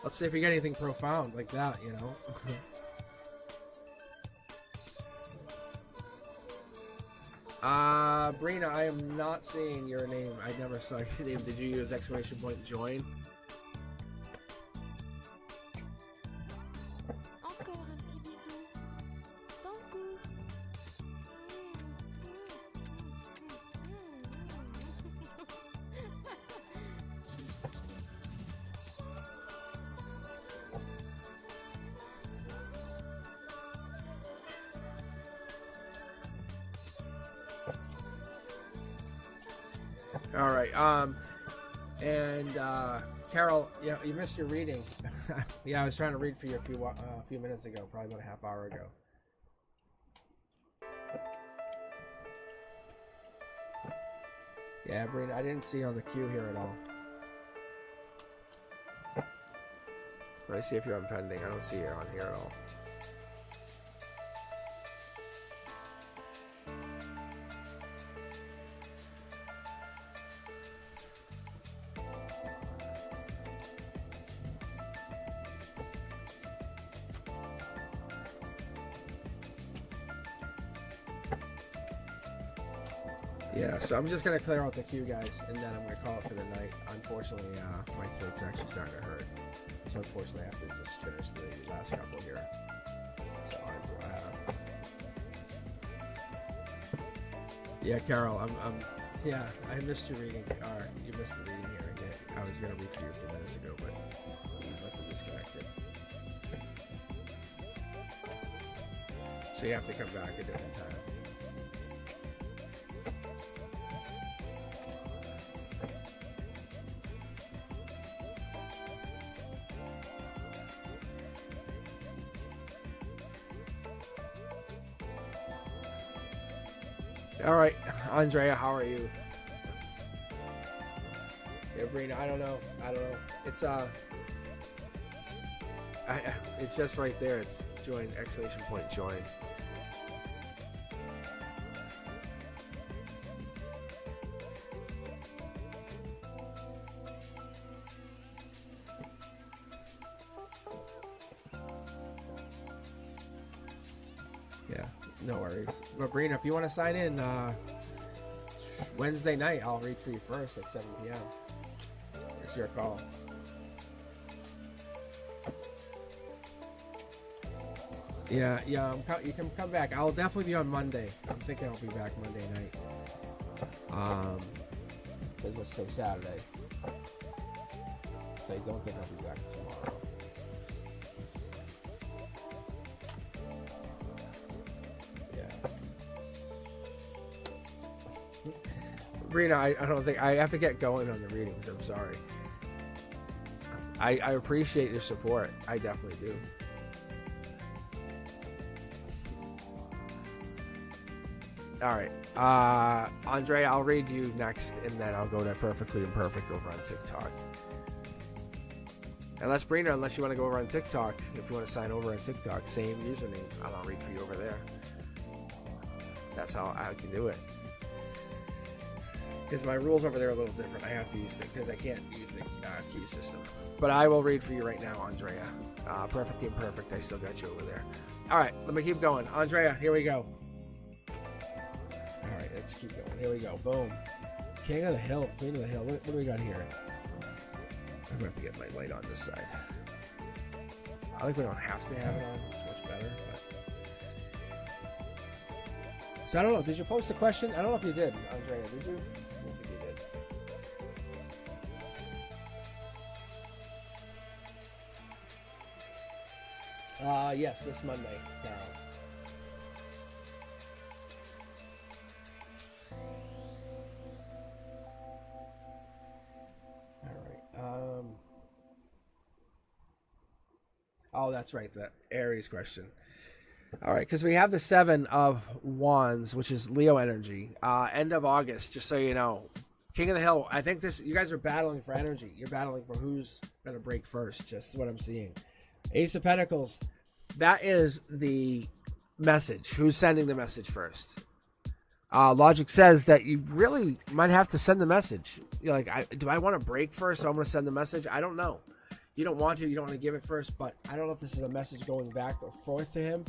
Let's see if we get anything profound like that, you know. Brina, I am not seeing your name. I never saw your name. Did you use exclamation point join? All right. And Carol, yeah, you missed your reading. Yeah, I was trying to read for you a few minutes ago, probably about a half hour ago. Yeah, Brina, I didn't see you on the queue here at all. Let me see if you're on pending. I don't see you on here at all. Yeah, so I'm just going to clear out the queue, guys, and then I'm going to call it for the night. Unfortunately, my throat's actually starting to hurt. So unfortunately, I have to just finish the last couple here. So yeah, Carol, yeah, I missed your reading. Or you missed the reading here again. I was going to read for you a few minutes ago, but you must have disconnected. So you have to come back a different time. All right, Andrea, how are you? Yeah, Brina, I don't know. It's it's just right there. It's join, exclamation point, join. Yeah, no worries. But Brina, if you want to sign in Wednesday night, I'll read for you first at 7 p.m. It's your call. Yeah, you can come back. I'll definitely be on Monday. I'm thinking I'll be back Monday night. Because let's say Saturday. So I don't think I'll be back tomorrow. Brina, I don't think I have to get going on the readings. I'm sorry. I appreciate your support. I definitely do. All right, Andre, I'll read you next, and then I'll go to Perfectly Imperfect over on TikTok. Unless Brina, unless you want to go over on TikTok, if you want to sign over on TikTok, same username, and I'll read for you over there. That's how I can do it. Because my rules over there are a little different. I have to use because I can't use the key system. But I will read for you right now, Andrea. Perfectly Imperfect, I still got you over there. All right, let me keep going. Andrea, here we go. All right, let's keep going. Here we go. Boom. King of the Hill, Queen of the Hill. What do we got here? I'm going to have to get my light on this side. I think we don't have to have it on. It's much better. But... So I don't know. Did you post a question? I don't know if you did, Andrea. Did you? I don't think you did. Yes, this Monday, Carol. Oh, that's right, the Aries question. All right, because we have the 7 of Wands, which is Leo energy. End of August, just so you know. King of the Hill, I think you guys are battling for energy. You're battling for who's going to break first, just what I'm seeing. Ace of Pentacles, that is the message. Who's sending the message first? Logic says that you really might have to send the message. You're like, do I want to break first, so I'm going to send the message? I don't know. You don't want to give it first, but I don't know if this is a message going back or forth to him.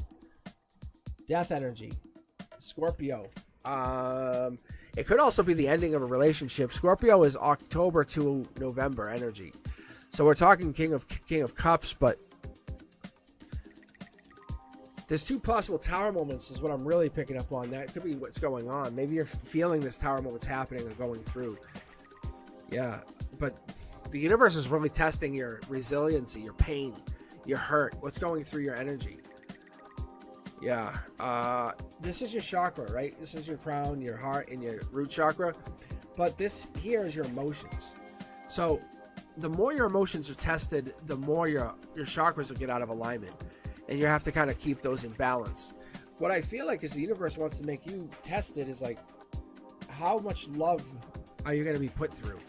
Death energy. Scorpio. It could also be the ending of a relationship. Scorpio is October to November energy. So we're talking King of Cups, but there's 2 possible Tower moments is what I'm really picking up on. That could be what's going on. Maybe you're feeling this Tower moment's happening or going through. Yeah, but the universe is really testing your resiliency, your pain, your hurt, what's going through your energy. Yeah, this is your chakra, right? This is your crown, your heart, and your root chakra. But this here is your emotions. So the more your emotions are tested, the more your chakras will get out of alignment, and you have to kind of keep those in balance. What I feel like is the universe wants to make you test it is like, how much love are you going to be put through?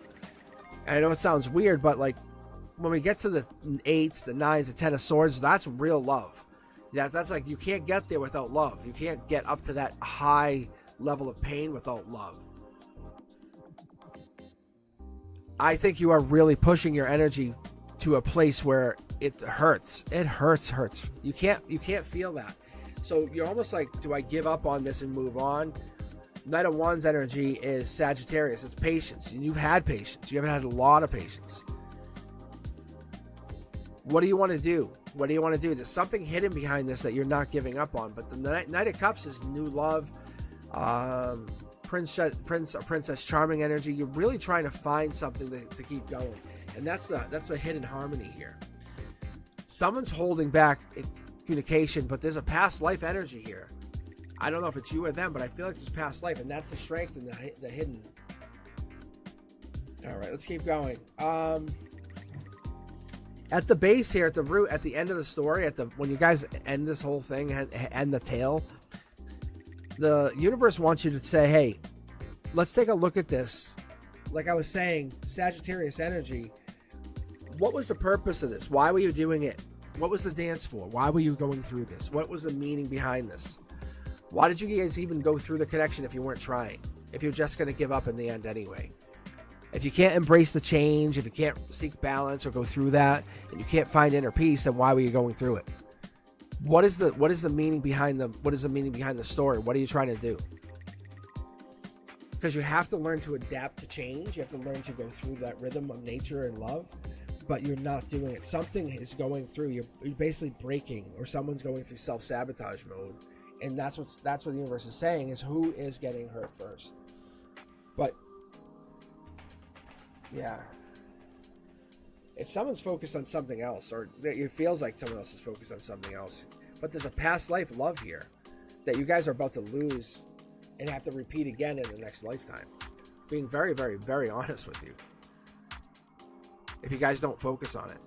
And I know it sounds weird, but like when we get to the 8s, the 9s, the 10 of swords, that's real love. That's like, you can't get there without love. You can't get up to that high level of pain without love. I think you are really pushing your energy to a place where it hurts. It hurts. You can't feel that. So you're almost like, do I give up on this and move on? Knight of Wands energy is Sagittarius. It's patience. And you've had patience. You haven't had a lot of patience. What do you want to do? What do you want to do? There's something hidden behind this that you're not giving up on. But the Knight of Cups is new love, Prince or Princess Charming energy. You're really trying to find something to keep going, and that's a hidden harmony here. Someone's holding back in communication, but there's a past life energy here. I don't know if it's you or them, but I feel like there's past life, and that's the strength and the hidden. All right, let's keep going. At the base here, at the root, at the end of the story, when you guys end this whole thing and the tale, the universe wants you to say, hey, let's take a look at this. Like I was saying, Sagittarius energy, what was the purpose of this? Why were you doing it? What was the dance for? Why were you going through this? What was the meaning behind this? Why did you guys even go through the connection if you weren't trying? If you're just going to give up in the end anyway? If you can't embrace the change, if you can't seek balance or go through that, and you can't find inner peace, then why were you going through it? What is the meaning behind the story? What are you trying to do? Because you have to learn to adapt to change. You have to learn to go through that rhythm of nature and love, but you're not doing it. Something is going through. You're basically breaking, or someone's going through self-sabotage mode, and that's what the universe is saying, is who is getting hurt first. But yeah, if someone's focused on something else, or it feels like someone else is focused on something else, but there's a past life love here that you guys are about to lose and have to repeat again in the next lifetime. Being very, very, very honest with you. If you guys don't focus on it.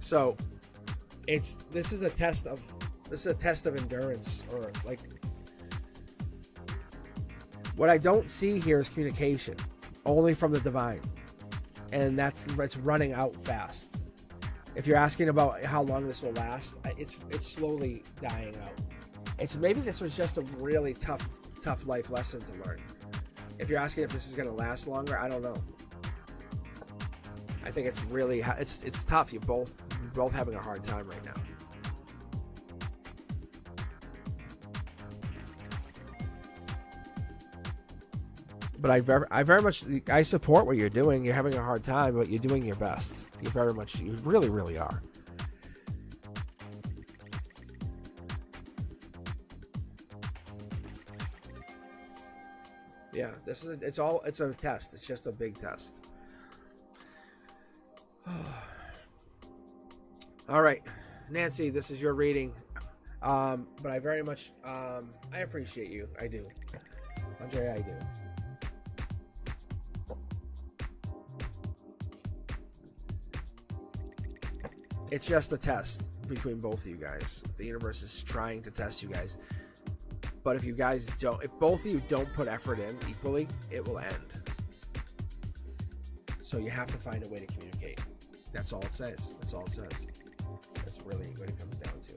So this is a test of endurance, or like, what I don't see here is communication, only from the divine, and it's running out fast. If you're asking about how long this will last, it's slowly dying out. Maybe this was just a really tough life lesson to learn. If you're asking if this is going to last longer, I don't know. I think it's really it's tough. You're both having a hard time right now. But I very much support what you're doing. You're having a hard time, but you're doing your best. You really, really are. Yeah, it's a test. It's just a big test. All right, Nancy, this is your reading. But I very much I appreciate you. I do. Andre, I do. It's just a test between both of you guys. The universe is trying to test you guys. But if both of you don't put effort in equally, it will end. So you have to find a way to communicate. That's all it says. That's really what it comes down to.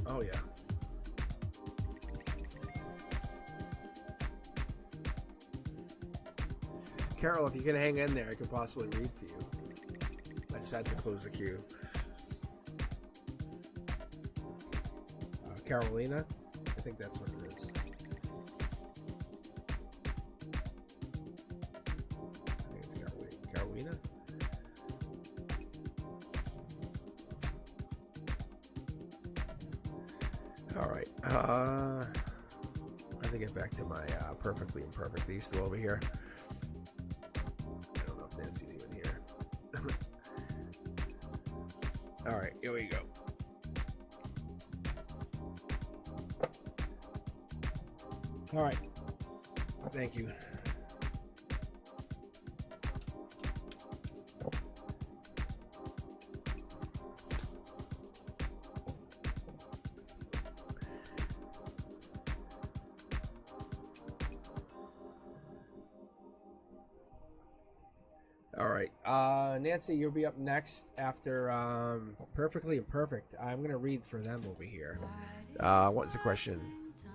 Oh yeah. Carol, if you can hang in there, I could possibly read for you. I just had to close the queue. Carolina, I think that's what it is. I think it's Carolina. All right. I have to get back to my perfectly imperfect. These two over here. I don't know if Nancy's even here. All right, here we go. All right. Thank you. All right. Nancy, you'll be up next after Perfectly Imperfect. I'm going to read for them over here. What's the question?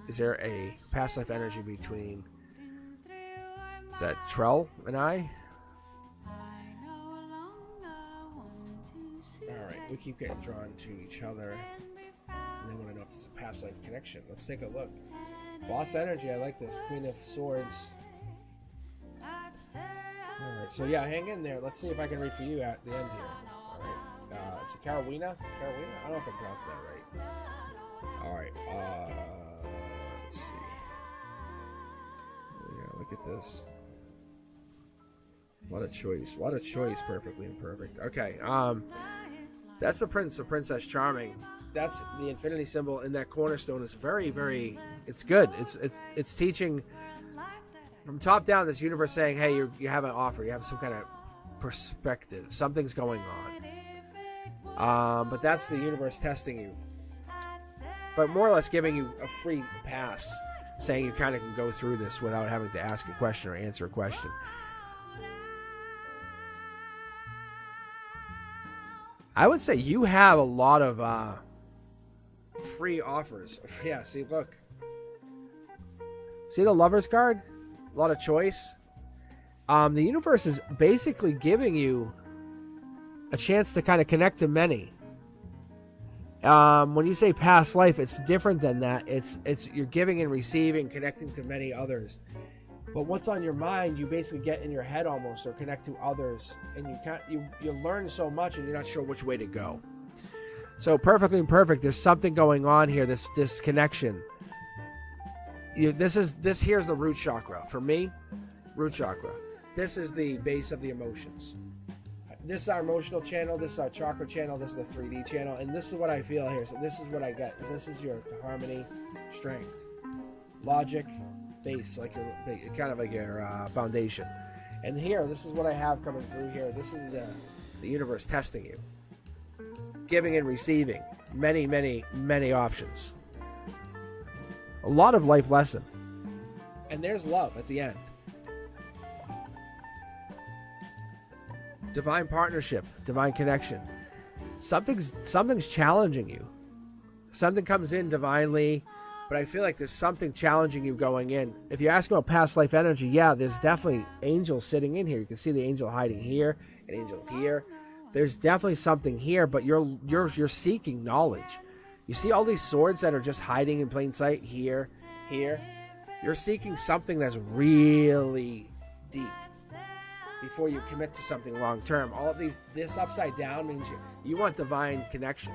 Is there a past life energy between, is that Trell and I? Alright, we keep getting drawn to each other. And they want to know if there's a past life connection. Let's take a look. Boss energy, I like this. Queen of Swords. Alright, so yeah, hang in there. Let's see if I can read for you at the end here. Alright, it's a Carolina? Carolina? I don't know if I pronounced that right. Alright, let's see. Yeah, look at this. A lot of choice, perfectly imperfect. Okay, that's the prince, the princess charming. That's the infinity symbol, and that cornerstone is very, very, it's good. It's teaching from top down, this universe saying, hey, you have an offer, you have some kind of perspective, something's going on. But that's the universe testing you. But more or less giving you a free pass, saying you kind of can go through this without having to ask a question or answer a question. I would say you have a lot of free offers. Yeah, see, look. See the Lover's card? A lot of choice. The universe is basically giving you a chance to kind of connect to many. When you say past life, it's different than that. It's you're giving and receiving, connecting to many others. But what's on your mind, you basically get in your head almost, or connect to others, and you learn so much, and you're not sure which way to go. So perfectly imperfect. There's something going on here. This connection. Here's the root chakra for me. Root chakra. This is the base of the emotions. This is our emotional channel. This is our chakra channel. This is the 3D channel, and this is what I feel here. So this is what I get. This is your harmony, strength, logic, base, like your kind of like your foundation. And here, this is what I have coming through here. This is the universe testing you, giving and receiving, many, many, many options. A lot of life lesson, and there's love at the end. Divine partnership, divine connection. Something's challenging you. Something comes in divinely, but I feel like there's something challenging you going in. If you ask about past life energy, yeah, there's definitely angels sitting in here. You can see the angel hiding here, an angel here. There's definitely something here, but you're seeking knowledge. You see all these swords that are just hiding in plain sight here, here. You're seeking something that's really deep before you commit to something long term. All of this upside down means you want divine connection.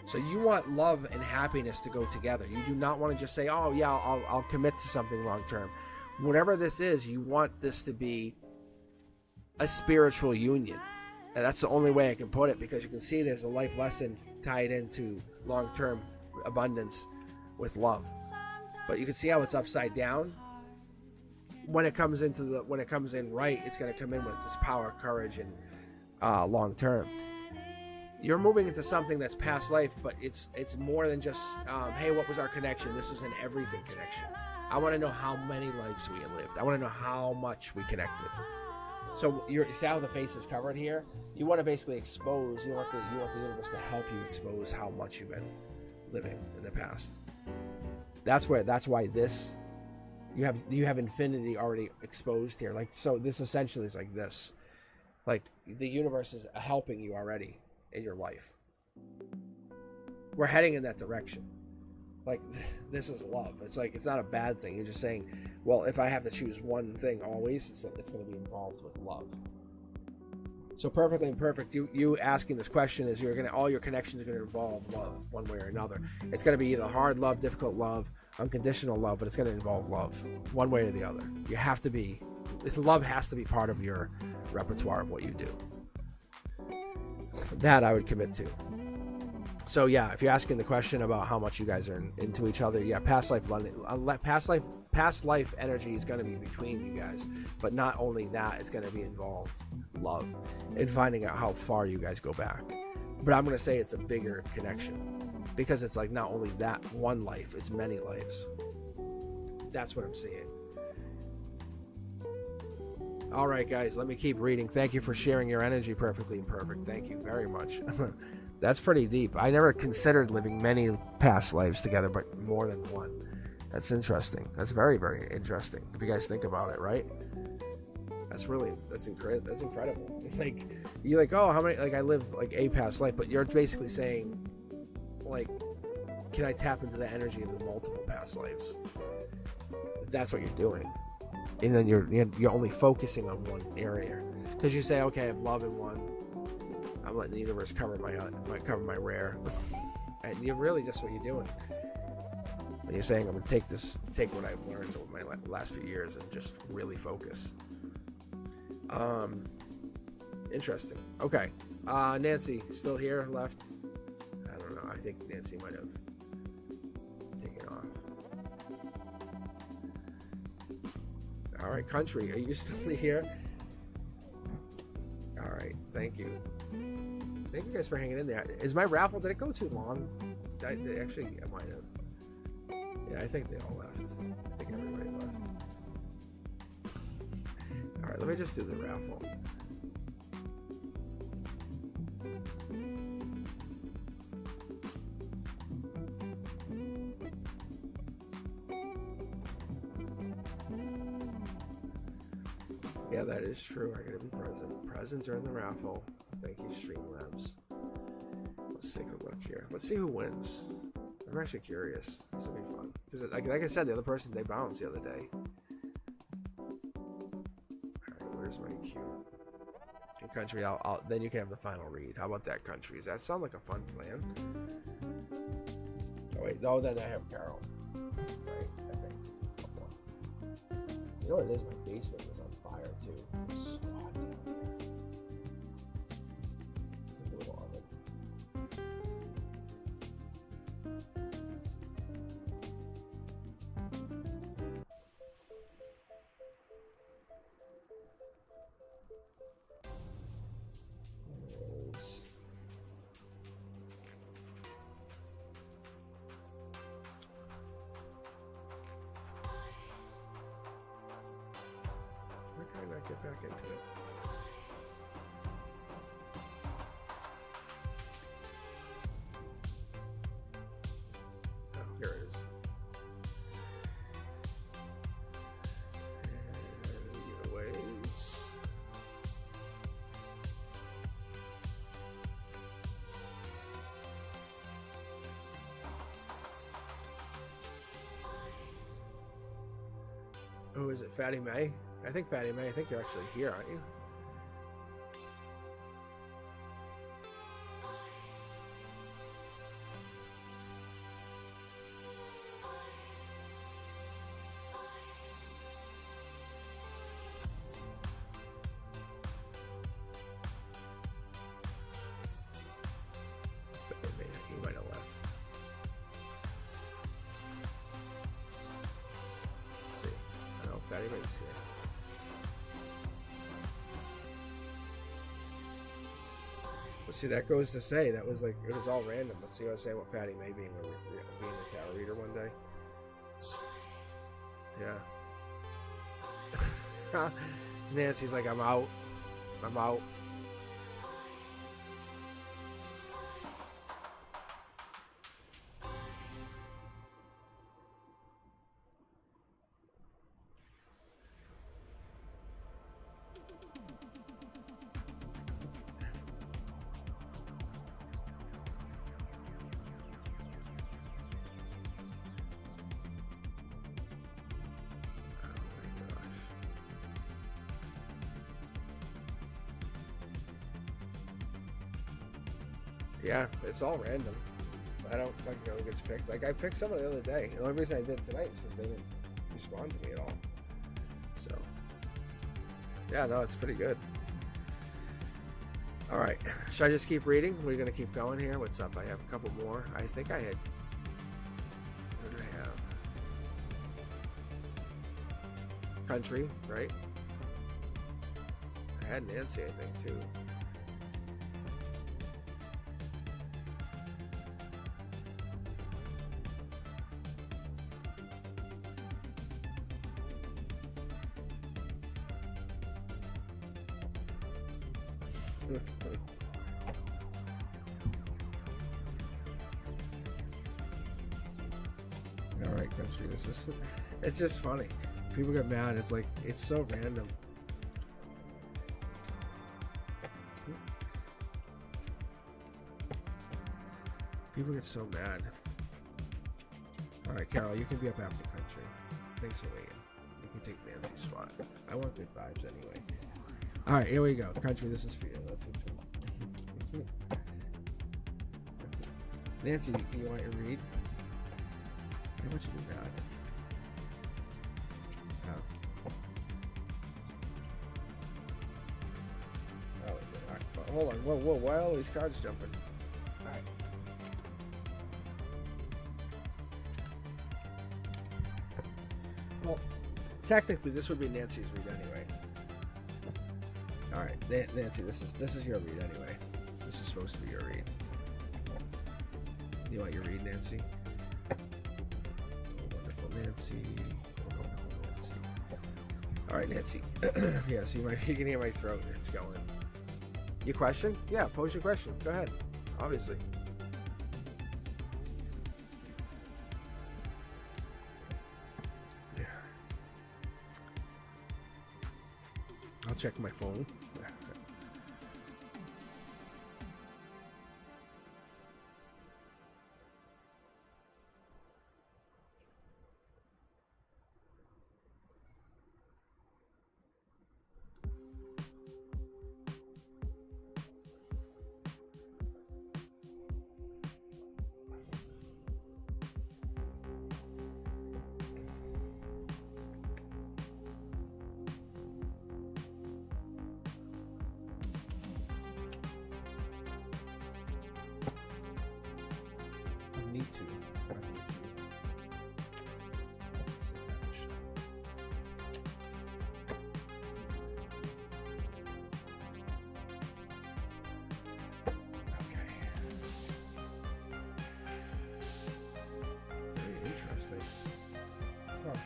So you want love and happiness to go together. You do not want to just say, oh yeah, I'll commit to something long term. Whatever this is, you want this to be a spiritual union. And that's the only way I can put it, because you can see there's a life lesson tied into long-term abundance with love. But you can see how it's upside down. When it comes in right, it's going to come in with this power, courage, and long-term. You're moving into something that's past life, but it's more than just, hey, what was our connection? This is an everything connection. I want to know how many lives we lived. I want to know how much we connected. So you see how the face is covered here? You want to basically expose, you want the universe to help you expose how much you've been living in the past. That's why this You have infinity already exposed here. Like, so this essentially is like this. Like, the universe is helping you already in your life. We're heading in that direction. Like, this is love. It's like, it's not a bad thing. You're just saying, well, if I have to choose one thing always, it's going to be involved with love. So perfectly imperfect, you asking this question is all your connections are going to involve love one way or another. It's going to be either hard love, difficult love, unconditional love, but it's going to involve love one way or the other. You have to be, love has to be part of your repertoire of what you do. That I would commit to. So yeah, if you're asking the question about how much you guys are into each other, yeah, past life energy is going to be between you guys, but not only that, it's going to be involved love and finding out how far you guys go back. But I'm going to say it's a bigger connection because it's like not only that one life, it's many lives. That's what I'm seeing. All right, guys, let me keep reading. Thank you for sharing your energy perfectly imperfect. Thank you very much. That's pretty deep. I never considered living many past lives together, but more than one. That's interesting. That's very, very interesting. If you guys think about it, right? That's incredible. Like, you're like, oh, how many, like, I lived like a past life, but you're basically saying, like, can I tap into the energy of the multiple past lives? That's what you're doing. And then you're only focusing on one area. Because you say, okay, I have love in one. I'm letting the universe cover my rare. And you're really just what you're doing. And you're saying, I'm going to take what I've learned over my last few years and just really focus. Interesting. Okay. Nancy, still here, left? I don't know. I think Nancy might have taken off. All right, country, are you still here? All right, thank you. Thank you guys for hanging in there. Is my raffle, did it go too long? Actually, I might have. Yeah, I think they all left. I think everybody left. All right, let me just do the raffle. Yeah, that is true. I gotta be present. Presents are in the raffle. Thank you, Streamlabs. Let's take a look here. Let's see who wins. I'm actually curious. This will be fun. Because, like I said, the other person, they bounced the other day. Alright, where's my cue? In country, I'll then you can have the final read. How about that, country? Does that sound like a fun plan? Oh, wait. No, then I have Carol. Right, I think. You know what it is? My basement was on fire, too. It's so hot down there. A little oven. Why can't I get back into it? Oh, here it is. And giveaways. Oh, is it Fatty May? I think Fatty May, I think you're actually here, aren't you? Fatty May, he might have left. Let's see. Oh, Fatty May's here. Let's see, that goes to say, that was like, it was all random. Let's see what I was saying about Fatty May being a tarot reader one day. Yeah. Nancy's like, I'm out. I'm out. Yeah, it's all random. I don't like who gets picked. Like I picked someone the other day. The only reason I did tonight is because they didn't respond to me at all. So yeah, no, it's pretty good. All right, should I just keep reading? We're gonna keep going here. What's up? I have a couple more. I think I had. What did I have? Country, right? I had Nancy, I think, too. All right, country. It's just funny. People get mad. It's like it's so random. People get so mad. All right, Carol, you can be up after country. Thanks for waiting. You can take Nancy's spot. I want good vibes anyway. All right, here we go. Country, this is for you. Let's get to it. Nancy, you want your read? How much you do that? Oh, right. Hold on. Whoa, why are all these cards jumping? All right. Well, technically, this would be Nancy's read anyway. All right, Nancy, this is your read anyway. This is supposed to be your read. You want your read, Nancy? Oh, wonderful, Nancy. Oh, wonderful, Nancy. All right, Nancy. Yeah, see you can hear my throat. It's going. Your question? Yeah, pose your question. Go ahead. Obviously. Yeah. I'll check my phone. Need to. Okay. Very interesting. Huh.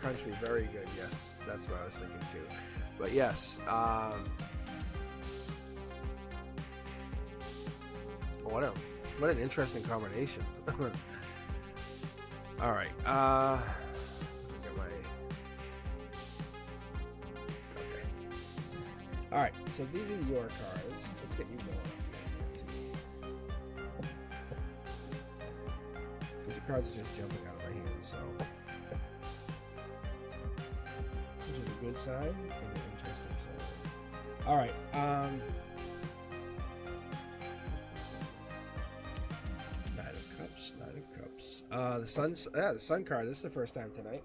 Country, very good. Yes, that's what I was thinking too. But yes, what an interesting combination. All right. Get my. Okay. All right. So these are your cards. Let's get you going. Let's see. Because the cards are just jumping out of my hand. So, which is a good sign and an interesting sign. All right. The sun card. This is the first time tonight,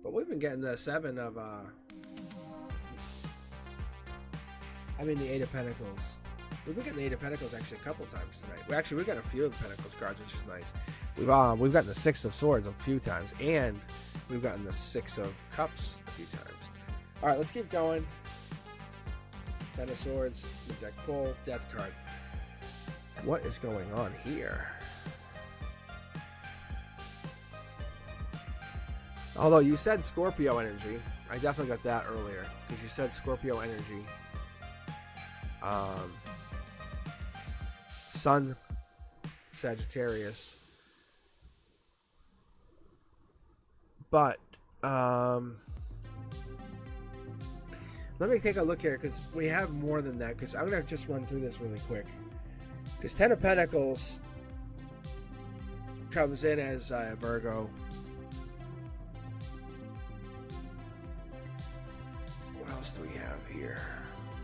but we've been getting the 7 of the 8 of Pentacles. We've been getting the 8 of Pentacles actually a couple times tonight. We've got a few of the Pentacles cards, which is nice. We've gotten the 6 of Swords a few times, and we've gotten the 6 of Cups a few times. All right, let's keep going. 10 of Swords, the deck full, Death card. What is going on here? Although you said Scorpio energy, I definitely got that earlier because you said Scorpio energy. Sun, Sagittarius, but let me take a look here because we have more than that. Because I'm gonna just run through this really quick. Because 10 of Pentacles comes in as Virgo. else do we have here?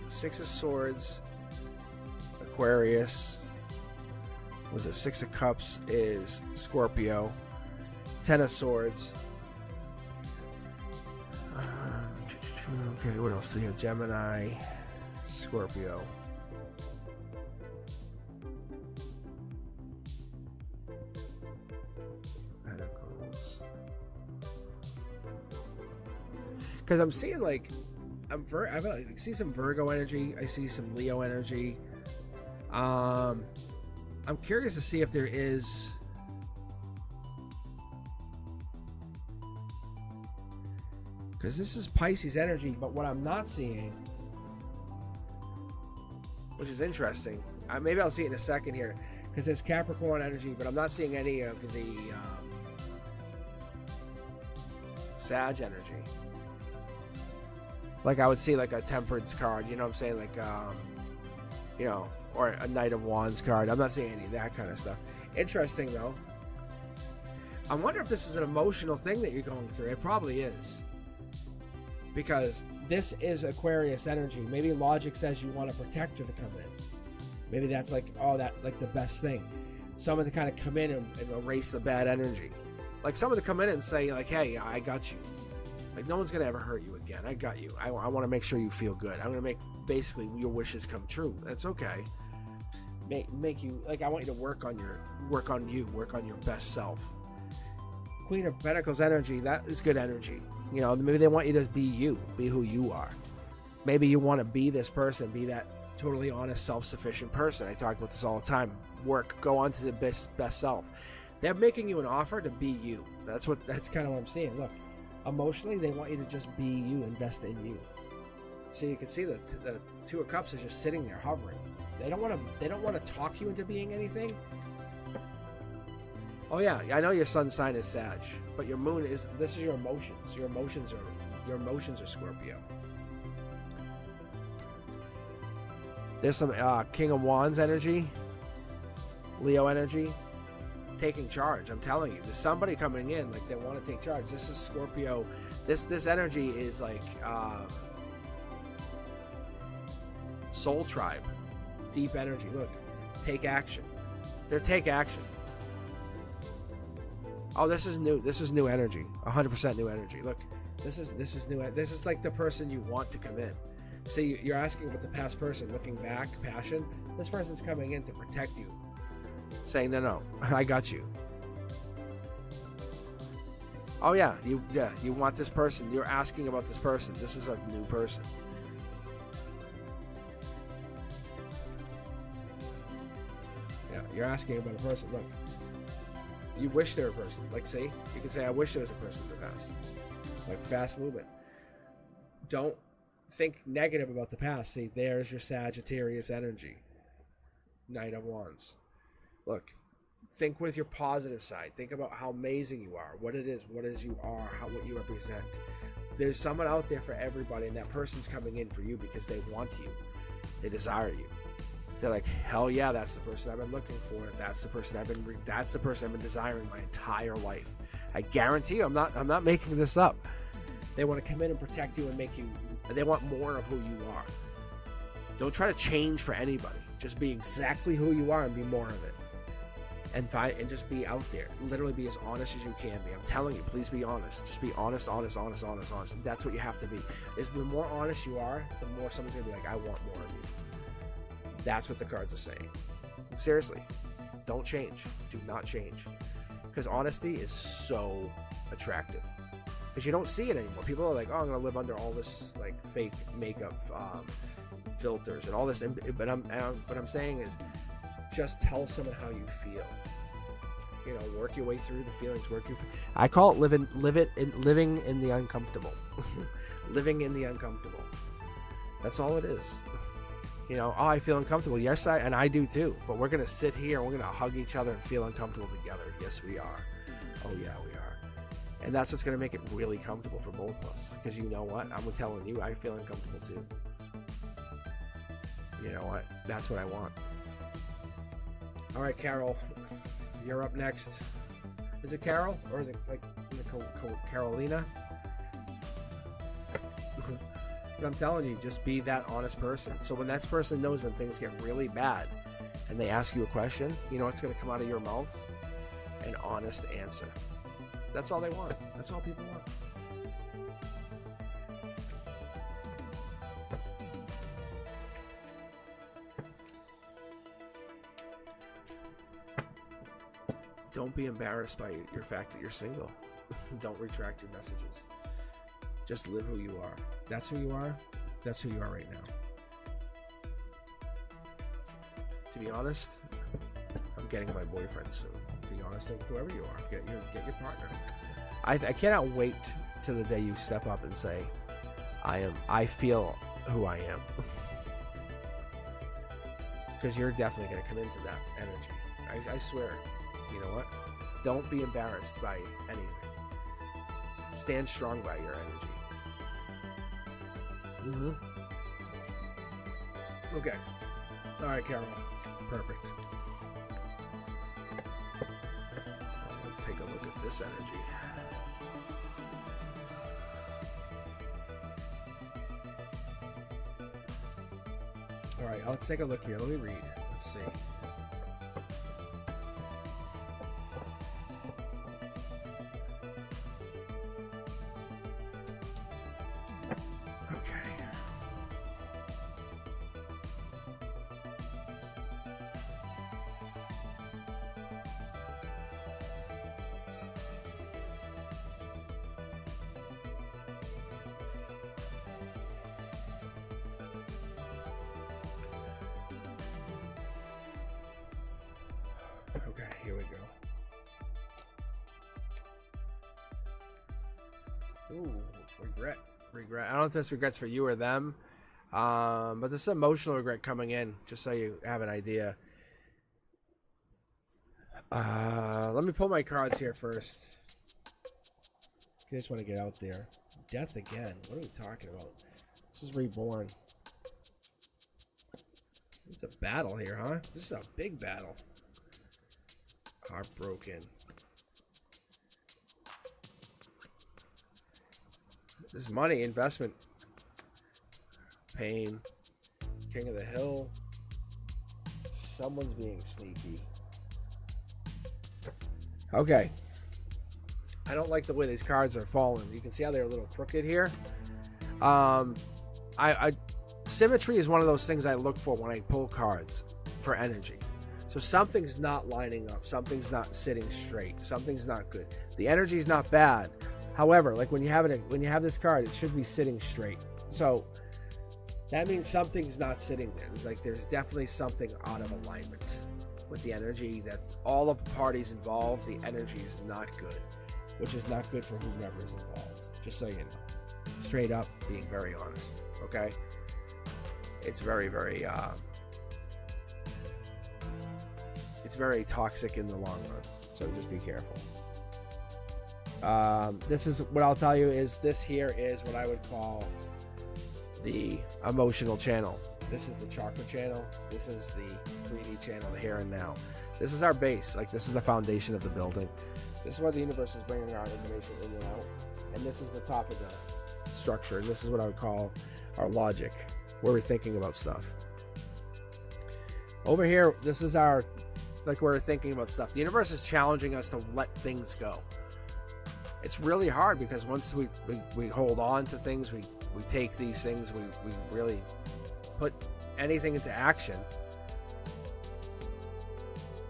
Six of Swords, Aquarius. Was it Six of Cups is Scorpio. 10 of Swords. Okay, what else do we have? Gemini, Scorpio. Pentacles. Because I'm seeing like I see some Virgo energy. I see some Leo energy. I'm curious to see if there is. Because this is Pisces energy, but what I'm not seeing, which is interesting, maybe I'll see it in a second here, because it's Capricorn energy, but I'm not seeing any of the Sag energy. Like I would see like a Temperance card, you know what I'm saying? Like, you know, or a Knight of Wands card. I'm not seeing any of that kind of stuff. Interesting though. I wonder if this is an emotional thing that you're going through. It probably is. Because this is Aquarius energy. Maybe logic says you want to protect her to come in. Maybe that's like, oh, that like the best thing. Someone to kind of come in and erase the bad energy. Like someone to come in and say like, hey, I got you. Like no one's going to ever hurt you again. I got you. I want to make sure you feel good. I'm going to make basically your wishes come true. That's okay. Make you, like I want you to work on your best self. Queen of Pentacles energy, that is good energy. You know, maybe they want you to be you, be who you are. Maybe you want to be this person, be that totally honest, self-sufficient person. I talk about this all the time. Go on to the best self. They're making you an offer to be you. That's kind of what I'm seeing. Look, emotionally, they want you to just be you, invest in you. So you can see the Two of Cups is just sitting there hovering. They don't want to talk you into being anything. Oh yeah, I know your sun sign is Sag, but your moon is. This is your emotions. Your emotions are Scorpio. There's some King of Wands energy, Leo energy, taking charge. I'm telling you, there's somebody coming in like they want to take charge. This is Scorpio. This energy is like soul tribe, deep energy. Look, take action. They're take action. Oh, this is new. This is new energy. 100% new energy. Look, this is new. This is like the person you want to come in. See, you're asking about the past person, looking back, passion. This person's coming in to protect you, saying, no, I got you. Oh yeah, you want this person. You're asking about this person. This is a new person. Yeah, you're asking about a person. Look. You wish there were a person. Like, see? You can say, I wish there was a person in the past. Like, fast movement. Don't think negative about the past. See, there's your Sagittarius energy. Knight of Wands. Look, think with your positive side. Think about how amazing you are. What it is you are. What you represent. There's someone out there for everybody, and that person's coming in for you because they want you. They desire you. They're like, hell yeah, that's the person I've been looking for. That's the person I've been desiring my entire life. I guarantee you, I'm not making this up. They want to come in and protect you and make you. They want more of who you are. Don't try to change for anybody. Just be exactly who you are and be more of it. And just be out there. Literally be as honest as you can be. I'm telling you, please be honest. Just be honest. That's what you have to be. Is the more honest you are, the more someone's gonna be like, I want more of you. That's what the cards are saying. Seriously, don't change. Do not change. Because honesty is so attractive. Because you don't see it anymore. People are like, oh, I'm going to live under all this like fake makeup filters and all this. But what I'm saying is just tell someone how you feel. You know, work your way through the feelings. I call it living in the uncomfortable. Living in the uncomfortable. That's all it is. You know, oh, I feel uncomfortable. Yes, I do too. But we're going to sit here and we're going to hug each other and feel uncomfortable together. Yes, we are. Oh, yeah, we are. And that's what's going to make it really comfortable for both of us. Because you know what? I'm telling you, I feel uncomfortable too. You know what? That's what I want. All right, Carol, you're up next. Is it Carol? Or is it like Carolina? But I'm telling you, just be that honest person. So when that person knows when things get really bad and they ask you a question, you know what's going to come out of your mouth? An honest answer. That's all they want. That's all people want. Don't be embarrassed by your fact that you're single. Don't retract your messages. Just live who you are. That's who you are. That's who you are right now. To be honest, I'm getting my boyfriend soon. To be honest, whoever you are, get your partner. I cannot wait till the day you step up and say, I feel who I am. Because you're definitely going to come into that energy. I swear. You know what? Don't be embarrassed by anything. Stand strong by your energy. Okay. All right, Carol. Perfect. Let's take a look at this energy. All right, let's take a look here. Let me read. Let's see. Okay, here we go. Ooh, regret. I don't know if this regret's for you or them, but this is emotional regret coming in, just so you have an idea. Let me pull my cards here first. I just want to get out there. Death again. What are we talking about? This is reborn. It's a battle here, huh? This is a big battle. Heartbroken. This money, investment, pain, King of the Hill. Someone's being sneaky. Okay. I don't like the way these cards are falling. You can see how they're a little crooked here. Symmetry is one of those things I look for when I pull cards for energy. So something's not lining up. Something's not sitting straight. Something's not good. The energy's not bad. However, like when you have this card, it should be sitting straight. So that means something's not sitting there. Like there's definitely something out of alignment with the energy. That's all of the parties involved. The energy is not good, which is not good for whomever is involved. Just so you know, straight up, being very honest. Okay, it's very, very. It's very toxic in the long run, so just be careful. This is what I'll tell you is this here is what I would call the emotional channel. This is the chakra channel. This is the 3D channel, the here and now. This is our base. Like this is the foundation of the building. This is where the universe is bringing our information in and out. And this is the top of the structure. And this is what I would call our logic, where we're thinking about stuff. Over here, this is our like we're thinking about stuff. The universe is challenging us to let things go. It's really hard because once we hold on to things, we take these things, we really put anything into action.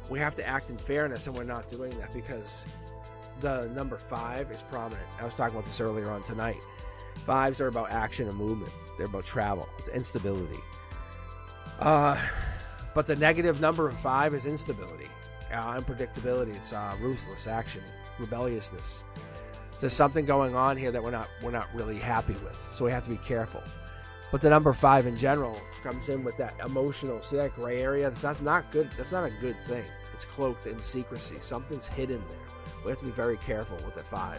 We have to act in fairness, and we're not doing that because the number 5 is prominent. I was talking about this earlier on tonight. 5s are about action and movement. They're about travel. It's instability. But the negative number of 5 is instability, unpredictability. It's ruthless action, rebelliousness. So there's something going on here that we're not really happy with. So we have to be careful. But the number 5 in general comes in with that emotional, see that gray area? That's not good. That's not a good thing. It's cloaked in secrecy. Something's hidden there. We have to be very careful with the 5.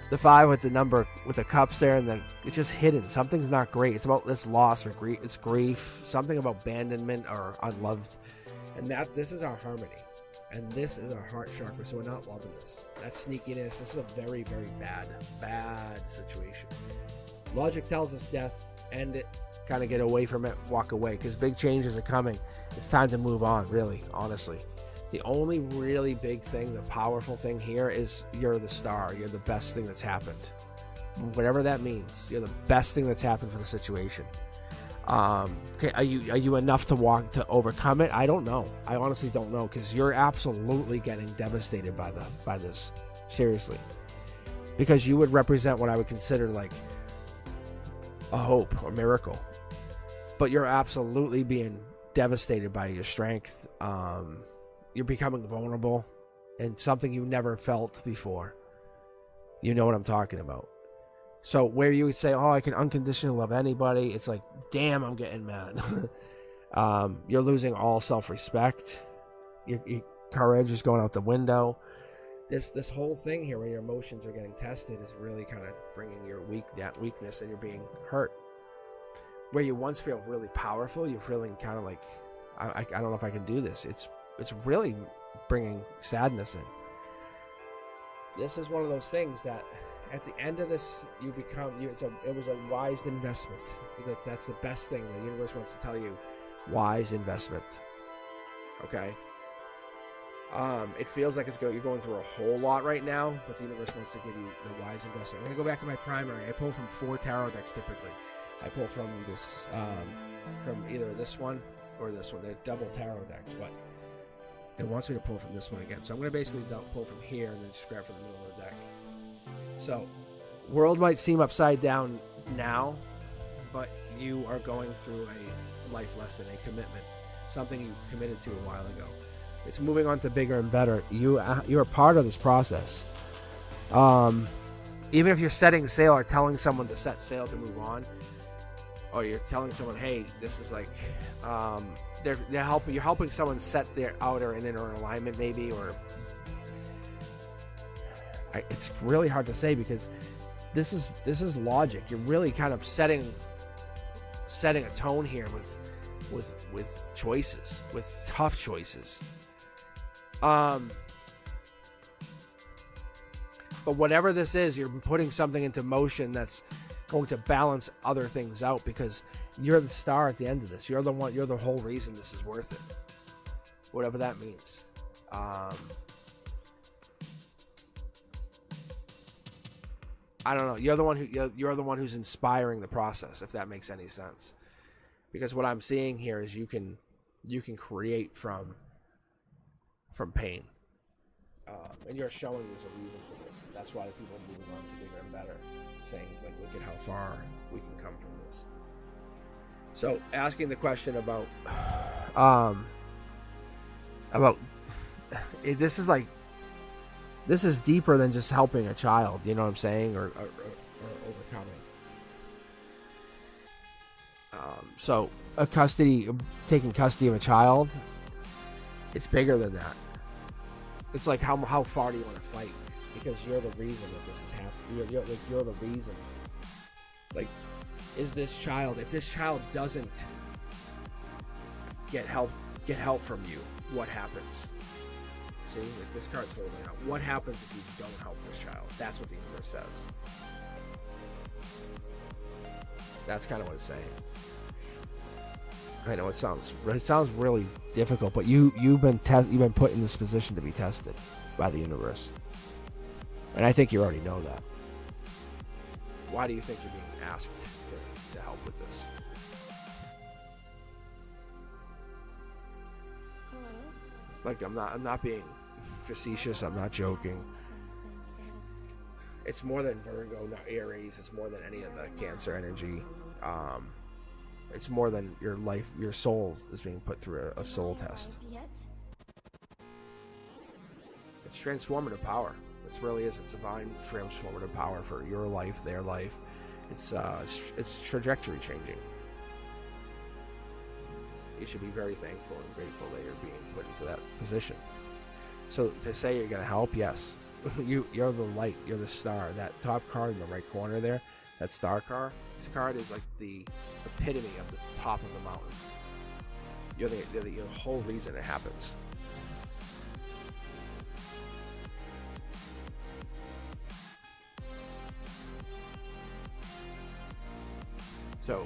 The 5 with the number with the cups there, and then it's just hidden. Something's not great. It's about this loss or grief. It's grief. Something about abandonment or unloved. And this is our harmony. And this is our heart chakra. So we're not loving this. That sneakiness. This is a very, very bad situation. Logic tells us death, end it, kind of get away from it, walk away, because big changes are coming. It's time to move on, really, honestly. The only really big thing, the powerful thing here is you're the star. You're the best thing that's happened. Whatever that means, you're the best thing that's happened for the situation. Okay, are you enough to overcome it? I don't know. I honestly don't know, because you're absolutely getting devastated by this. Seriously. Because you would represent what I would consider like a hope, a miracle. But you're absolutely being devastated by your strength. You're becoming vulnerable, and something you never felt before. You know what I'm talking about. So where you would say, oh, I can unconditionally love anybody, it's like, damn, I'm getting mad. You're losing all self-respect. Your courage is going out the window. This whole thing here where your emotions are getting tested is really kind of bringing your weakness, and you're being hurt. Where you once feel really powerful, you're feeling kind of like, I don't know if I can do this. It's really bringing sadness in. This is one of those things that at the end of this, it was a wise investment. That's the best thing the universe wants to tell you. Wise investment. Okay? It feels like you're going through a whole lot right now, but the universe wants to give you the wise investment. I'm going to go back to my primary. I pull from 4 tarot decks typically. I pull from this, from either this one or this one. They're double tarot decks, but it wants me to pull from this one again. So I'm going to basically pull from here and then just grab from the middle of the deck. So, world might seem upside down now, but you are going through a life lesson, a commitment, something you committed to a while ago. It's moving on to bigger and better. You're part of this process. Even if you're setting sail or telling someone to set sail to move on, or you're telling someone, hey, this is like, they're helping. You're helping someone set their outer and inner alignment, maybe, or it's really hard to say, because this is logic. You're really kind of setting a tone here with choices, with tough choices. But whatever this is, you're putting something into motion that's going to balance other things out, because you're the star at the end of this. You're the whole reason this is worth it. Whatever that means. I don't know. You're the one who's inspiring the process, if that makes any sense. Because what I'm seeing here is you can create from pain, and you're showing there's a reason for this. That's why people are moving on to bigger and better, saying like, look at how far we can come from this. So asking the question about this is deeper than just helping a child, you know what I'm saying, or overcoming. So taking custody of a child, it's bigger than that. It's like how far do you want to fight? Because you're the reason that this is happening. You're the reason. Like, if this child doesn't get help from you, what happens? See, like this card's holding out. What happens if you don't help this child? That's what the universe says. That's kind of what it's saying. I know it sounds really difficult, but you've been put in this position to be tested by the universe, and I think you already know that. Why do you think you're being asked to help with this? Like, I'm not being facetious. I'm not joking. It's more than Virgo, not Aries. It's more than any of the Cancer energy. It's more than your life. Your soul is being put through a soul test. It's transformative power. This really is. It's divine transformative power for your life, their life. It's trajectory changing. You should be very thankful and grateful that you're being put into that position. So to say you're going to help, yes. You're the light. You're the star. That top card in the right corner there, that star card, this card is like the epitome of the top of the mountain. You're the whole reason it happens. So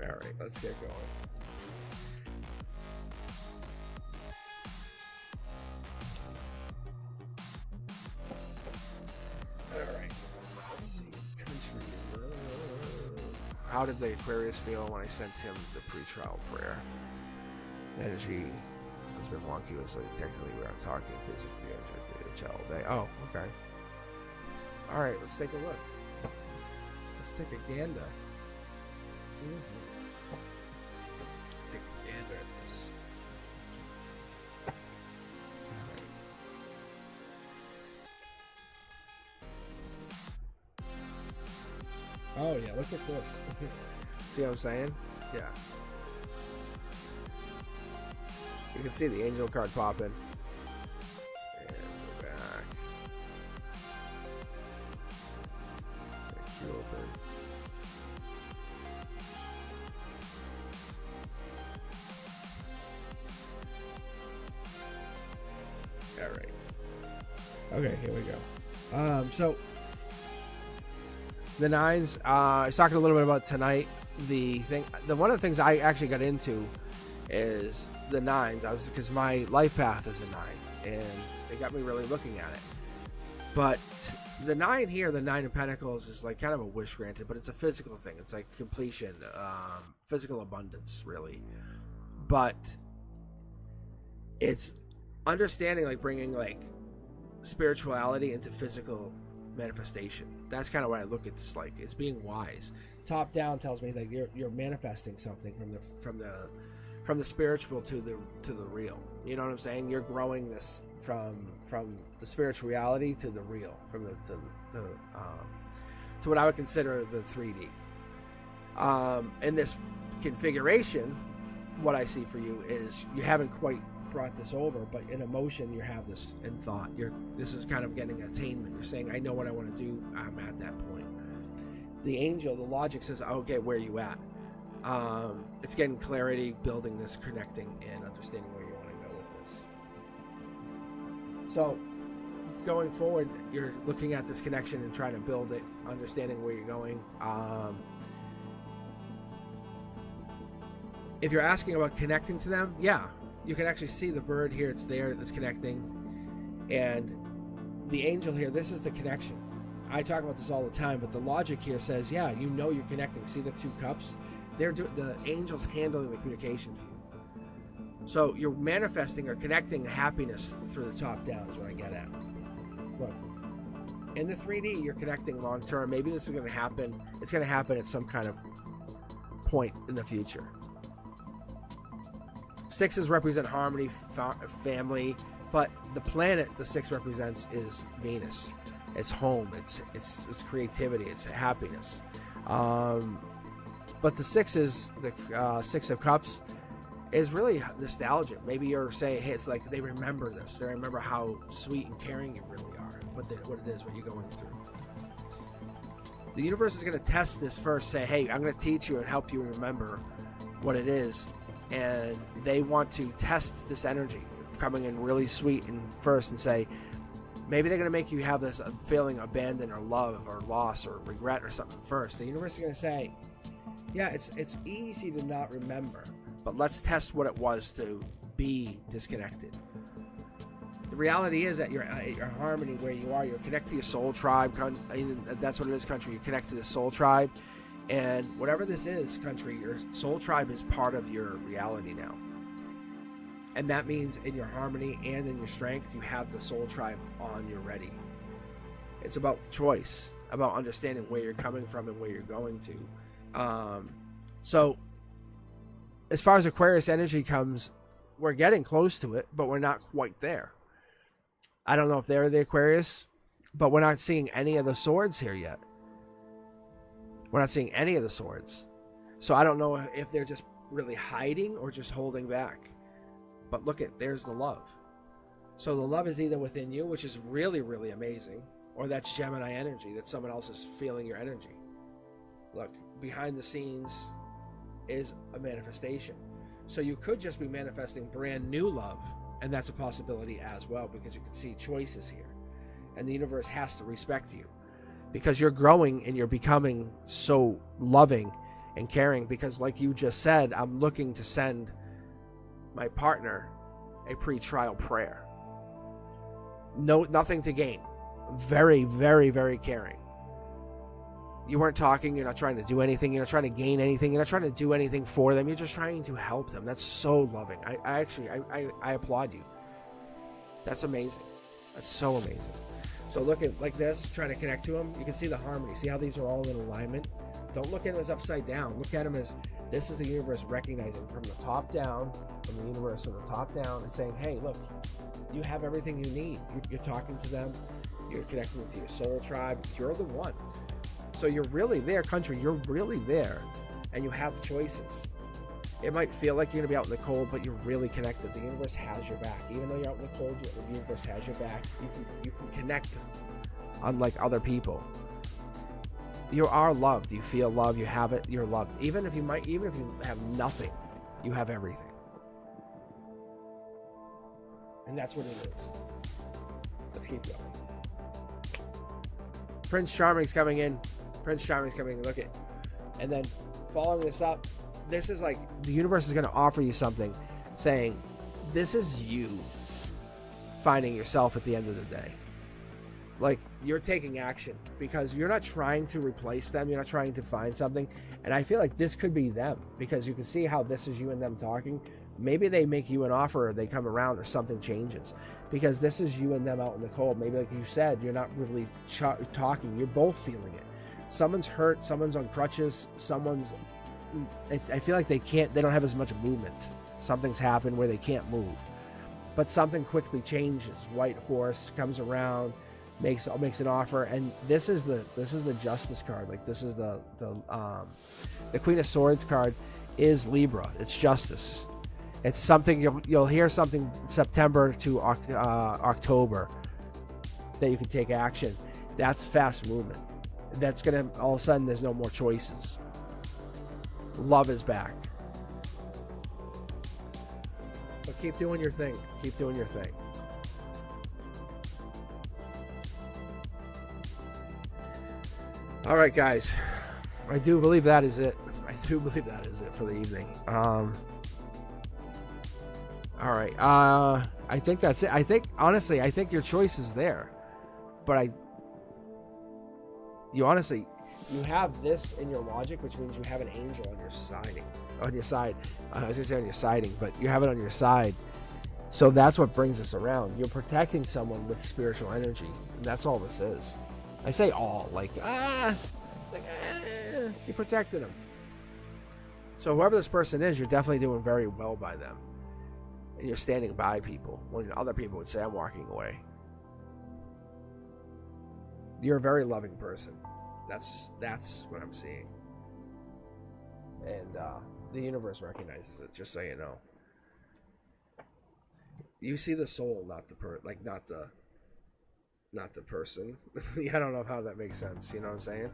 all right, let's get going. All right, let's see. Country. How did the Aquarius feel when I sent him the pre-trial prayer? Energy has been wonky. It was like technically we aren't talking physically all day. Oh, okay. All right, let's take a look. Let's take a gander. Take a gander at this. Oh yeah, look at this. See what I'm saying? Yeah. You can see the angel card popping. And go back. Make you open. All right. Okay, here we go. So the nines. I was talking a little bit about tonight. One of the things I actually got into is the nines. Because my life path is a 9, and it got me really looking at it. But the 9 here, the 9 of Pentacles, is like kind of a wish granted, but it's a physical thing. It's like completion, physical abundance, really. But it's understanding, like bringing like spirituality into physical manifestation. That's kind of what I look at this like. It's being wise. Top down tells me that you're manifesting something from the spiritual to the real. You know what I'm saying? You're growing this from the spirituality to the real, from to what I would consider the 3D. In this configuration, what I see for you is you haven't quite brought this over, but in emotion you have this, in thought this is kind of getting attainment. You're saying, I know what I want to do. I'm at that point. The angel, the logic says, okay, where are you at? It's getting clarity, building this, connecting, and understanding where you want to go with this. So going forward, you're looking at this connection and trying to build it, understanding where you're going. If you're asking about connecting to them, yeah, you can actually see the bird here. It's there. It's connecting. And the angel here, this is the connection. I talk about this all the time, but the logic here says, yeah, you know you're connecting. See the 2 cups? The angels handling the communication for you. So you're manifesting or connecting happiness through the top down is what I get at. Look, in the 3D, you're connecting long term. Maybe this is going to happen. It's going to happen at some kind of point in the future. 6s represent harmony, family, but the planet the 6 represents is Venus. It's home. It's creativity. It's happiness. But the 6 is the 6 of Cups is really nostalgic. Maybe you're saying, hey, it's like they remember this. They remember how sweet and caring you really are. What it is, what you're going through. The universe is going to test this first. Say, hey, I'm going to teach you and help you remember what it is. And they want to test this energy coming in really sweet and first and say, maybe they're going to make you have this feeling of abandon or love or loss or regret or something first. The universe is going to say, yeah, it's easy to not remember, but let's test what it was to be disconnected. The reality is that you're at your harmony where you are. You're connected to your soul tribe. That's what it is, country. You're connected to the soul tribe. And whatever this is, country, your soul tribe is part of your reality now. And that means in your harmony and in your strength, you have the soul tribe on your ready. It's about choice, about understanding where you're coming from and where you're going to. So as far as Aquarius energy comes, we're getting close to it, but we're not quite there. I don't know if they're the Aquarius, but we're not seeing any of the swords here yet. We're not seeing any of the swords. So I don't know if they're just really hiding or just holding back. But look there's the love. So the love is either within you, which is really, really amazing, or that's Gemini energy, that someone else is feeling your energy. Look, behind the scenes is a manifestation. So you could just be manifesting brand new love And that's a possibility as well, because you can see choices here. And the universe has to respect you because you're growing and you're becoming so loving and caring. Because like you just said, I'm looking to send my partner a pre-trial prayer. No, nothing to gain. Very, very, very caring. You weren't talking. You're not trying to do anything. You're not trying to gain anything. You're not trying to do anything for them. You're just trying to help them. That's so loving. I applaud you. That's amazing. That's so amazing. So look at like this, trying to connect to them. You can see the harmony. See how these are all in alignment? Don't look at them as upside down. Look at them as this is the universe recognizing from the top down, from the universe from the top down, and saying, hey, look, you have everything you need. You're talking to them. You're connecting with your soul tribe. You're the one. So you're really there, country. You're really there, and you have choices. It might feel like you're going to be out in the cold, but you're really connected. The universe has your back. Even though you're out in the cold, the universe has your back. You can connect, unlike other people. You are loved. You feel love. You have it. You're loved. Even if you have nothing, you have everything. And that's what it is. Let's keep going. Prince Charming's coming in. Prince Charming's coming in. Look at, and then following this up, this is like the universe is going to offer you something, saying, "This is you finding yourself at the end of the day." Like you're taking action because you're not trying to replace them. You're not trying to find something. And I feel like this could be them because you can see how this is you and them talking. Maybe they make you an offer or they come around or something changes because this is you and them out in the cold. Maybe like you said, you're not really talking. You're both feeling it. Someone's hurt. Someone's on crutches. I feel like they don't have as much movement. Something's happened where they can't move, but something quickly changes. White horse comes around, makes an offer, and this is the Justice card. Like this is the Queen of Swords card is Libra. It's justice. It's something you'll hear something September to October that you can take action. That's fast movement. That's gonna all of a sudden there's no more choices. Love is back. But keep doing your thing. Keep doing your thing. All right, guys. I do believe that is it. I do believe that is it for the evening. All right. I think that's it. I think honestly, I think your choice is there. But you have this in your logic, which means you have an angel on your side. On your side. I was gonna say on your siding, but you have it on your side. So that's what brings us around. You're protecting someone with spiritual energy. And that's all this is. I say all, you protected them. So whoever this person is, you're definitely doing very well by them. And you're standing by people when other people would say, I'm walking away. You're a very loving person. That's what I'm seeing. And the universe recognizes it, just so you know. You see the soul, not the not the person. I don't know how that makes sense. You know what I'm saying?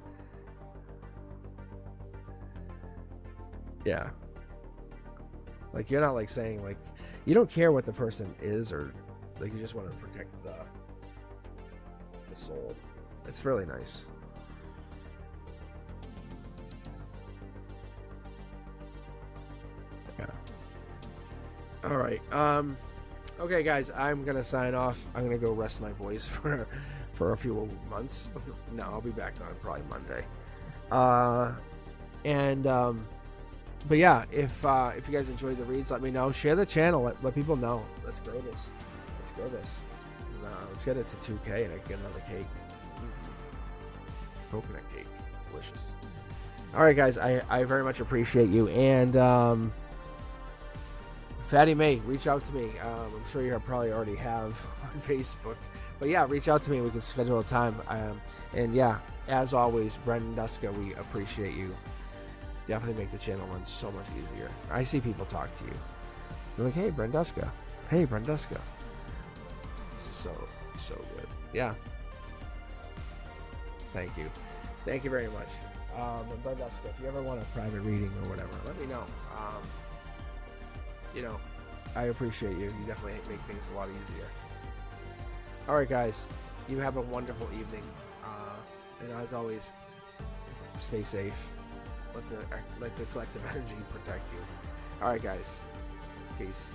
Yeah. Like you're not like saying like you don't care what the person is or like you just want to protect the soul. It's really nice. Yeah. All right. Okay, guys, I'm gonna sign off. I'm gonna go rest my voice for a few months. No, I'll be back on probably Monday. But yeah, if you guys enjoyed the reads, let me know. Share the channel. Let people know. Let's grow this. Let's get it to 2K and I can get another cake. Coconut cake, delicious. All right, guys, I very much appreciate you and. Fatty May, reach out to me. I'm sure you probably already have on Facebook. But yeah, reach out to me. We can schedule a time. And yeah, as always, Brendan Duska, we appreciate you. Definitely make the channel run so much easier. I see people talk to you. They're like, hey, Brendan Duska. Hey, Brendan Duska. So good. Yeah. Thank you. Thank you very much. Brendan Duska, if you ever want a private reading or whatever, let me know. I appreciate you. You definitely make things a lot easier. All right, guys. You have a wonderful evening. And as always, stay safe. Let the collective energy protect you. All right, guys. Peace.